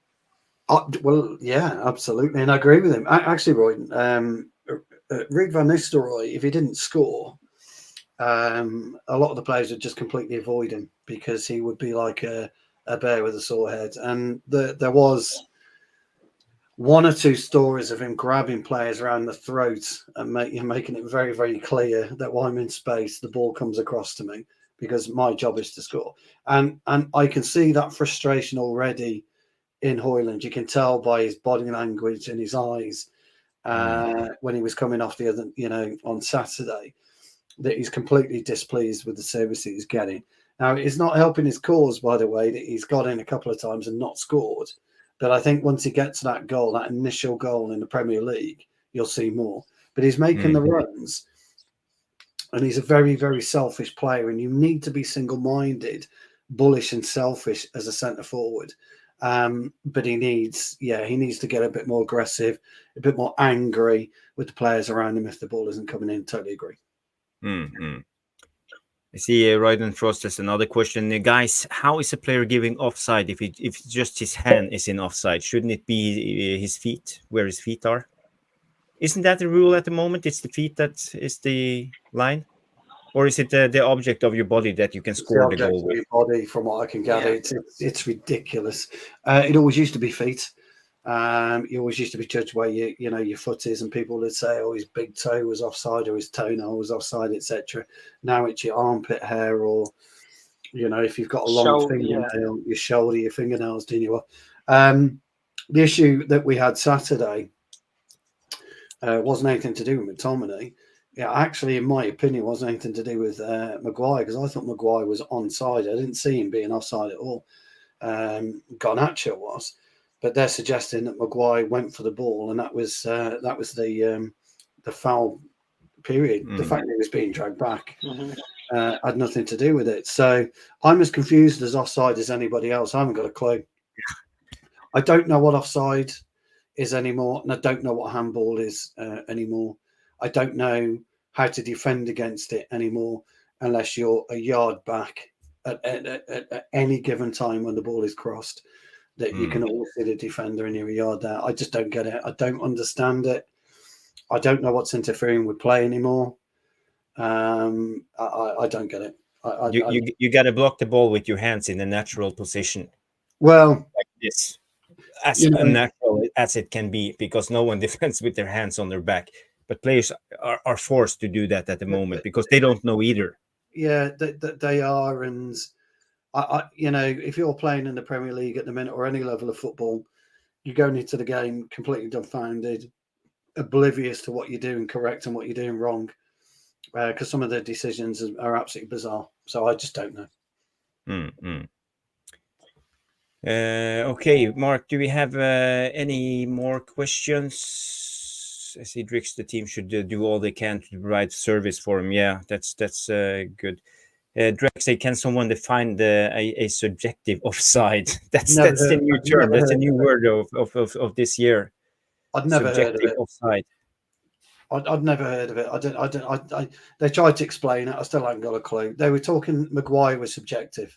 Well, yeah, absolutely. And I agree with him. Actually, Roy, Ruud van Nistelrooy, if he didn't score, a lot of the players would just completely avoid him because he would be like a bear with a sore head. And there was one or two stories of him grabbing players around the throat and making it very, very clear that while I'm in space, the ball comes across to me because my job is to score. And I can see that frustration already in Højlund. You can tell by his body language and his eyes when he was coming off the other, on Saturday, that he's completely displeased with the service that he's getting. Now, it's not helping his cause, by the way, that he's got in a couple of times and not scored. But I think once he gets that goal, that initial goal in the Premier League, you'll see more. But he's making the runs, and he's a very, very selfish player. And you need to be single-minded, bullish and selfish as a centre forward. But he needs to get a bit more aggressive, a bit more angry with the players around him if the ball isn't coming in. Totally agree. I see right in front there's another question. Guys, how is a player giving offside if just his hand is in offside? Shouldn't it be his feet, where his feet are? Isn't that the rule at the moment? It's the feet that is the line? Or is it the object of your body that you can score the goal with? Your body, from what I can gather, it's ridiculous. It always used to be feet. You always used to be judged where your foot is, and people would say, "Oh, his big toe was offside, or his toenail was offside," etc. Now it's your armpit hair, or if you've got a long fingernail, your shoulder, your fingernails, do you? The issue that we had Saturday wasn't anything to do with McTominay. Yeah, actually, in my opinion, it wasn't anything to do with Maguire, because I thought Maguire was onside. I didn't see him being offside at all. Garnacho was. But they're suggesting that Maguire went for the ball, and that was the foul period. The fact that he was being dragged back had nothing to do with it. So I'm as confused as offside as anybody else. I haven't got a clue. I don't know what offside is anymore, and I don't know what handball is anymore. I don't know how to defend against it anymore unless you're a yard back at any given time when the ball is crossed. That you can always see the defender in your yard there. I just don't get it. I don't understand it. I don't know what's interfering with play anymore. I don't get it. You got to block the ball with your hands in a natural position. Well, like this, as unnatural as it can be, because no one defends with their hands on their back. But players are forced to do that at the moment because they don't know either. Yeah, they are, and if you're playing in the Premier League at the minute or any level of football, you're going into the game completely dumbfounded, oblivious to what you're doing correct and what you're doing wrong, because some of the decisions are absolutely bizarre. So I just don't know. Okay, Mark, do we have any more questions? As he drinks, the team should do all they can to provide service for him. Yeah, that's good. Drex say, can someone define a subjective offside? That's the new term. That's a new word of this year. I'd never heard of Subjective it. offside. I'd never heard of it. They tried to explain it. I still haven't got a clue. They were talking Maguire was subjective.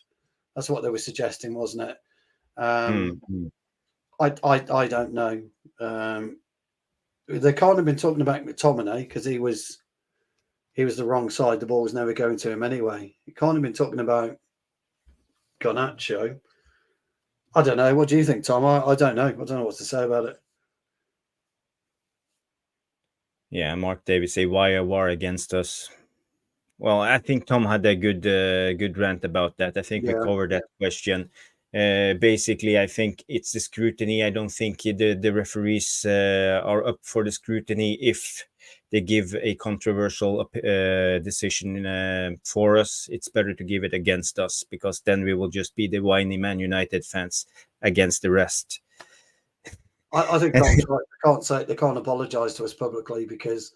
That's what they were suggesting, wasn't it? I don't know. They can't have been talking about McTominay because he was the wrong side. The ball was never going to him anyway. You can't have been talking about Garnacho. I don't know. What do you think, Tom? I don't know. I don't know what to say about it. Yeah, Mark Davis say, why a war against us? Well, I think Tom had a good rant about that. I think we covered that question. Basically, I think it's the scrutiny. I don't think the referees are up for the scrutiny if they give a controversial decision for us. It's better to give it against us, because then we will just be the whiny Man United fans against the rest. I think they can't apologise to us publicly, because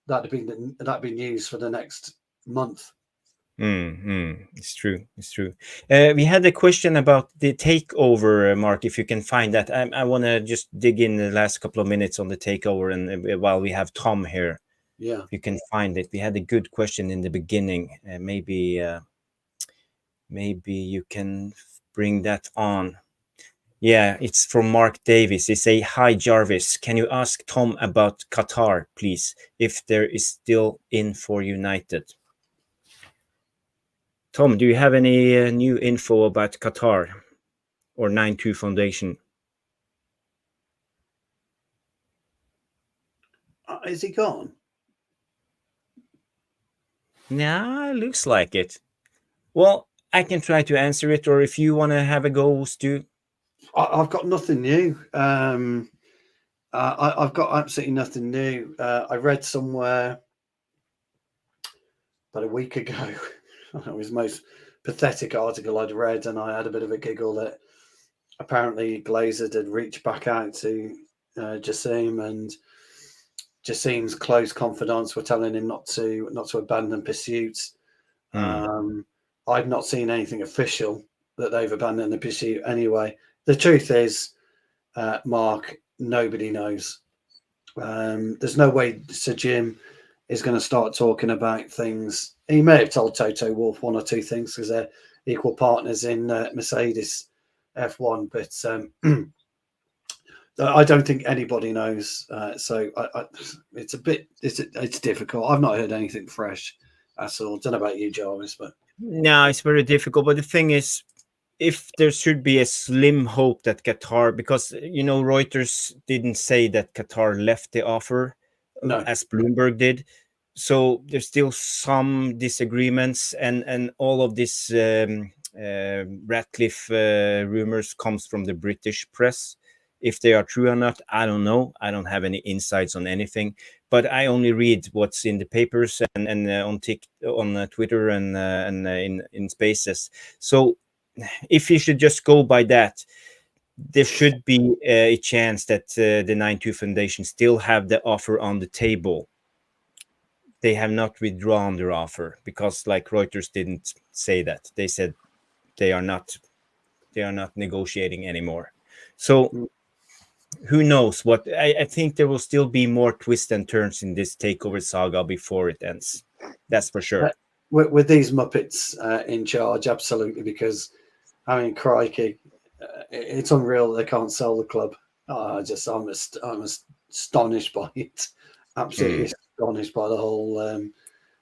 that'd be news for the next month. It's true. We had a question about the takeover, Mark. If you can find that, I want to just dig in the last couple of minutes on the takeover, and while we have Tom here, if you can find it. We had a good question in the beginning. Maybe you can bring that on. Yeah, it's from Mark Davis. They say, hi, Jarvis. Can you ask Tom about Qatar, please, if there is still in for United? Tom, do you have any new info about Qatar or 9-2 Foundation? Is he gone? Nah, looks like it. Well, I can try to answer it, or if you want to have a go, Stu. I've got nothing new. I've got absolutely nothing new. I read somewhere about a week ago. It was the most pathetic article I'd read, and I had a bit of a giggle that apparently Glazer had reached back out to Jassim, and Jassim's close confidants were telling him not to abandon pursuits. I've not seen anything official that they've abandoned the pursuit anyway. The truth is, Mark, nobody knows. There's no way Sir Jim is going to start talking about things. He may have told Toto Wolff one or two things because they're equal partners in Mercedes F1, but I don't think anybody knows. So it's difficult. I've not heard anything fresh at all. Don't know about you, Jarvis, but no, it's very difficult. But the thing is, if there should be a slim hope that Qatar, because Reuters didn't say that Qatar left the offer, as Bloomberg did. So there's still some disagreements, and all of this Ratcliffe rumors comes from the British press. If they are true or not, I don't know. I don't have any insights on anything, but I only read what's in the papers and on Twitter and in Spaces. So if you should just go by that, there should be a chance that the 9-2 Foundation still have the offer on the table. They have not withdrawn their offer, because like Reuters didn't say that. They said they are not negotiating anymore. So who knows what? I think there will still be more twists and turns in this takeover saga before it ends. That's for sure. With these Muppets in charge, absolutely, because I mean, crikey, it's unreal they can't sell the club. I'm astonished by it. Absolutely astonished by the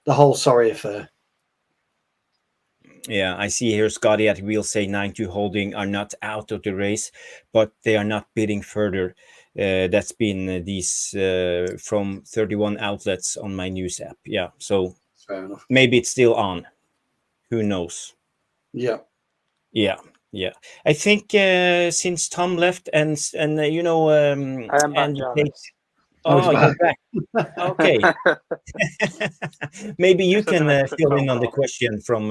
whole sorry affair. Yeah, I see here Scotty at Wheel say 9-2 Holding are not out of the race, but they are not bidding further. That's been these from 31 outlets on my news app. Yeah, so fair enough. Maybe it's still on. Who knows? Yeah. I think since Tom left and I am back, Jarvis. Oh, you're back. Okay. Maybe you can fill in on the question from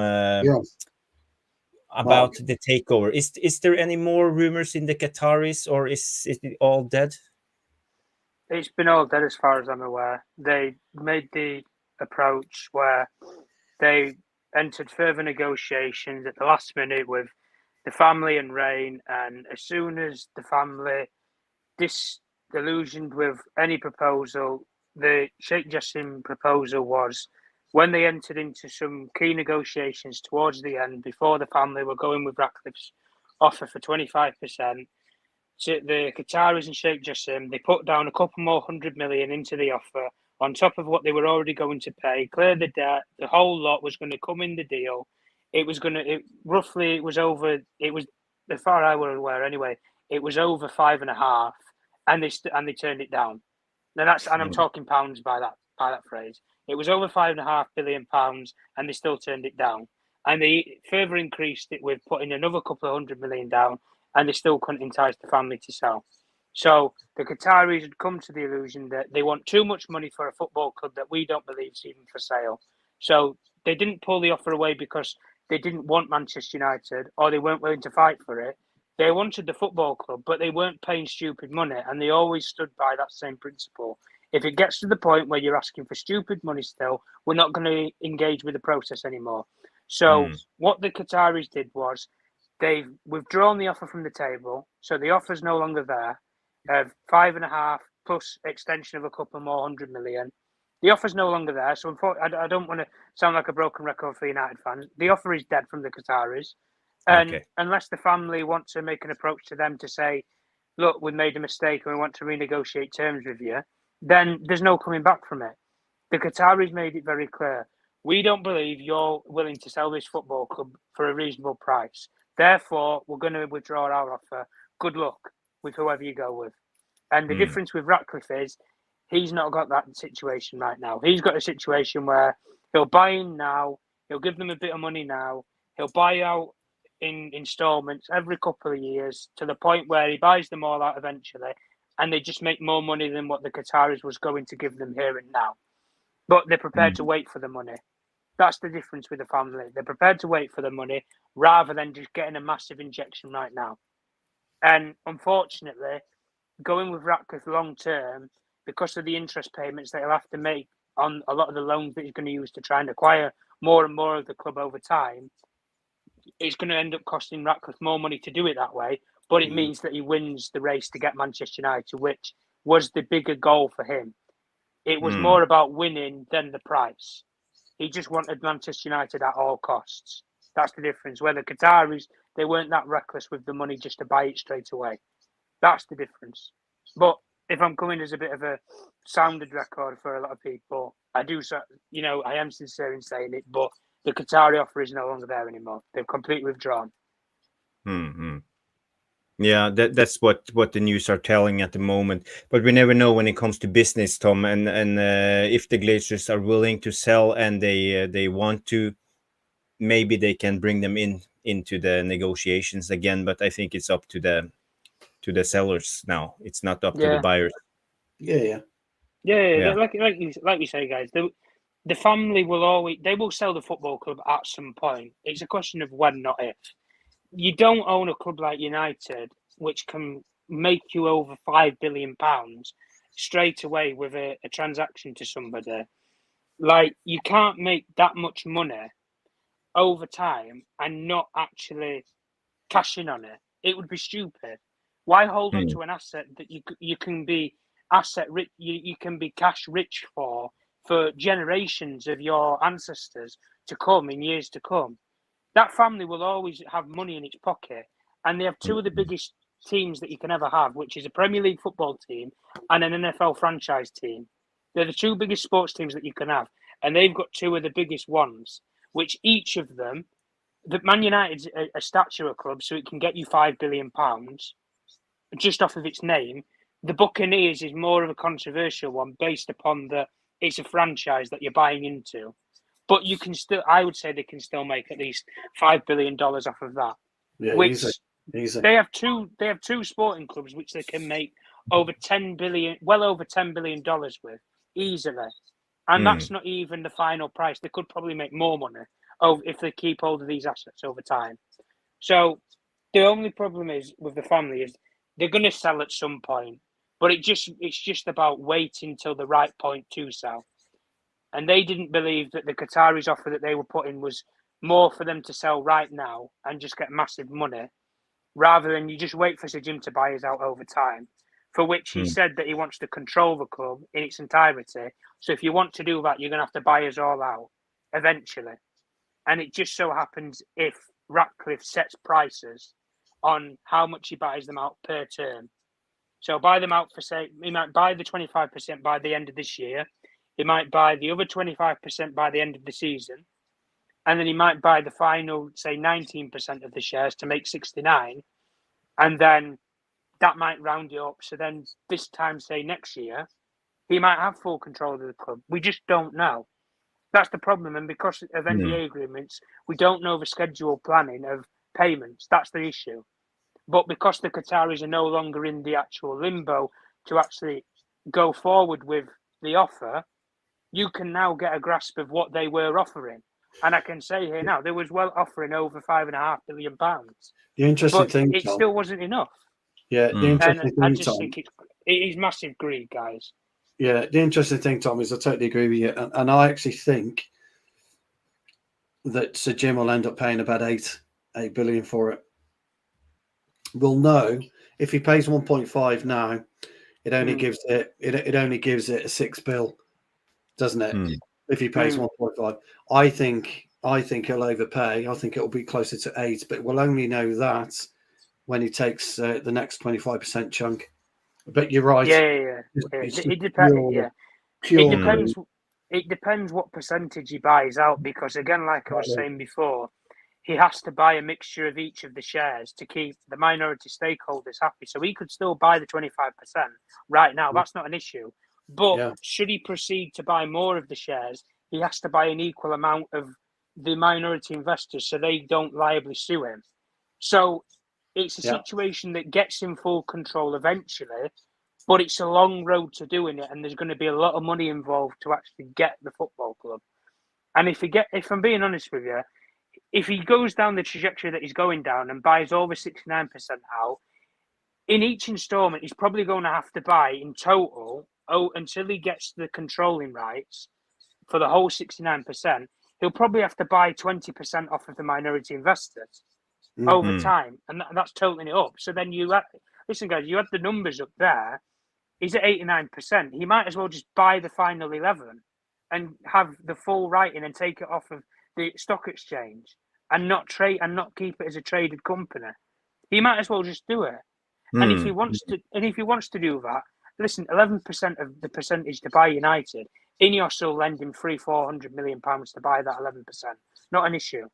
about the takeover. Is there any more rumors in the Qataris, or is it all dead? It's been all dead as far as I'm aware. They made the approach where they entered further negotiations at the last minute with the family and Rain, and as soon as the family disillusioned with any proposal, the Sheikh Jassim proposal was when they entered into some key negotiations towards the end, before the family were going with Ratcliffe's offer for 25%. To the Qataris and Sheikh Jassim, they put down a couple more 100 million into the offer on top of what they were already going to pay, clear the debt. The whole lot was going to come in the deal. It was going to, it was over, it was, as far as I were aware anyway, it was over 5.5, and they turned it down. Now and I'm talking pounds by that phrase. It was over £5.5 billion, and they still turned it down. And they further increased it with putting another couple of 100 million down, and they still couldn't entice the family to sell. So the Qataris had come to the illusion that they want too much money for a football club that we don't believe is even for sale. So they didn't pull the offer away because they didn't want Manchester United or they weren't willing to fight for it. They wanted the football club, but they weren't paying stupid money, and they always stood by that same principle. If it gets to the point where you're asking for stupid money still, we're not going to engage with the process anymore. So what the Qataris did was they've withdrawn the offer from the table. So the offer's no longer there. 5.5 plus extension of a couple more 100 million. The offer's no longer there. So I don't want to sound like a broken record for United fans. The offer is dead from the Qataris. And unless the family want to make an approach to them to say, look, we made a mistake and we want to renegotiate terms with you, then there's no coming back from it. The Qataris made it very clear. We don't believe you're willing to sell this football club for a reasonable price. Therefore, we're going to withdraw our offer. Good luck with whoever you go with. And the difference with Ratcliffe is he's not got that situation right now. He's got a situation where he'll buy in now, he'll give them a bit of money now, he'll buy out in installments every couple of years to the point where he buys them all out eventually, and they just make more money than what the Qataris was going to give them here and now. But they're prepared to wait for the money. That's the difference with the family. They're prepared to wait for the money rather than just getting a massive injection right now. And unfortunately, going with Ratcliffe long term, because of the interest payments that he'll have to make on a lot of the loans that he's going to use to try and acquire more and more of the club over time, it's going to end up costing Ratcliffe more money to do it that way. But it means that he wins the race to get Manchester United, which was the bigger goal for him. It was more about winning than the price. He just wanted Manchester United at all costs. That's the difference. Where the Qataris, they weren't that reckless with the money just to buy it straight away. That's the difference. But if I'm coming as a bit of a sounded record for a lot of people, I am sincere in saying it, but the Qatari offer is no longer there anymore. They've completely withdrawn. Yeah, that's what the news are telling at the moment. But we never know when it comes to business, Tom. And if the Glazers are willing to sell and they want to, maybe they can bring them into the negotiations again. But I think it's up to the sellers now. It's not up to the buyers. Yeah. Like you say, guys, the family will sell the football club at some point. It's a question of when, not if. You don't own a club like United, which can make you over £5 billion straight away with a transaction to somebody. Like, you can't make that much money over time and not actually cash in on it. It would be stupid. Why hold on to an asset that you can be asset rich, you can be cash rich for generations of your ancestors to come in years to come? That family will always have money in its pocket, and they have two of the biggest teams that you can ever have, which is a Premier League football team and an NFL franchise team. They're the two biggest sports teams that you can have, and they've got two of the biggest ones, which each of them, the Man United's a stature club, so it can get you £5 billion just off of its name. The Buccaneers is more of a controversial one based upon it's a franchise that you're buying into. But you can still, I would say they can still make at least $5 billion off of that. Yeah, which easy. They have two sporting clubs which they can make well over $10 billion with easily. And that's not even the final price. They could probably make more money if they keep hold of these assets over time. So the only problem is with the family is they're going to sell at some point, but it's just about waiting till the right point to sell. And they didn't believe that the Qataris offer that they were putting was more for them to sell right now and just get massive money, rather than you just wait for Sir Jim to buy us out over time, for which he said that he wants to control the club in its entirety. So if you want to do that, you're going to have to buy us all out eventually. And it just so happens if Ratcliffe sets prices on how much he buys them out per term. So buy them out for, say, he might buy the 25% by the end of this year. He might buy the other 25% by the end of the season. And then he might buy the final, say, 19% of the shares to make 69. And then that might round it up. So then this time, say, next year, he might have full control of the club. We just don't know. That's the problem. And because of NDA agreements, we don't know the schedule planning of payments. That's the issue. But because the Qataris are no longer in the actual limbo to actually go forward with the offer, you can now get a grasp of what they were offering. And I can say here now, they was well offering over £5.5 billion. The interesting but thing, it Tom, still wasn't enough. Yeah, the interesting And thing, I just Tom, think it is massive greed, guys. Yeah, the interesting thing, Tom, is I totally agree with you, and I actually think that Sir Jim will end up paying about $8 billion for it. We'll know if he pays 1.5 now. It only gives it only gives it a $6 billion, doesn't it? If he pays 1.5, I think he'll overpay. I think it'll be closer to 8, but we'll only know that when he takes the next 25% chunk. But you're right. Yeah. It depends. Yeah, it depends. It depends what percentage he buys out, because again, like I was saying before, he has to buy a mixture of each of the shares to keep the minority stakeholders happy. So he could still buy the 25% right now. That's not an issue. But should he proceed to buy more of the shares, he has to buy an equal amount of the minority investors so they don't liably sue him. So it's a situation that gets him full control eventually, but it's a long road to doing it, and there's going to be a lot of money involved to actually get the football club. And if I'm being honest with you, if he goes down the trajectory that he's going down and buys over 69% out, in each instalment, he's probably going to have to buy in total, until he gets the controlling rights for the whole 69%, he'll probably have to buy 20% off of the minority investors over time. And that's totaling it up. So then listen, guys, you had the numbers up there. He's at 89%. He might as well just buy the final 11 and have the full writing and take it off of the stock exchange and not trade and not keep it as a traded company. He might as well just do it. And if he wants to do that, listen, 11% of the percentage to buy United, Ineos will lend him £400 million to buy that 11%. Not an issue.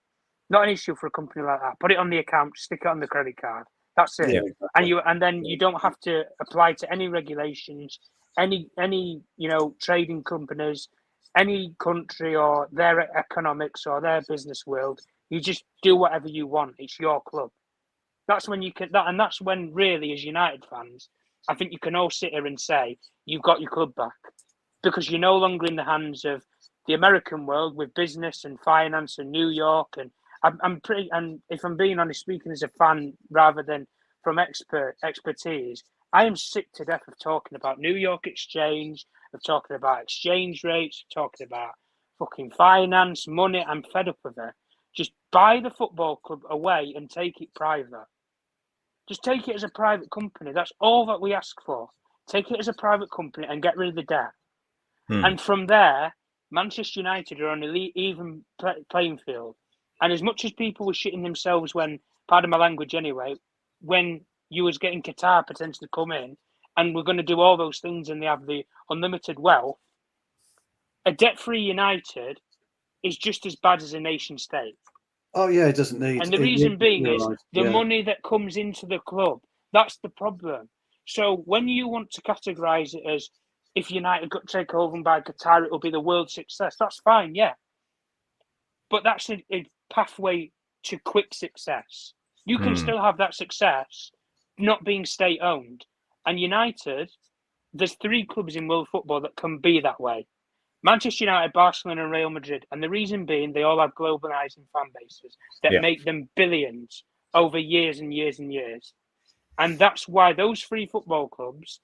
Not an issue for a company like that. Put it on the account, stick it on the credit card. That's it. Yeah. And then you don't have to apply to any regulations, any trading companies, any country or their economics or their business world. You just do whatever you want. It's your club. That's when you can and that's when really, as United fans, I think you can all sit here and say you've got your club back, because you're no longer in the hands of the American world with business and finance and New York. And and if I'm being honest, speaking as a fan rather than from expertise, I am sick to death of talking about New York exchange, of talking about exchange rates, of talking about fucking finance, money. I'm fed up with it. Just buy the football club away and take it private. Just take it as a private company. That's all that we ask for. Take it as a private company and get rid of the debt. And from there, Manchester United are on an even playing field. And as much as people were shitting themselves when, pardon my language anyway, when you was getting Qatar potentially come in and we're going to do all those things and they have the unlimited wealth, a debt-free United is just as bad as a nation state. Oh, yeah, it doesn't need. And the reason being is the money that comes into the club. That's the problem. So when you want to categorise it as if United got taken over by Qatar, it will be the world success. That's fine, yeah. But that's a pathway to quick success. You can still have that success not being state-owned. And United, there's 3 clubs in world football that can be that way. Manchester United, Barcelona and Real Madrid. And the reason being, they all have globalising fan bases that make them billions over years and years and years. And that's why those 3 football clubs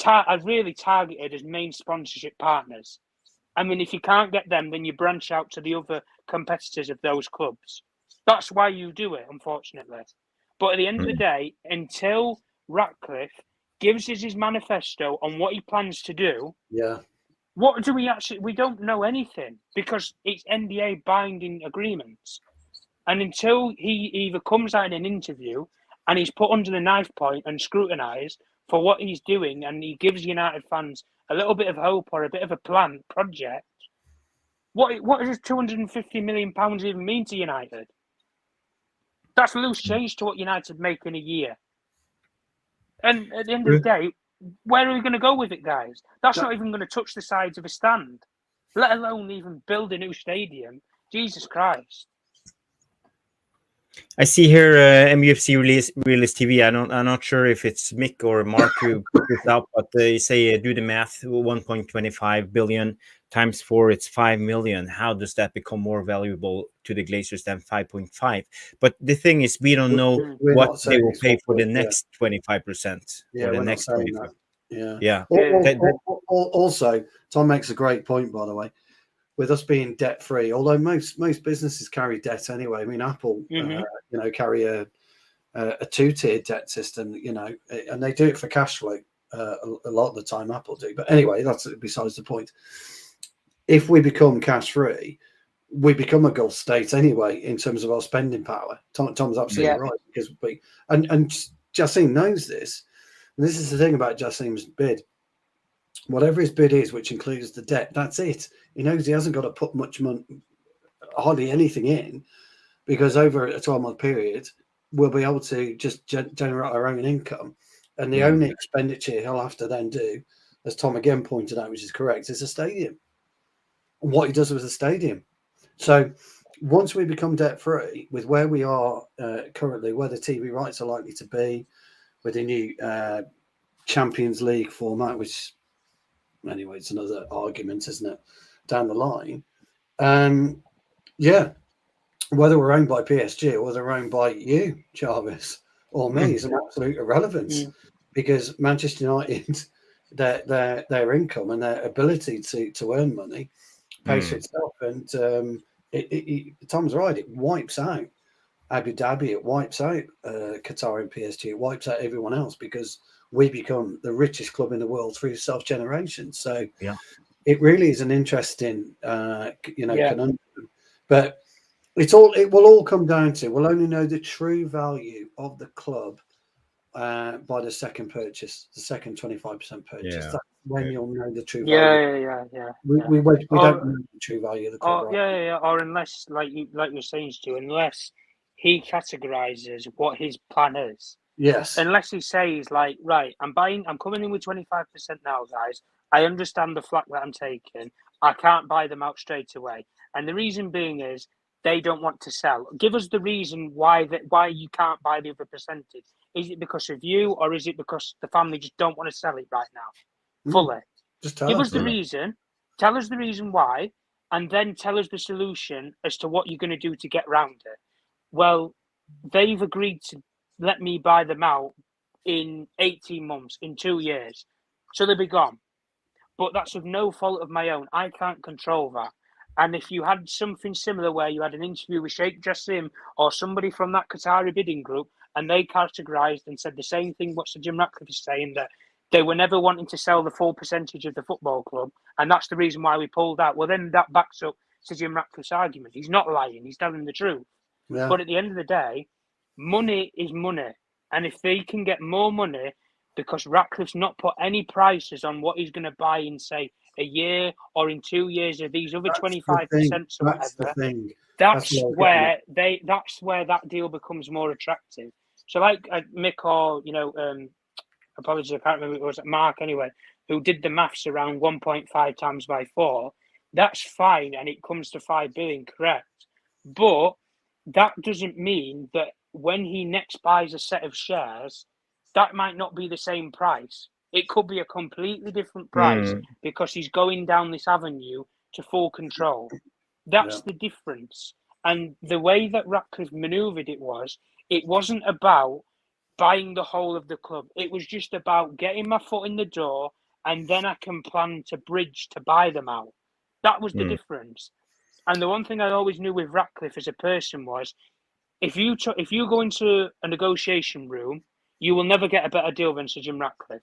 are really targeted as main sponsorship partners. I mean, if you can't get them, then you branch out to the other competitors of those clubs. That's why you do it, unfortunately. But at the end of the day, until Ratcliffe gives us his manifesto on what he plans to do, what do we actually... We don't know anything because it's NDA binding agreements. And until he either comes out in an interview and he's put under the knife point and scrutinised for what he's doing, and he gives United fans a little bit of hope or a bit of a project, what does £250 million even mean to United? That's loose change to what United make in a year. And at the end of the day, where are we going to go with it, guys? That's not even going to touch the sides of a stand, let alone even build a new stadium. Jesus Christ. I see here Mufc Realist TV. I'm not sure if it's Mick or Mark who put this out, but they say do the math: 1.25 billion times 4, it's 5 million. How does that become more valuable to the Glazers than 5.5? But the thing is, we don't know what they will pay for the next 25%. Yeah, or the we're next not saying 25%. that. Yeah. Also, Tom makes a great point, by the way. With us being debt free, although most businesses carry debt anyway. I mean, Apple, carry a 2-tier debt system, and they do it for cash flow. A lot of the time, Apple do. But anyway, that's besides the point. If we become cash free, we become a Gulf state anyway in terms of our spending power. Tom's absolutely right, because and Jassim knows this. And this is the thing about Jassim's bid. Whatever his bid is, which includes the debt, that's it. He knows he hasn't got to put much money, hardly anything in, because over a 12-month period, we'll be able to just generate our own income. And the only expenditure he'll have to then do, as Tom again pointed out, which is correct, is a stadium. And what he does with the stadium. So once we become debt-free, with where we are currently, where the TV rights are likely to be, with the new Champions League format, which... Anyway, it's another argument, isn't it, down the line? Whether we're owned by PSG or whether we're owned by you, Jarvis, or me is an absolute irrelevance, because Manchester United, their income and their ability to earn money pays for itself. And Tom's right, it wipes out Abu Dhabi, it wipes out Qatar and PSG, it wipes out everyone else, because we become the richest club in the world through self-generation. So it really is an interesting, conundrum. But it will all come down to, we'll only know the true value of the club by the second purchase, the second 25% purchase. That's when you'll know the true value. We don't know the true value of the club. Or unless, like you're saying, Stu, unless he categorises what his plan is. Yes. Unless he says, like, right, I'm coming in with 25% now, guys. I understand the flack that I'm taking. I can't buy them out straight away. And the reason being is they don't want to sell. Give us the reason why you can't buy the other percentage. Is it because of you, or is it because the family just don't want to sell it right now? Fully. Just tell Give us us the reason. Tell us the reason why, and then tell us the solution as to what you're going to do to get round it. Well, they've agreed to let me buy them out in 18 months, in 2 years. So they'll be gone. But that's of no fault of my own. I can't control that. And if you had something similar where you had an interview with Sheikh Jassim or somebody from that Qatari bidding group, and they categorised and said the same thing what Sir Jim Ratcliffe is saying, that they were never wanting to sell the full percentage of the football club, and that's the reason why we pulled out. Well, then that backs up Sir Jim Ratcliffe's argument. He's not lying. He's telling the truth. Yeah. But at the end of the day, money is money. And if they can get more money, because Ratcliffe's not put any prices on what he's going to buy in, say, a year or in 2 years of these other 25% or whatever, that's where that deal becomes more attractive. So like Mick or, apologies, I can't remember, it was Mark anyway, who did the maths around 1.5 times by 4, that's fine, and it comes to 5 billion, correct. But that doesn't mean that when he next buys a set of shares, that might not be the same price. It could be a completely different price because he's going down this avenue to full control. That's the difference. And the way that Ratcliffe manoeuvred it was, It wasn't about buying the whole of the club. It was just about getting my foot in the door, and then I can plan to bridge to buy them out. That was the difference. And the one thing I always knew with Ratcliffe as a person was, if you go into a negotiation room, you will never get a better deal than Sir Jim Ratcliffe.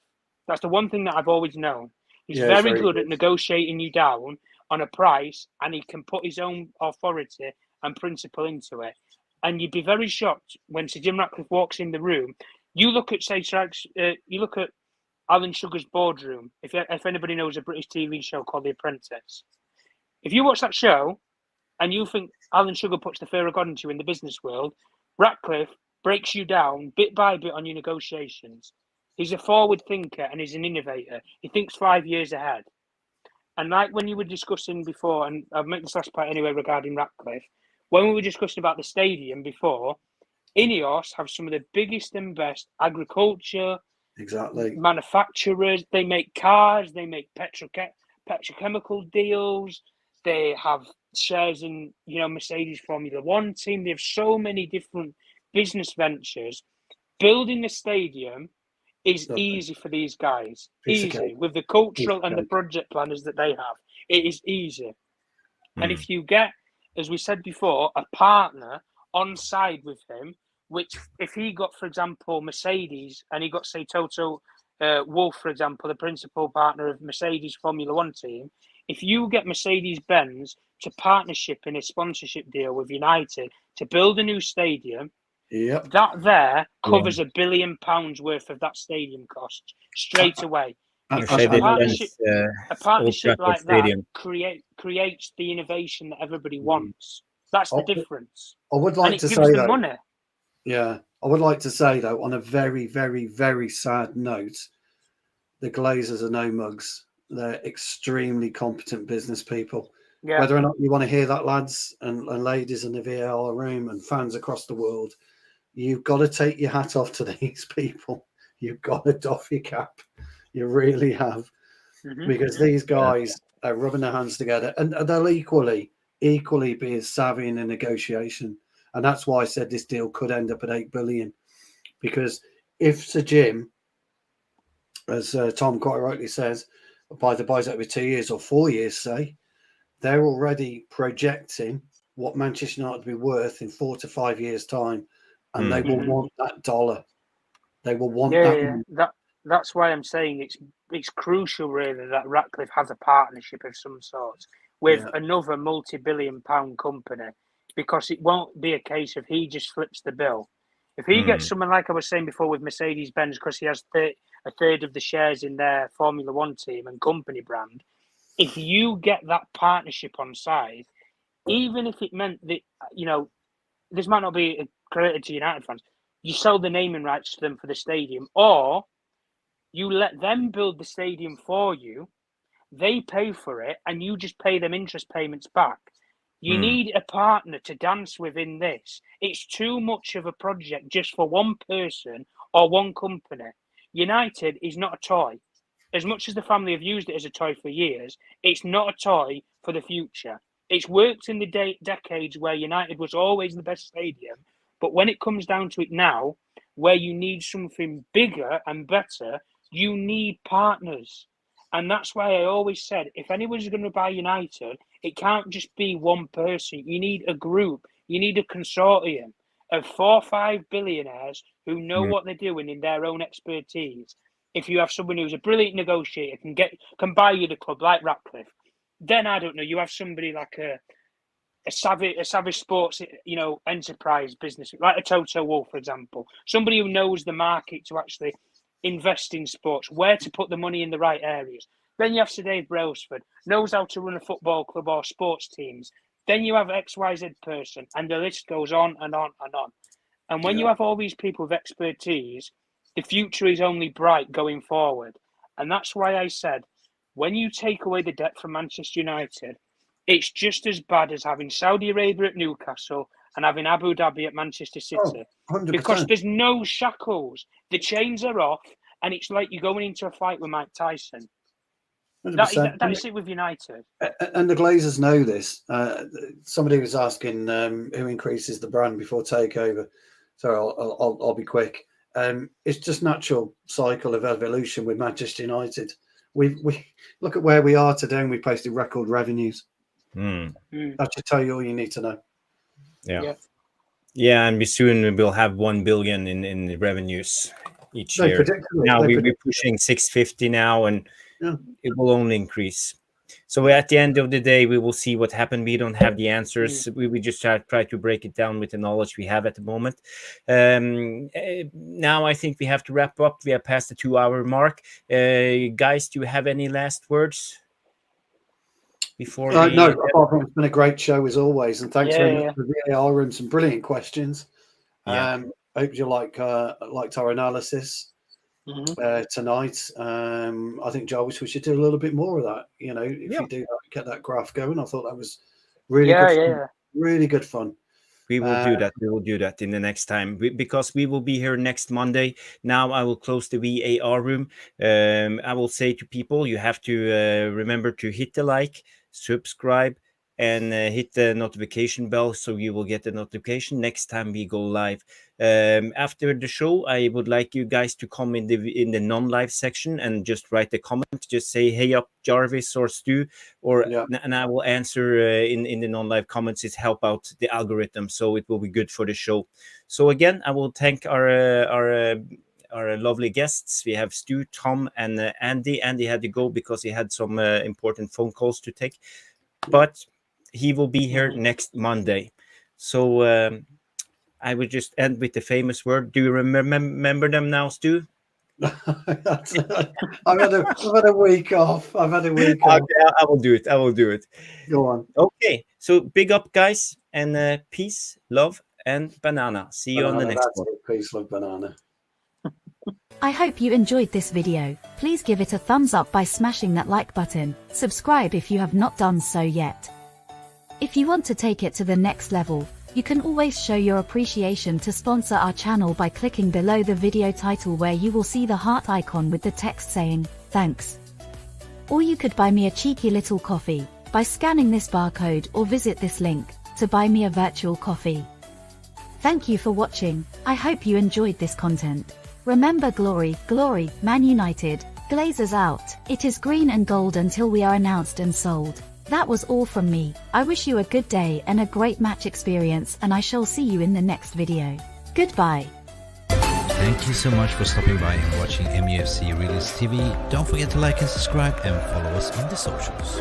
That's the one thing that I've always known. He's very good at negotiating you down on a price, and he can put his own authority and principle into it. And you'd be very shocked when Sir Jim Ratcliffe walks in the room. You look at, you look at Alan Sugar's boardroom. If anybody knows a British TV show called The Apprentice, if you watch that show and you think Alan Sugar puts the fear of God into you in the business world, Ratcliffe breaks you down bit by bit on your negotiations. He's a forward thinker and he's an innovator. He thinks 5 years ahead. And like when you were discussing before, and I'll make this last point anyway regarding Ratcliffe, when we were discussing about the stadium before, Ineos have some of the biggest and best agriculture, manufacturers. They make cars, they make petrochemical deals. They have shares in, Mercedes Formula One team. They have so many different business ventures. Building the stadium is easy for these guys. Easy. With the cultural and the project planners that they have. It is easy. And if you get, as we said before, a partner on side with him, which if he got, for example, Mercedes, and he got, say, Toto Wolff, for example, the principal partner of Mercedes Formula One team, if you get Mercedes-Benz to partnership in a sponsorship deal with United to build a new stadium, that there covers £1 billion worth of that stadium cost straight away. Because a partnership like that creates the innovation that everybody wants. That's the difference. I would like to say that. Money. Yeah, I would like to say though, on a very, very, very sad note, the Glazers are no mugs. They're extremely competent business people. Yeah. Whether or not you want to hear that, lads and ladies in the VAR room and fans across the world, you've got to take your hat off to these people. You've got to doff your cap. You really have. Because these guys are rubbing their hands together, and they'll equally be as savvy in a negotiation. And that's why I said this deal could end up at 8 billion. Because if Sir Jim, as Tom quite rightly says, buys it with 2 years or 4 years, say, they're already projecting what Manchester United will be worth in 4 to 5 years' time. And they will want that dollar. They will want that. That's why I'm saying it's crucial, really, that Ratcliffe has a partnership of some sort with another multi-billion-pound company, because it won't be a case of he just flips the bill. If he gets someone, like I was saying before with Mercedes-Benz, because he has a third of the shares in their Formula One team and company brand, if you get that partnership on side, even if it meant that, this might not be credited to United fans, you sell the naming rights to them for the stadium, or you let them build the stadium for you, they pay for it, and you just pay them interest payments back. You need a partner to dance within this. It's too much of a project just for one person or one company. United is not a toy. As much as the family have used it as a toy for years, it's not a toy for the future. It's worked in the decades where United was always the best stadium, but when it comes down to it now, where you need something bigger and better, you need partners. And that's why I always said, if anyone's going to buy United, it can't just be one person. You need a group. You need a consortium of 4 or 5 billionaires who know what they're doing in their own expertise. If you have someone who's a brilliant negotiator, can buy you the club like Ratcliffe, then I don't know, you have somebody like a savvy sports, enterprise business, like a Toto Wolff, for example. Somebody who knows the market to actually invest in sports, where to put the money in the right areas. Then you have Sir Dave Brailsford, knows how to run a football club or sports teams. Then you have XYZ person, and the list goes on and on and on. And when you have all these people with expertise, the future is only bright going forward. And that's why I said, when you take away the debt from Manchester United, it's just as bad as having Saudi Arabia at Newcastle and having Abu Dhabi at Manchester City. 100%. Because there's no shackles. The chains are off, and it's like you're going into a fight with Mike Tyson. That is it with United. And the Glazers know this. Somebody was asking who increases the brand before Takeover. So I'll be quick. It's just natural cycle of evolution with Manchester United. We look at where we are today, and we posted record revenues. That should tell you all you need to know. Yeah, and we soon will have 1 billion in revenues each year. Now we're pushing 650 now, and it will only increase. So at the end of the day, we will see what happened. We don't have the answers. We just try to break it down with the knowledge we have at the moment. Now I think we have to wrap up. We have passed the 2-hour mark. Guys, do you have any last words before? No, apart from it's been a great show as always, and thanks very much for the VAR and some brilliant questions. I hope you liked our analysis tonight. I think, Jarvis, we should do a little bit more of that. You know, if you do that, get that graph going. I thought that was really good. Really good fun. We will do that. We will do that in the next time because we will be here next Monday. Now I will close the VAR room. I will say to people, you have to remember to hit the like, subscribe, and hit the notification bell so you will get the notification next time we go live. After the show, I would like you guys to come in the non-live section and just write a comment. Just say, hey up, Jarvis or Stu, and I will answer in the non-live comments. It help out the algorithm, so it will be good for the show. So again, I will thank our lovely guests. We have Stu, Tom, and Andy. Andy had to go because he had some important phone calls to take, but he will be here next Monday. So I would just end with the famous word. Do you remember them now, Stu? I've had a week off. Okay, I will do it. Go on. Okay. So big up, guys, and peace, love, and banana. See you on the next one. Peace, love, banana. I hope you enjoyed this video. Please give it a thumbs up by smashing that like button. Subscribe if you have not done so yet. If you want to take it to the next level, you can always show your appreciation to sponsor our channel by clicking below the video title where you will see the heart icon with the text saying, thanks. Or you could buy me a cheeky little coffee by scanning this barcode or visit this link to buy me a virtual coffee. Thank you for watching. I hope you enjoyed this content. Remember, glory, glory, Man United, Glazers out. It is green and gold until we are announced and sold. That was all from me. I wish you a good day and a great match experience, and I shall see you in the next video. Goodbye. Thank you so much for stopping by and watching Mufc Realist TV. Don't forget to like and subscribe and follow us on the socials.